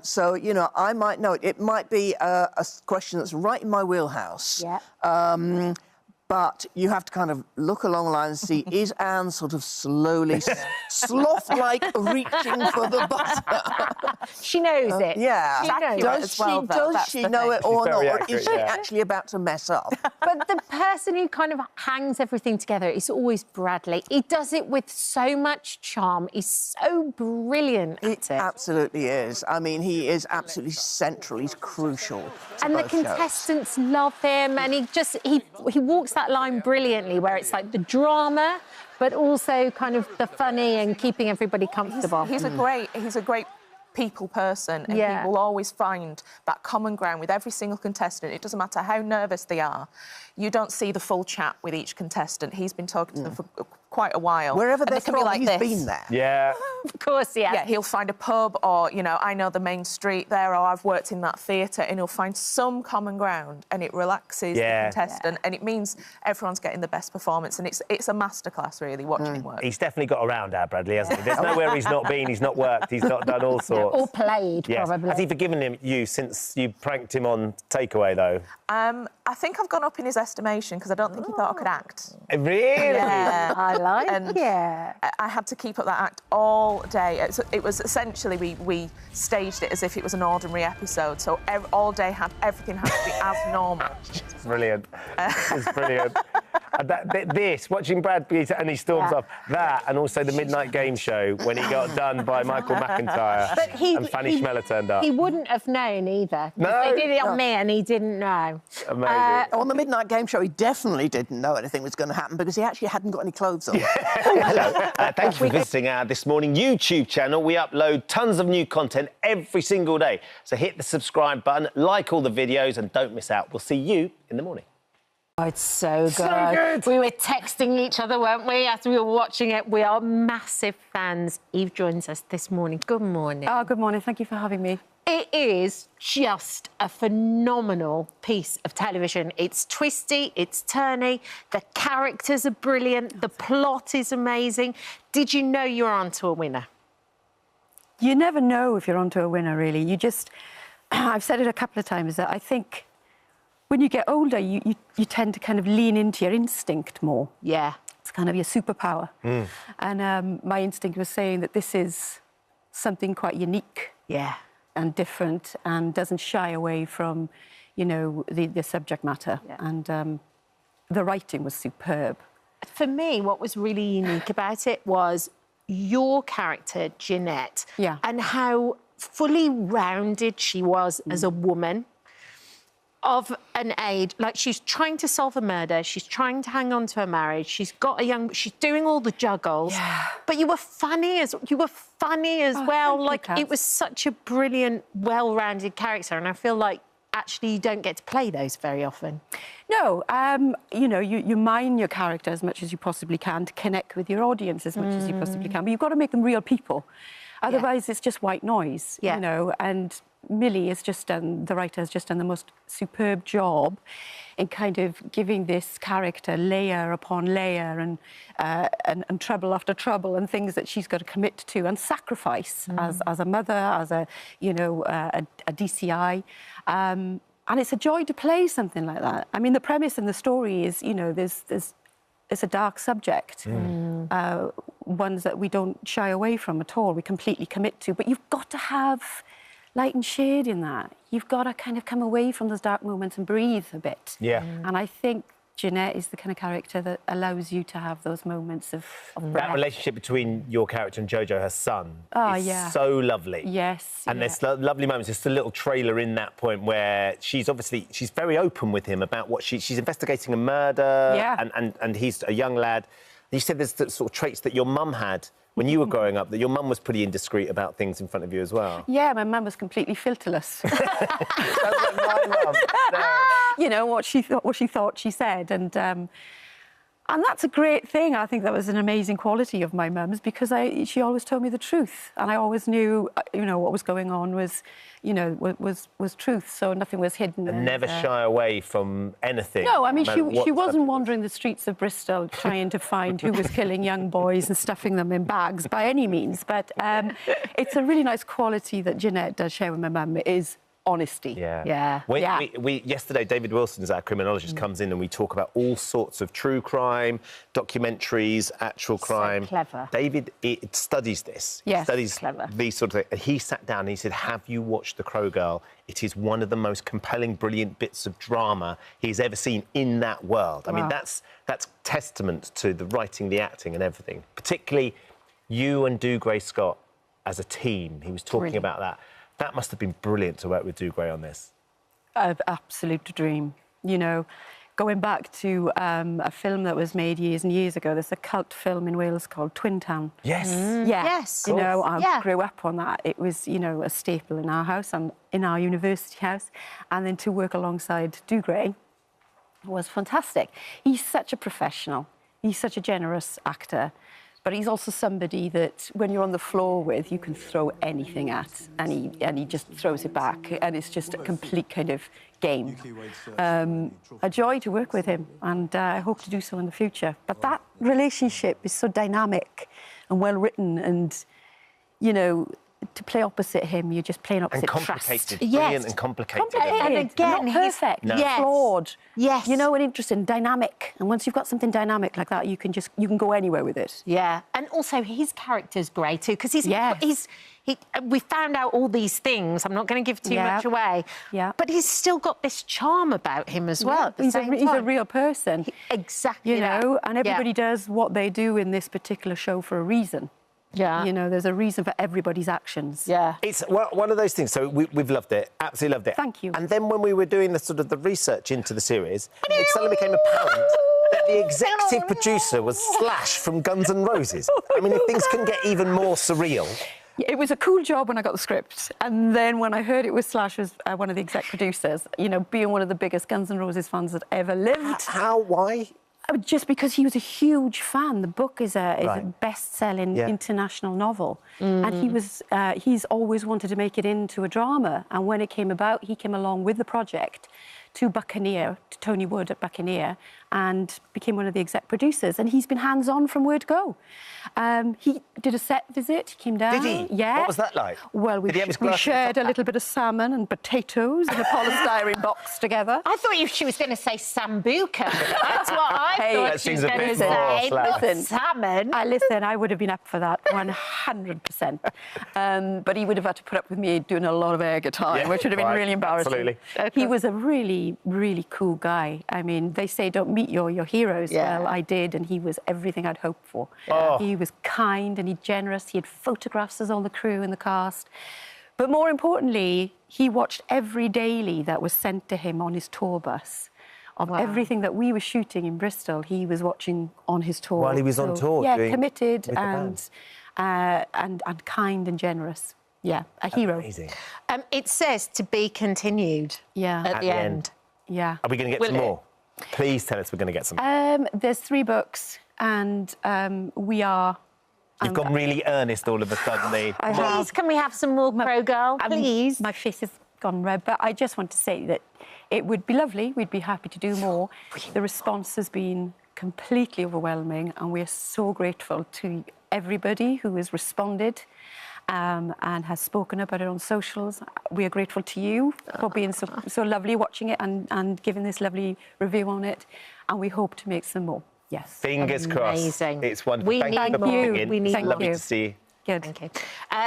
So, you know, I might know it. It might be a question that's right in my wheelhouse. Yeah. But you have to kind of look along the line and see, is Anne sort of slowly, sloth-like reaching for the button? She knows it. Yeah. Does she know it or not? Or is she actually about to mess up? But the person who kind of hangs everything together is always Bradley. He does it with so much charm. He's so brilliant at it. Absolutely is. I mean, he is absolutely central. He's crucial. And the contestants love him, and he walks that line brilliantly, where it's like the drama, but also kind of the funny and keeping everybody comfortable. He's a great people person, and he will always find that common ground with every single contestant. It doesn't matter how nervous they are. You don't see the full chat with each contestant. He's been talking to them for quite a while. Wherever they're from, like he's been there. Yeah. Of course, yeah. Yeah, he'll find a pub, or, you know, I know the main street there, or I've worked in that theatre, and he'll find some common ground, and it relaxes the contestant, and it means everyone's getting the best performance, and it's a masterclass, really, watching him work. He's definitely got around our Bradley, hasn't he? There's nowhere he's not been, he's not worked, he's not done all sorts. Or played, probably. Has he forgiven you since you pranked him on Takeaway, though? I think I've gone up in his estimation, because I don't think he thought I could act. Really? Yeah. I like it. I had to keep up that act all day. It was essentially, we staged it as if it was an ordinary episode, so all day everything had to be as normal. It's brilliant. It's brilliant. This, watching Brad Pitt and he storms off, that, and also the Midnight Game Show when he got done by Michael McIntyre and Fanny Schmeller turned up. He wouldn't have known either. No. They did it on me and he didn't know. Amazing. On the Midnight Game Show, he definitely didn't know anything was going to happen because he actually hadn't got any clothes on. Hello. Thank you for visiting our This Morning YouTube channel. We upload tons of new content every single day. So hit the subscribe button, like all the videos, and don't miss out. We'll see you in the morning. Oh, it's so good. We were texting each other, weren't we, as we were watching it. We are massive fans. Eve joins us this morning. Good morning. Oh, good morning. Thank you for having me. It is just a phenomenal piece of television. It's twisty, it's turny, the characters are brilliant, the plot is amazing. Did you know you were onto a winner? You never know if you're onto a winner, really. You just... I've said it a couple of times that I think when you get older, you tend to kind of lean into your instinct more. Yeah. It's kind of your superpower. And my instinct was saying that this is something quite unique. Yeah. And different, and doesn't shy away from, you know, the subject matter. Yeah. And the writing was superb. For me, what was really unique about it was your character, Jeanette, and how fully rounded she was as a woman of an age. Like, she's trying to solve a murder, she's trying to hang on to her marriage, she's doing all the juggles. Yeah. But you were funny as well. Like, it was such a brilliant, well-rounded character, and I feel like actually you don't get to play those very often. No, you know, you mine your character as much as you possibly can to connect with your audience as much as you possibly can, but you've got to make them real people. Otherwise, it's just white noise, you know, and Millie has just done, the writer has just done the most superb job in kind of giving this character layer upon layer and trouble after trouble and things that she's got to commit to and sacrifice as a mother, as a, you know, a DCI. And it's a joy to play something like that. I mean, the premise in the story is, you know, it's a dark subject, ones that we don't shy away from at all, we completely commit to, but you've got to have light and shade in that. You've got to kind of come away from those dark moments and breathe a bit. Yeah. And I think Jeanette is the kind of character that allows you to have those moments of breath. That relationship between your character and Jojo, her son, is so lovely. Yes. And there's lovely moments. There's a little trailer in that point where she's very open with him about what she's investigating a murder. Yeah. And he's a young lad. And you said there's the sort of traits that your mum had when you were growing up, that your mum was pretty indiscreet about things in front of you as well. Yeah, my mum was completely filterless. Sounds like my mum. No. You know, what she thought she said. And that's a great thing. I think that was an amazing quality of my mum's, because she always told me the truth, and I always knew, you know, what was going on was, you know, was truth. So nothing was hidden. And never shy away from anything. No, I mean, she wasn't wandering the streets of Bristol trying to find who was killing young boys and stuffing them in bags by any means. But it's a really nice quality that Jeanette does share with my mum, is honesty. Yeah. We yesterday, David Wilson's our criminologist, comes in and we talk about all sorts of true crime, documentaries, actual crime. So clever. David studies this. Yes, studies clever. These sort of things. And he sat down and he said, have you watched The Crow Girl? It is one of the most compelling, brilliant bits of drama he's ever seen in that world. I mean, that's testament to the writing, the acting and everything. Particularly you and Dougray Scott as a team. He was talking about that. That must have been brilliant to work with Dougray on this. An absolute dream. You know, going back to a film that was made years and years ago, there's a cult film in Wales called Twin Town. Yes. Yes. You know, I grew up on that. It was, you know, a staple in our house and in our university house. And then to work alongside Dougray was fantastic. He's such a professional. He's such a generous actor. But he's also somebody that, when you're on the floor with, you can throw anything at, and he just throws it back, and it's just a complete kind of game. A joy to work with him, and I hope to do so in the future. But that relationship is so dynamic and well written, and, you know, to play opposite him, you're just playing opposite and complicated. trust. Brilliant and complicated. And again, not perfect, flawed. Yes. You know, and interesting, dynamic. And once you've got something dynamic like that, you can go anywhere with it. Yeah. And also, his character's great too, because he's we found out all these things. I'm not going to give too much away. Yeah. But he's still got this charm about him as well. He's a real person. Exactly. You know, and everybody does what they do in this particular show for a reason. Yeah. You know, there's a reason for everybody's actions. Yeah. It's one of those things. So we've loved it, absolutely loved it. Thank you. And then when we were doing the research into the series, it suddenly became apparent that the executive producer was Slash from Guns N' Roses. I mean, things couldn't get even more surreal. It was a cool job when I got the script. And then when I heard it was Slash as one of the exec producers, you know, being one of the biggest Guns N' Roses fans that ever lived. How? Why? Just because he was a huge fan. The book is a best-selling international novel. And he's always wanted to make it into a drama. And when it came about, he came along with the project to Buccaneer, to Tony Wood at Buccaneer, and became one of the exec producers. And he's been hands-on from word go. He did a set visit. He came down. Did he? Yeah. What was that like? Well, we shared a little bit of salmon and potatoes in a polystyrene box together. I thought she was going to say sambuca. That's what I thought she was going to say. Listen, salmon. Listen, I would have been up for that 100%. But he would have had to put up with me doing a lot of air guitar, which would have been really embarrassing. Absolutely. He was a really, really cool guy. I mean, they say don't meet your heroes. Yeah. Well, I did, and he was everything I'd hoped for. Oh. He was kind and he's generous. He had photographs of all the crew and the cast. But more importantly, he watched every daily that was sent to him on his tour bus. Of everything that we were shooting in Bristol, he was watching on his tour. While he was on tour? Yeah, committed and kind and generous. Yeah, a hero. Amazing. It says to be continued. Yeah. At the end. Yeah. Are we going to get some more? Please tell us we're going to get some. There's 3 books, and we are. You've gone really earnest all of a sudden. Please, can we have some more Pro Girl, please? My face has gone red, but I just want to say that it would be lovely. We'd be happy to do more. The response has been completely overwhelming, and we're so grateful to everybody who has responded and has spoken about it on socials. We are grateful to you for being so lovely watching it and giving this lovely review on it, and we hope to make some more. Yes. Fingers crossed. It's wonderful. We need more. We need Lovely more. to see you. Good. Thank you.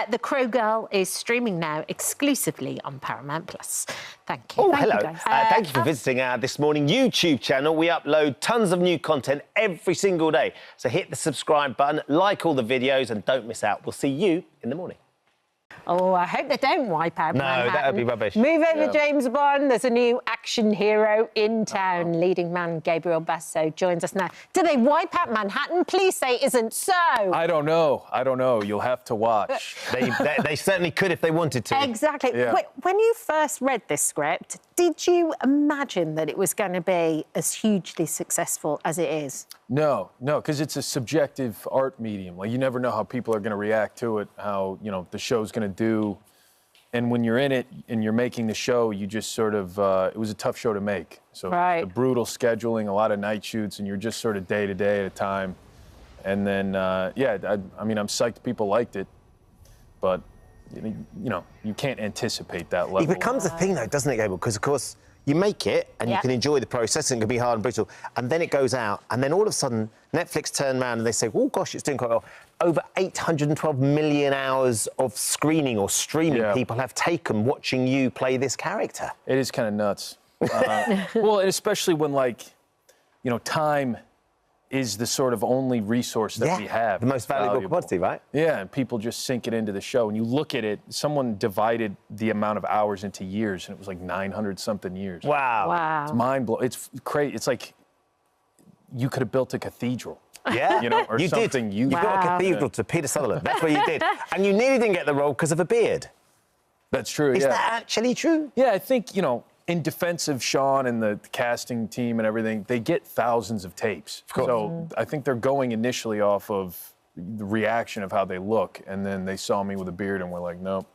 The Crow Girl is streaming now exclusively on Paramount Plus. Thank you. Oh, hello. Thank you for visiting our This Morning YouTube channel. We upload tons of new content every single day. So hit the subscribe button, like all the videos, and don't miss out. We'll see you in the morning. Oh, I hope they don't wipe out Manhattan. That would be rubbish. Move over, James Bond. There's a new action hero in town. Leading man Gabriel Basso joins us now. Do they wipe out Manhattan? Please say it isn't so. I don't know. You'll have to watch. They certainly could if they wanted to. Exactly. Yeah. When you first read this script, did you imagine that it was going to be as hugely successful as it is? No, because it's a subjective art medium. Like, you never know how people are going to react to it, how, the show's going to do. And when you're in it and you're making the show, you just sort of, it was a tough show to make. So the brutal scheduling, a lot of night shoots, and you're just sort of day to day at a time. And then, I'm psyched people liked it, but, you can't anticipate that level. It becomes a thing, though, doesn't it, Gabriel? Because, of course, you make it and you can enjoy the process, and it can be hard and brutal, and then it goes out, and then all of a sudden Netflix turn around and they say, oh gosh, it's doing quite well. Over 812 million hours of screening or streaming people have taken watching you play this character. It is kind of nuts. Well, and especially when, time is the sort of only resource that we have. The most valuable commodity, right? Yeah, and people just sink it into the show. And you look at it, someone divided the amount of hours into years, and it was like 900-something years. Wow. It's mind-blowing. It's crazy. It's like you could have built a cathedral. Yeah. Or you something. Did. You built a cathedral to Peter Sutherland. That's what you did. And you nearly didn't get the role because of a beard. That's true, Is that actually true? Yeah, I think, in defense of Sean and the casting team and everything, they get thousands of tapes. Of course. So I think they're going initially off of the reaction of how they look, and then they saw me with a beard and were like, nope.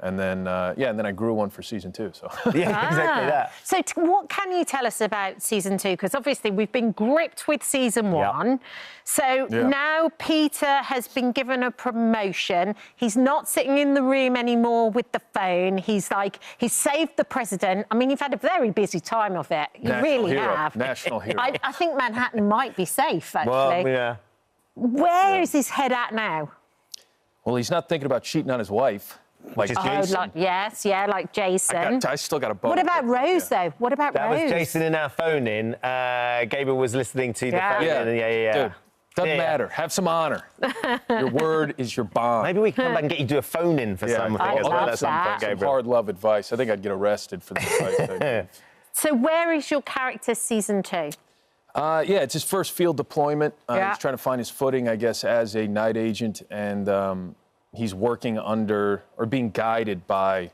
And then, and then I grew one for season 2. So yeah, exactly that. So what can you tell us about season 2? Because obviously we've been gripped with season 1. So now Peter has been given a promotion. He's not sitting in the room anymore with the phone. He's saved the president. I mean, you've had a very busy time of it. You really have. National hero. I think Manhattan might be safe, actually. Well, yeah. Where is his head at now? Well, he's not thinking about cheating on his wife. Like Jason. Like Jason. I still got a bone. What about Rose, though? What about That Rose? was Jason in our phone-in. Gabriel was listening to the phone-in. Yeah. Dude, doesn't matter. Have some honor. Your word is your bond. Maybe we can come back and get you to do a phone-in for something as well at some point, Some Gabriel. hard love advice. I think I'd get arrested for the advice. So where is your character season 2? Yeah, it's his first field deployment. He's trying to find his footing, I guess, as a night agent, and he's working under, or being guided by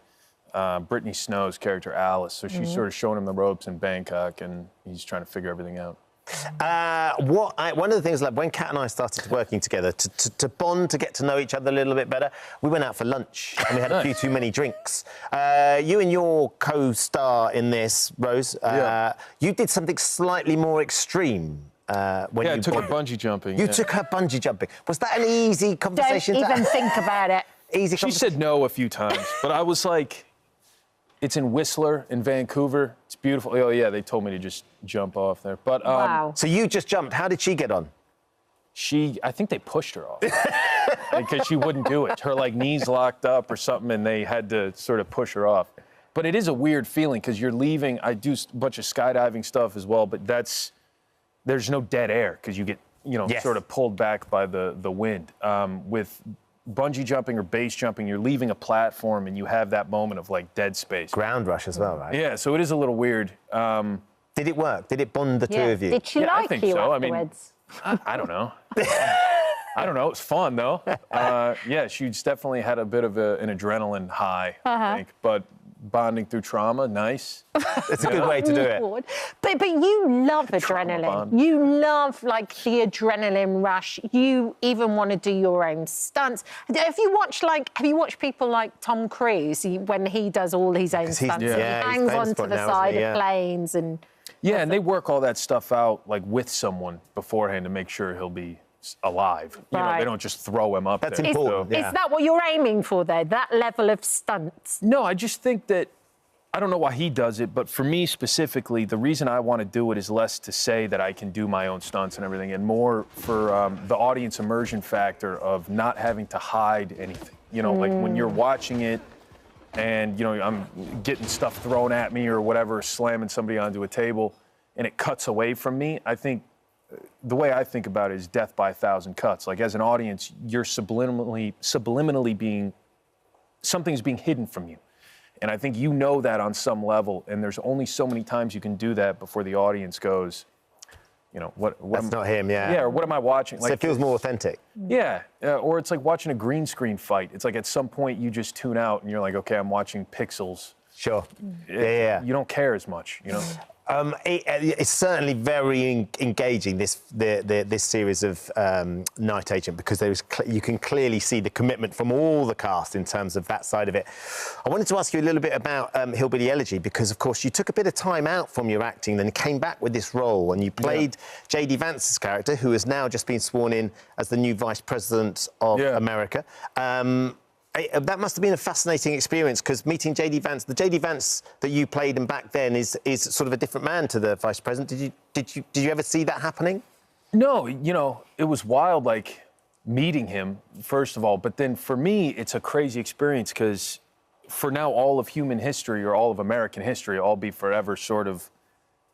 Brittany Snow's character, Alice. So she's sort of showing him the ropes in Bangkok, and he's trying to figure everything out. One of the things, like when Kat and I started working together to bond, to get to know each other a little bit better, we went out for lunch and we had a few too many drinks. You and your co-star in this, Rose, you did something slightly more extreme. When you took her bungee jumping. You took her bungee jumping. Was that an easy conversation? Don't even think about it. Easy. She said no a few times, but I was like, it's in Whistler in Vancouver. It's beautiful. Oh yeah, they told me to just jump off there. But wow. So you just jumped. How did she get on? I think they pushed her off because she wouldn't do it. Her like knees locked up or something, and they had to sort of push her off. But it is a weird feeling because you're leaving. I do a bunch of skydiving stuff as well, but there's no dead air because you get sort of pulled back by the wind. With bungee jumping or base jumping, you're leaving a platform and you have that moment of like dead space. Ground rush as well, right? Yeah, so it is a little weird. Did it work? Did it bond the two of you? Did she like I think you so. afterwards? I don't know. I don't know. It was fun though. Yeah, she's definitely had a bit of an adrenaline high, I think. But bonding through trauma, nice. It's a good way to do it. But you love adrenaline. You love like the adrenaline rush. You even want to do your own stunts. Have you watched people like Tom Cruise when he does all his own stunts? He hangs onto the side of planes and. Yeah, and they work all that stuff out like with someone beforehand to make sure he'll be alive. You know, they don't just throw him up there. That's important. Is that what you're aiming for, though? That level of stunts? No, I just think that, I don't know why he does it, but for me specifically, the reason I want to do it is less to say that I can do my own stunts and everything, and more for the audience immersion factor of not having to hide anything. You know, like when you're watching it and, I'm getting stuff thrown at me or whatever, slamming somebody onto a table, and it cuts away from me, I think the way I think about it is death by 1,000 cuts. Like, as an audience, you're subliminally being, something's being hidden from you. And I think you know that on some level, and there's only so many times you can do that before the audience goes, what That's not him, Yeah, or what am I watching? So it feels more authentic. Yeah, or it's like watching a green screen fight. It's like at some point you just tune out and you're like, okay, I'm watching pixels. Sure. You don't care as much, It's certainly very engaging, this series of Night Agent, because you can clearly see the commitment from all the cast in terms of that side of it. I wanted to ask you a little bit about Hillbilly Elegy, because, of course, you took a bit of time out from your acting, then came back with this role, and you played J.D. Vance's character, who has now just been sworn in as the new Vice President of America. That must have been a fascinating experience, because meeting J.D. Vance, the J.D. Vance that you played and back then is sort of a different man to the Vice President. Did you ever see that happening? No, it was wild, like, meeting him, first of all. But then for me, it's a crazy experience, because for now, all of human history or all of American history, all be forever sort of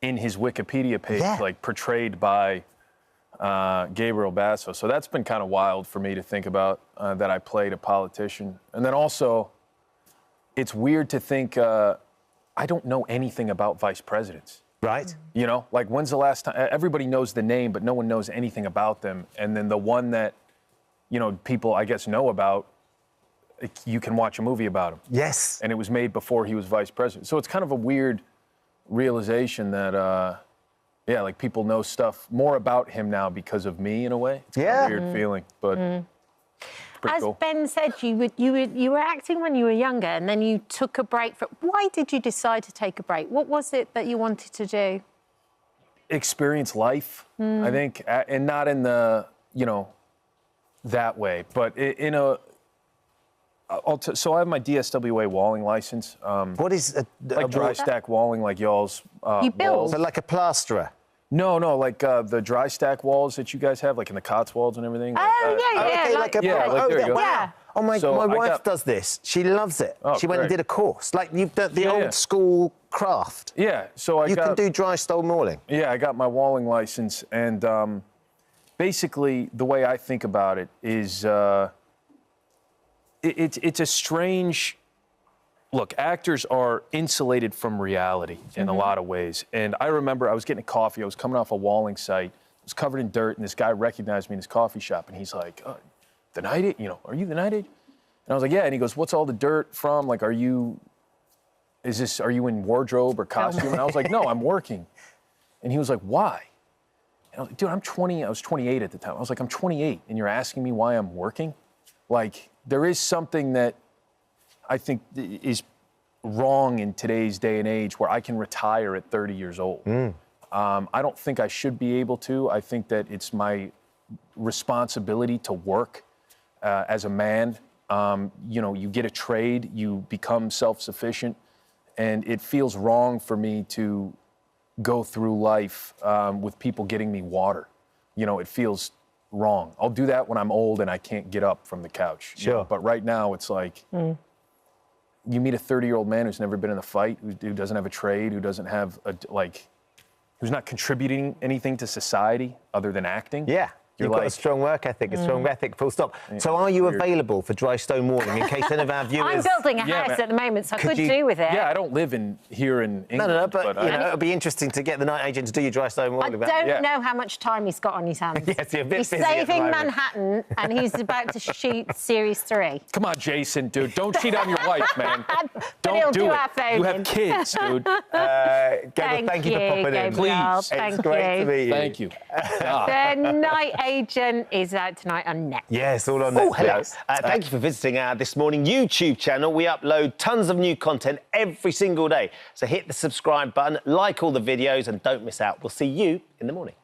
in his Wikipedia page, like portrayed by Gabriel Basso. So that's been kind of wild for me to think about, that I played a politician. And then also, it's weird to think I don't know anything about vice presidents. Right. Like, when's the last time? Everybody knows the name, but no one knows anything about them. And then the one that, people, I guess, know about, you can watch a movie about him. Yes. And it was made before he was vice president. So it's kind of a weird realization that, like, people know stuff more about him now because of me, in a way. It's a weird feeling, but it's pretty cool. As Ben said, you were acting when you were younger, and then you took a break. Why did you decide to take a break? What was it that you wanted to do? Experience life, I think, and not in the, that way, but in a... So I have my DSWA walling license. What is like dry stack walling, like y'all's you build walls? So like a plasterer? No, like the dry stack walls that you guys have, like in the Cotswolds and everything. Oh, like yeah. Okay, like a there you go. Wow. Oh, my wife does this. She loves it. Oh, she went and great. did a course. Like, you've done the old school craft. Yeah, so you can do dry stone walling. Yeah, I got my walling license, and basically the way I think about it is it's a strange... Look, actors are insulated from reality in a lot of ways. And I remember I was getting a coffee. I was coming off a walling site. It was covered in dirt, and this guy recognized me in his coffee shop, and he's like, the night agent? You know, are you the night agent? And I was like, yeah. And he goes, what's all the dirt from? Like, are you in wardrobe or costume? And I was like, no, I'm working. And he was like, why? And I was like, dude, I'm 20. I was 28 at the time. I was like, I'm 28, and you're asking me why I'm working? Like, there is something that I think is wrong in today's day and age where I can retire at 30 years old. I don't think I should be able to. I think that it's my responsibility to work as a man. You know, you get a trade, you become self-sufficient, and it feels wrong for me to go through life with people getting me water. You know, it feels wrong. I'll do that when I'm old and I can't get up from the couch. Sure. You know? But right now, it's like... You meet a 30-year-old man who's never been in a fight, who doesn't have a trade, who doesn't have who's not contributing anything to society other than acting. Yeah. You've got a strong work ethic, a strong ethic, full stop. Yeah. So are you available for dry stone walling in case any of our viewers... I'm building a house at the moment, so I could do with it. Yeah, I don't live here in England. No, but you know, it'll be interesting to get the night agent to do your dry stone walling. I don't know how much time he's got on his hands. Yes, you're a bit he's busy saving Manhattan, and he's about to shoot Series 3. Come on, Jason, dude. Don't cheat on your wife, man. Don't do it. You have kids, dude. Gabriel, thank you for popping in. Please. It's great to meet you. Thank you. The Night Agent is out tonight on Netflix. Yes, all on Netflix. Thank you for visiting our This Morning YouTube channel. We upload tons of new content every single day. So hit the subscribe button, like all the videos, and don't miss out. We'll see you in the morning.